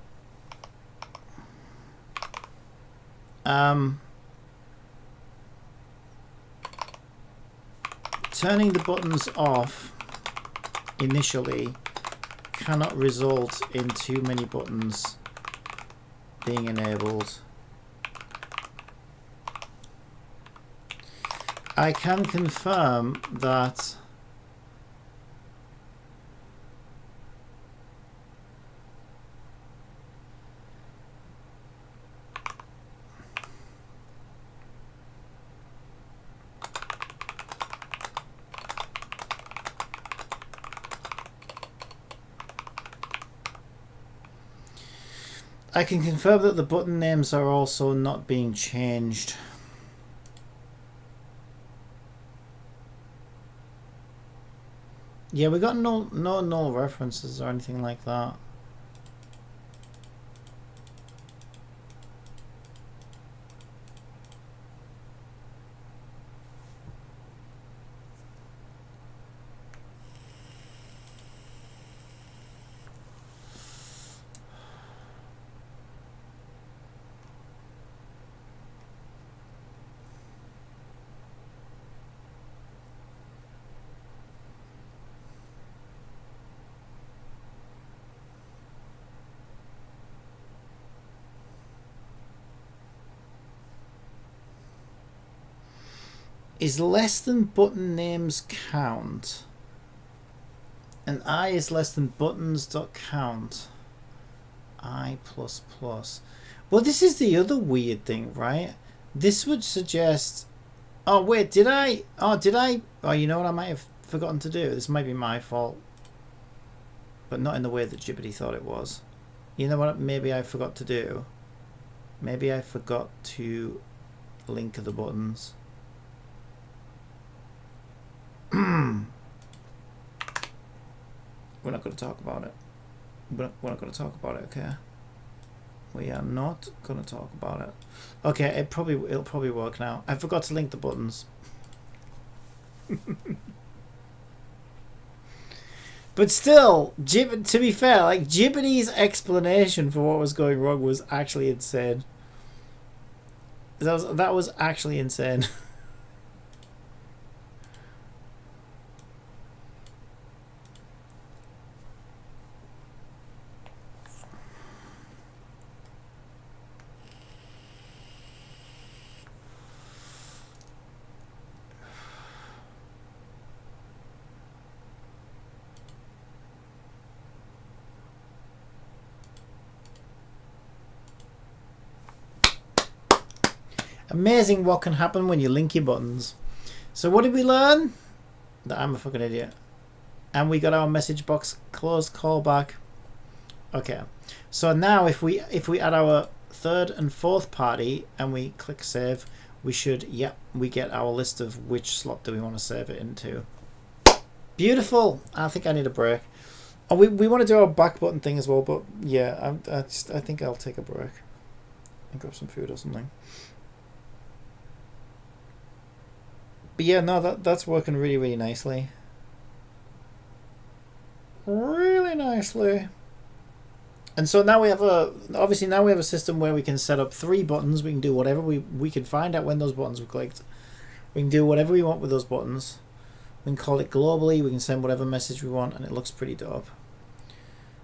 Turning the buttons off initially cannot result in too many buttons being enabled. I can confirm that the button names are also not being changed. Yeah, we got no null references or anything like that. Is less than button names count, and I is less than buttons dot count. I plus plus. Well, this is the other weird thing, right? This would suggest. Oh wait, did I? Oh, you know what I might have forgotten to do. This might be my fault, but not in the way that Jibbity thought it was. You know what? Maybe I forgot to do. Maybe I forgot to link the buttons. We're not going to talk about it. We're not going to talk about it, okay? We are not going to talk about it. Okay, it'll probably work now. I forgot to link the buttons. But still, to be fair, like Jibbity's explanation for what was going wrong was actually insane. That was actually insane. Amazing what can happen when you link your buttons. So what did we learn? That I'm a fucking idiot. And we got our message box closed callback. Okay. So now if we add our third and fourth party and we click save, we should, yep, we get our list of which slot do we want to save it into. Beautiful. I think I need a break. Oh, we want to do our back button thing as well, but yeah, I think I'll take a break and grab some food or something. But yeah, no, that's working really, really nicely. Really nicely. And so now we have obviously now we have a system where we can set up 3 buttons. We can do whatever we can find out when those buttons were clicked. We can do whatever we want with those buttons. We can call it globally. We can send whatever message we want, and it looks pretty dope.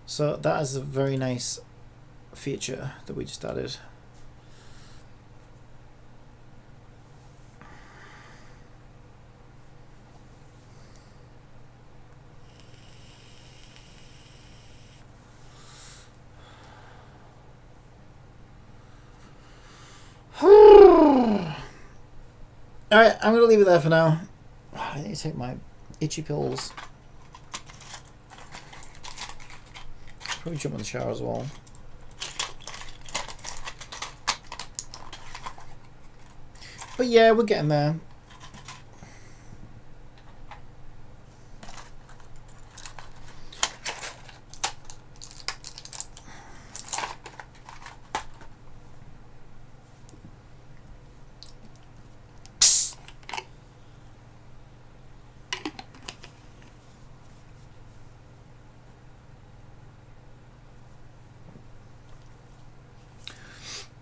So that is a very nice feature that we just added. Alright, I'm going to leave it there for now. I need to take my itchy pills. Probably jump in the shower as well. But yeah, we're getting there.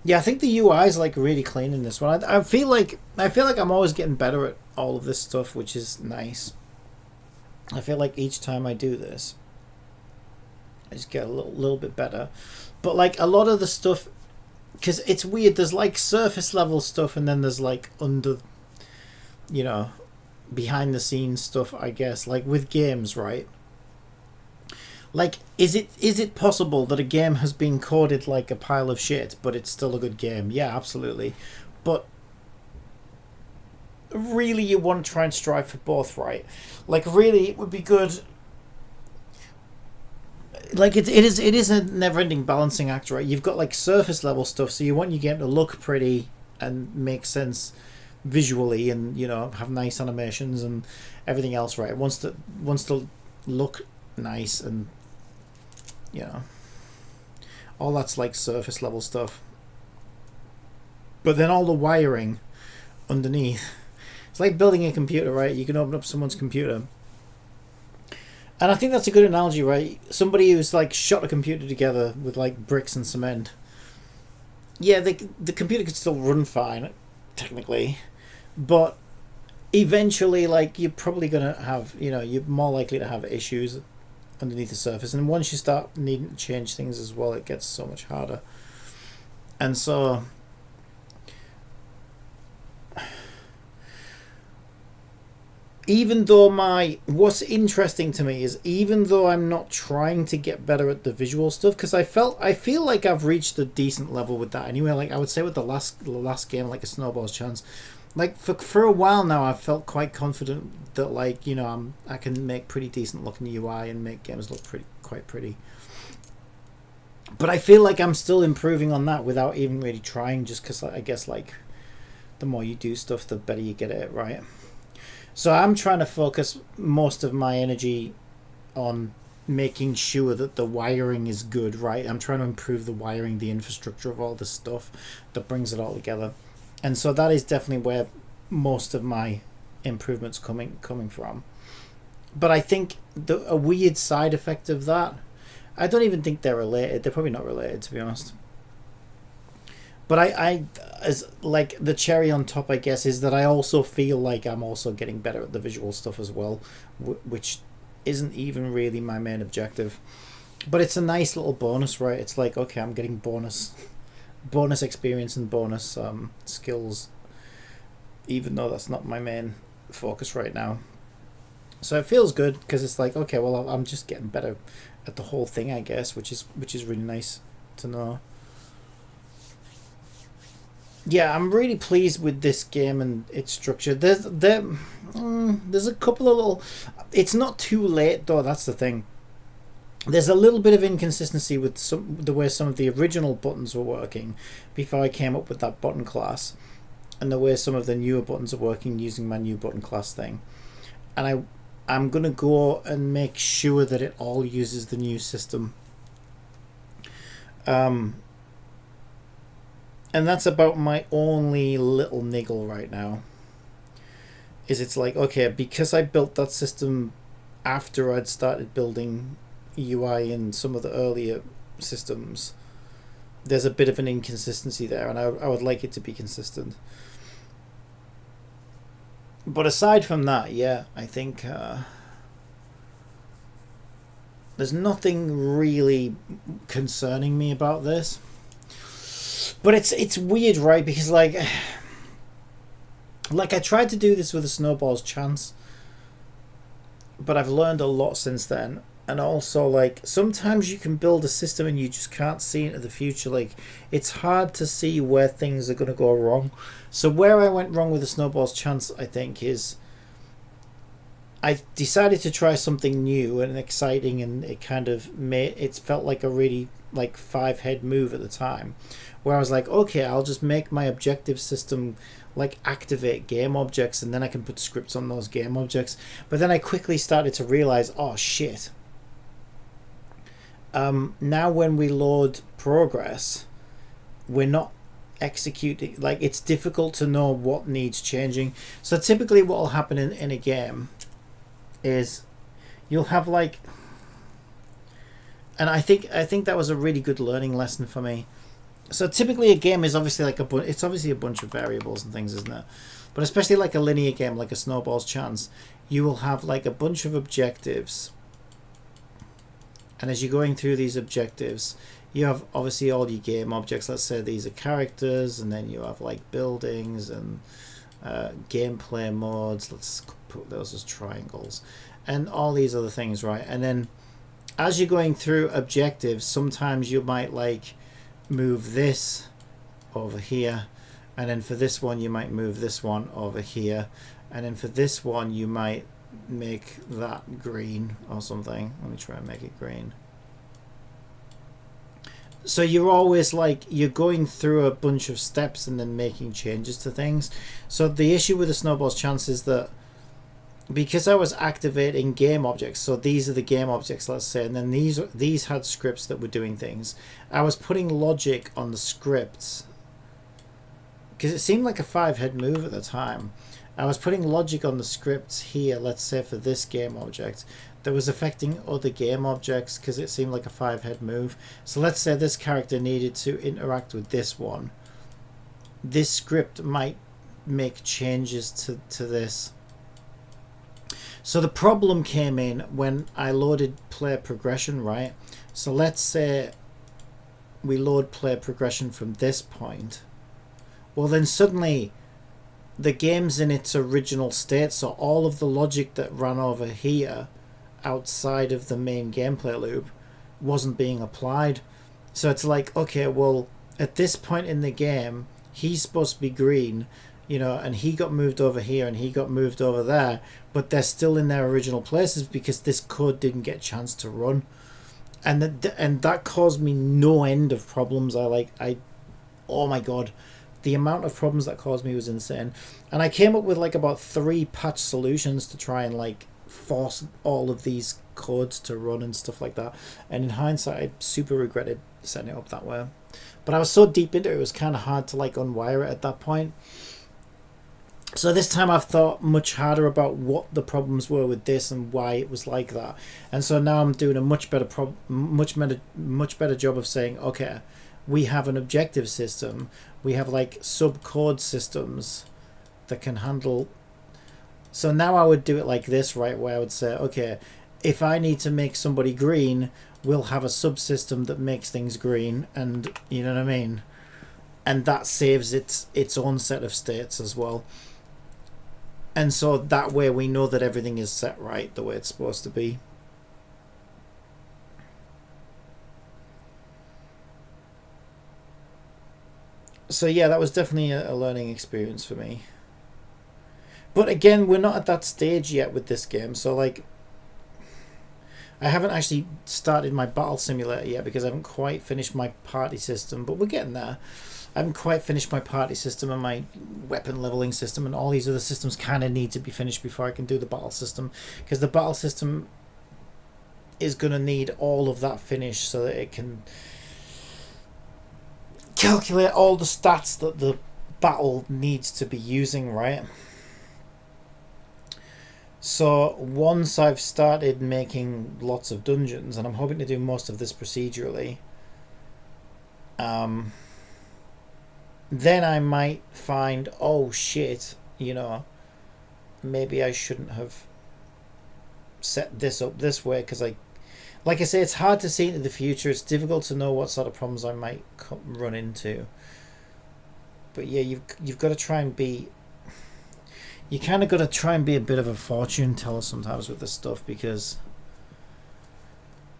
Yeah, I think the UI is like really clean in this one. I feel like I'm always getting better at all of this stuff, which is nice. I feel like each time I do this, I just get a little bit better. But like a lot of the stuff, because it's weird. There's like surface level stuff, and then there's like under, you know, behind the scenes stuff. I guess like with games, right? Like, is it possible that a game has been coded like a pile of shit, but it's still a good game? Yeah, absolutely. But really, you want to try and strive for both, right? Like, really, it would be good. Like, it is a never-ending balancing act, right? You've got like surface level stuff, so you want your game to look pretty and make sense visually, and you know, have nice animations and everything else, right? It wants to look nice, and you know, all that's like surface level stuff. But then all the wiring underneath, it's like building a computer, right? You can open up someone's computer, and I think that's a good analogy, right? Somebody who's like shot a computer together with like bricks and cement. Yeah, the computer could still run fine, technically, but eventually, like, you're probably gonna have, you know, you're more likely to have issues underneath the surface, and once you start needing to change things as well, it gets so much harder. And so even though what's interesting to me is, even though I'm not trying to get better at the visual stuff, because I feel like I've reached a decent level with that anyway. Like I would say with the last game, like A Snowball's Chance, like for a while now, I've felt quite confident that, like, you know, I can make pretty decent looking UI and make games look quite pretty. But I feel like I'm still improving on that without even really trying, just because I guess like the more you do stuff, the better you get at it, right? So I'm trying to focus most of my energy on making sure that the wiring is good, right? I'm trying to improve the wiring, the infrastructure of all this stuff that brings it all together. And so that is definitely where most of my improvements coming from. But I think a weird side effect of that, I don't even think they're related. They're probably not related, to be honest. But I as like the cherry on top, I guess, is that I also feel like I'm also getting better at the visual stuff as well, which isn't even really my main objective. But it's a nice little bonus, right? It's like, okay, I'm getting bonus experience and bonus skills, even though that's not my main focus right now. So it feels good because it's like, okay, well, I'm just getting better at the whole thing, I guess, which is really nice to know. Yeah, I'm really pleased with this game and its structure. There's a couple of little. It's not too late though. That's the thing. There's a little bit of inconsistency with the way some of the original buttons were working before I came up with that button class, and the way some of the newer buttons are working using my new button class thing. And I'm gonna go and make sure that it all uses the new system. And that's about my only little niggle right now. Is it's like, okay, because I built that system after I'd started building UI in some of the earlier systems, there's a bit of an inconsistency there, and I would like it to be consistent. But aside from that, yeah, I think there's nothing really concerning me about this. But it's weird, right? Because like I tried to do this with a Snowball's Chance, but I've learned a lot since then. And also, like, sometimes you can build a system and you just can't see into the future. Like, it's hard to see where things are going to go wrong. So where I went wrong with the Snowball's Chance, I think, is I decided to try something new and exciting, and it kind of it felt like a really like 5-head move at the time, where I was like, okay, I'll just make my objective system like activate game objects, and then I can put scripts on those game objects. But then I quickly started to realize, oh shit, now when we load progress, we're not executing, like, it's difficult to know what needs changing. So typically what will happen in a game is you'll have like, and I think that was a really good learning lesson for me. So typically a game is obviously like it's obviously a bunch of variables and things, isn't it? But especially like a linear game like a Snowball's Chance, you will have like a bunch of objectives, and as you're going through these objectives, you have obviously all your game objects. Let's say these are characters, and then you have like buildings and gameplay modes. Let's put those as triangles, and all these other things, right? And then as you're going through objectives, sometimes you might like move this over here, and then for this one you might move this one over here, and then for this one you might make that green or something. Let me try and make it green. So you're always like, you're going through a bunch of steps and then making changes to things. So the issue with the Snowball's Chance is that because I was activating game objects, so these are the game objects, let's say, and then these had scripts that were doing things, I was putting logic on the scripts because it seemed like a 5-head move at the time. I was putting logic on the scripts here, let's say for this game object, that was affecting other game objects because it seemed like a 5-head move. So let's say this character needed to interact with this one. This script might make changes to this. So the problem came in when I loaded player progression, right? So let's say we load player progression from this point. Well, then suddenly the game's in its original state, so all of the logic that ran over here outside of the main gameplay loop wasn't being applied. So it's like, okay, well, at this point in the game, he's supposed to be green, you know, and he got moved over here and he got moved over there, but they're still in their original places because this code didn't get a chance to run. And that caused me no end of problems. Oh my god, the amount of problems that caused me was insane. And I came up with like about 3 patch solutions to try and like force all of these codes to run and stuff like that. And in hindsight, I super regretted setting it up that way. But I was so deep into it, it was kind of hard to like unwire it at that point. So this time I've thought much harder about what the problems were with this and why it was like that. And so now I'm doing a much better job of saying, okay, we have an objective system. We have like sub-code systems that can handle. So now I would do it like this, right? Where I would say, okay, if I need to make somebody green, we'll have a subsystem that makes things green, and you know what I mean? And that saves its own set of states as well. And so that way we know that everything is set right the way it's supposed to be. So yeah, that was definitely a learning experience for me. But again, we're not at that stage yet with this game. So like, I haven't actually started my battle simulator yet because I haven't quite finished my party system, but we're getting there. I haven't quite finished my party system and my weapon leveling system, and all these other systems kind of need to be finished before I can do the battle system, because the battle system is going to need all of that finished so that it can calculate all the stats that the battle needs to be using, right? So once I've started making lots of dungeons, and I'm hoping to do most of this procedurally, then I might find, oh shit, you know, maybe I shouldn't have set this up this way, because like I say, it's hard to see into the future. It's difficult to know what sort of problems I might run into. But yeah, you've got to try and be. You kind of got to try and be a bit of a fortune teller sometimes with this stuff, because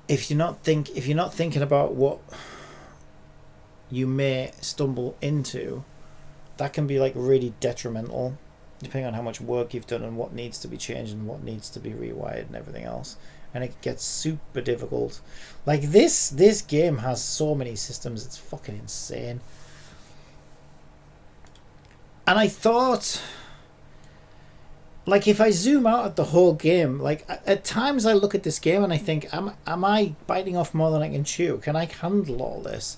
if you're not thinking about what you may stumble into, that can be like really detrimental, depending on how much work you've done and what needs to be changed and what needs to be rewired and everything else. And it gets super difficult. Like this game has so many systems, it's fucking insane. And I thought, like, if I zoom out at the whole game, like at times I look at this game and I think, am I biting off more than I can chew? Can I handle all this?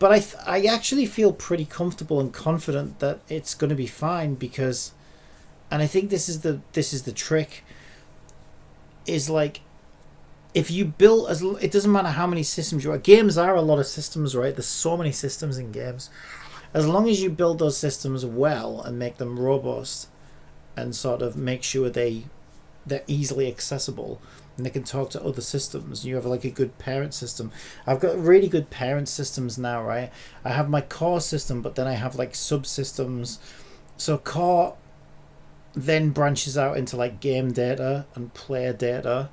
But I actually feel pretty comfortable and confident that it's going to be fine, because, and I think this is the trick, is like, if you build, it doesn't matter how many systems you are. Games are a lot of systems, right? There's so many systems in games. As long as you build those systems well and make them robust, and sort of make sure they're easily accessible and they can talk to other systems. You have like a good parent system. I've got really good parent systems now, right? I have my core system, but then I have like subsystems. So core then branches out into like game data and player data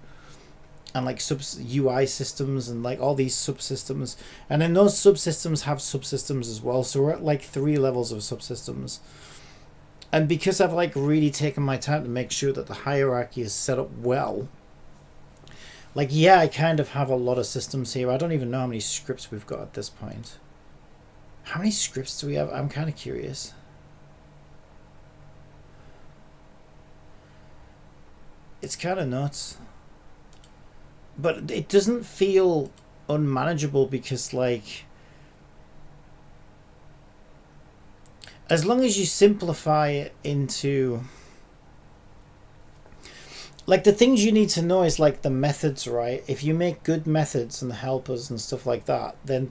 and like UI systems and like all these subsystems. And then those subsystems have subsystems as well. So we're at like 3 levels of subsystems. And because I've like really taken my time to make sure that the hierarchy is set up well, like, yeah, I kind of have a lot of systems here. I don't even know how many scripts we've got at this point. How many scripts do we have? I'm kind of curious. It's kind of nuts. But it doesn't feel unmanageable, because like, as long as you simplify it into, like, the things you need to know is like the methods, right? If you make good methods and helpers and stuff like that, then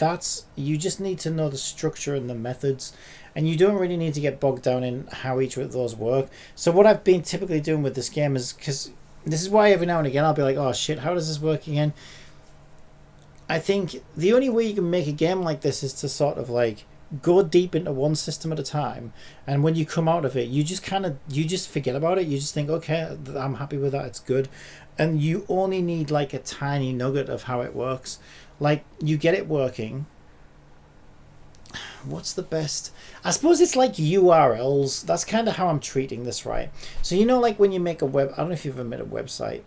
you just need to know the structure and the methods, and you don't really need to get bogged down in how each of those work. So what I've been typically doing with this game is, because this is why every now and again I'll be like, oh shit, how does this work again? I think the only way you can make a game like this is to sort of like go deep into one system at a time, and when you come out of it, you just forget about it. You just think, okay, I'm happy with that, it's good, and you only need like a tiny nugget of how it works. Like, you get it working. What's the best? I suppose it's like URLs. That's kind of how I'm treating this, right? So you know, like when you make a web, I don't know if you've ever made a website,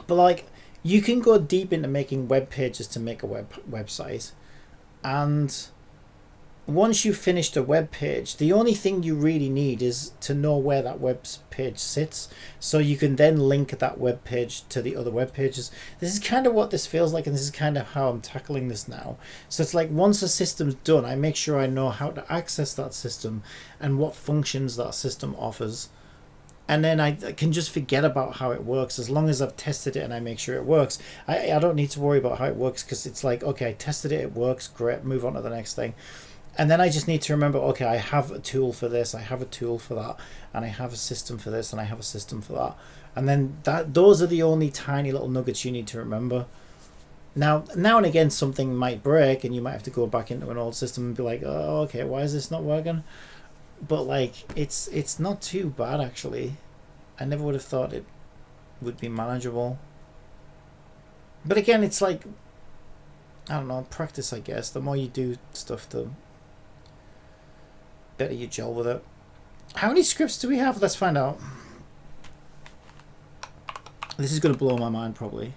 but like, you can go deep into making web pages to make a website, and once you've finished a web page, the only thing you really need is to know where that web page sits, so you can then link that web page to the other web pages. This is kind of what this feels like, and this is kind of how I'm tackling this now. So it's like once a system's done, I make sure I know how to access that system and what functions that system offers. And then I can just forget about how it works as long as I've tested it and I make sure it works. I don't need to worry about how it works, because it's like, okay, I tested it, it works, great, move on to the next thing. And then I just need to remember, okay, I have a tool for this, I have a tool for that, and I have a system for this, and I have a system for that. And then those are the only tiny little nuggets you need to remember. Now and again, something might break, and you might have to go back into an old system and be like, oh, okay, why is this not working? But like, it's not too bad, actually. I never would have thought it would be manageable. But again, it's like, I don't know, practice, I guess. The more you do stuff, the better you gel with it. How many scripts do we have? Let's find out. This is going to blow my mind, probably.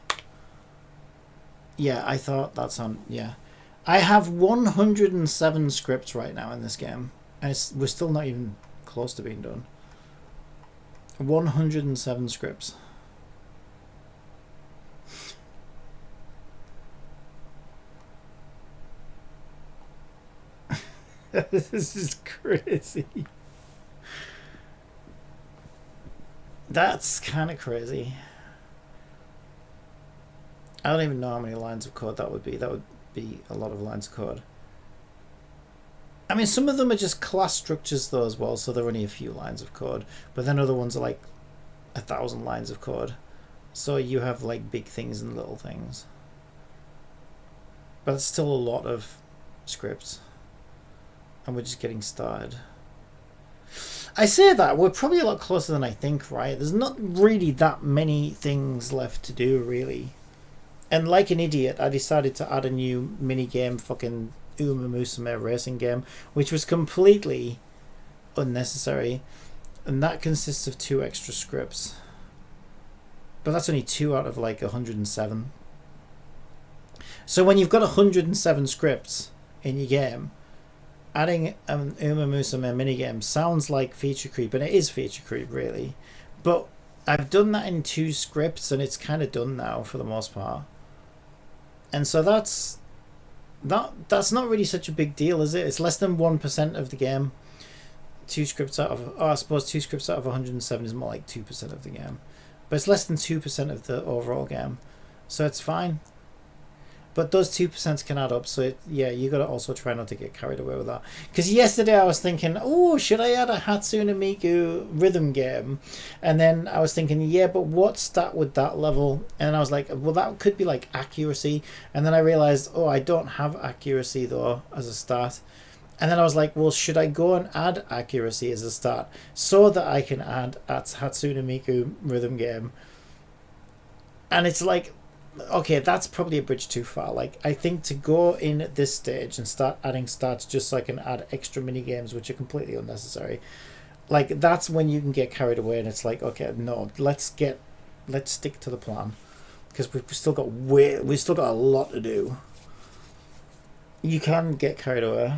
Yeah, I thought that's on. Yeah. I have 107 scripts right now in this game. And we're still not even close to being done. 107 scripts. This is crazy. That's kind of crazy. I don't even know how many lines of code that would be. That would be a lot of lines of code. I mean, some of them are just class structures though as well, so they're only a few lines of code. But then other ones are like 1,000 lines of code. So you have like big things and little things. But it's still a lot of scripts. And we're just getting started. I say that, we're probably a lot closer than I think, right? There's not really that many things left to do, really. And like an idiot, I decided to add a new minigame, fucking Uma Musume racing game, which was completely unnecessary. And that consists of 2 extra scripts. But that's only 2 out of like 107. So when you've got 107 scripts in your game, adding an Uma Musume minigame sounds like feature creep, and it is feature creep, really. But I've done that in 2 scripts, and it's kind of done now for the most part. And so that's not really such a big deal, is it? It's less than 1% of the game. 2 scripts out of, I suppose 2 scripts out of 107 is more like 2% of the game. But it's less than 2% of the overall game. So it's fine. But those 2% can add up, so yeah, you got to also try not to get carried away with that. Because yesterday I was thinking, oh, should I add a Hatsune Miku rhythm game? And then I was thinking, yeah, but what stat would that level? And I was like, well, that could be like accuracy. And then I realized, oh, I don't have accuracy though as a stat. And then I was like, well, should I go and add accuracy as a stat so that I can add at Hatsune Miku rhythm game? And it's like, okay, that's probably a bridge too far. Like, I think to go in at this stage and start adding stats just so I can add extra mini games which are completely unnecessary, like, that's when you can get carried away, and it's like, okay, no, let's stick to the plan, because we've still got a lot to do. You can get carried away.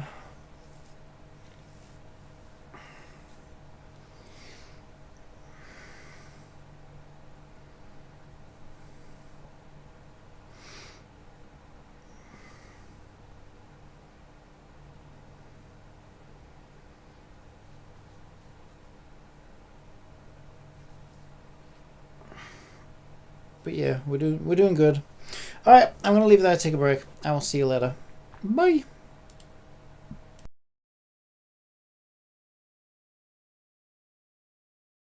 But yeah, we're doing good. All right, I'm gonna leave it there, take a break. I will see you later. Bye.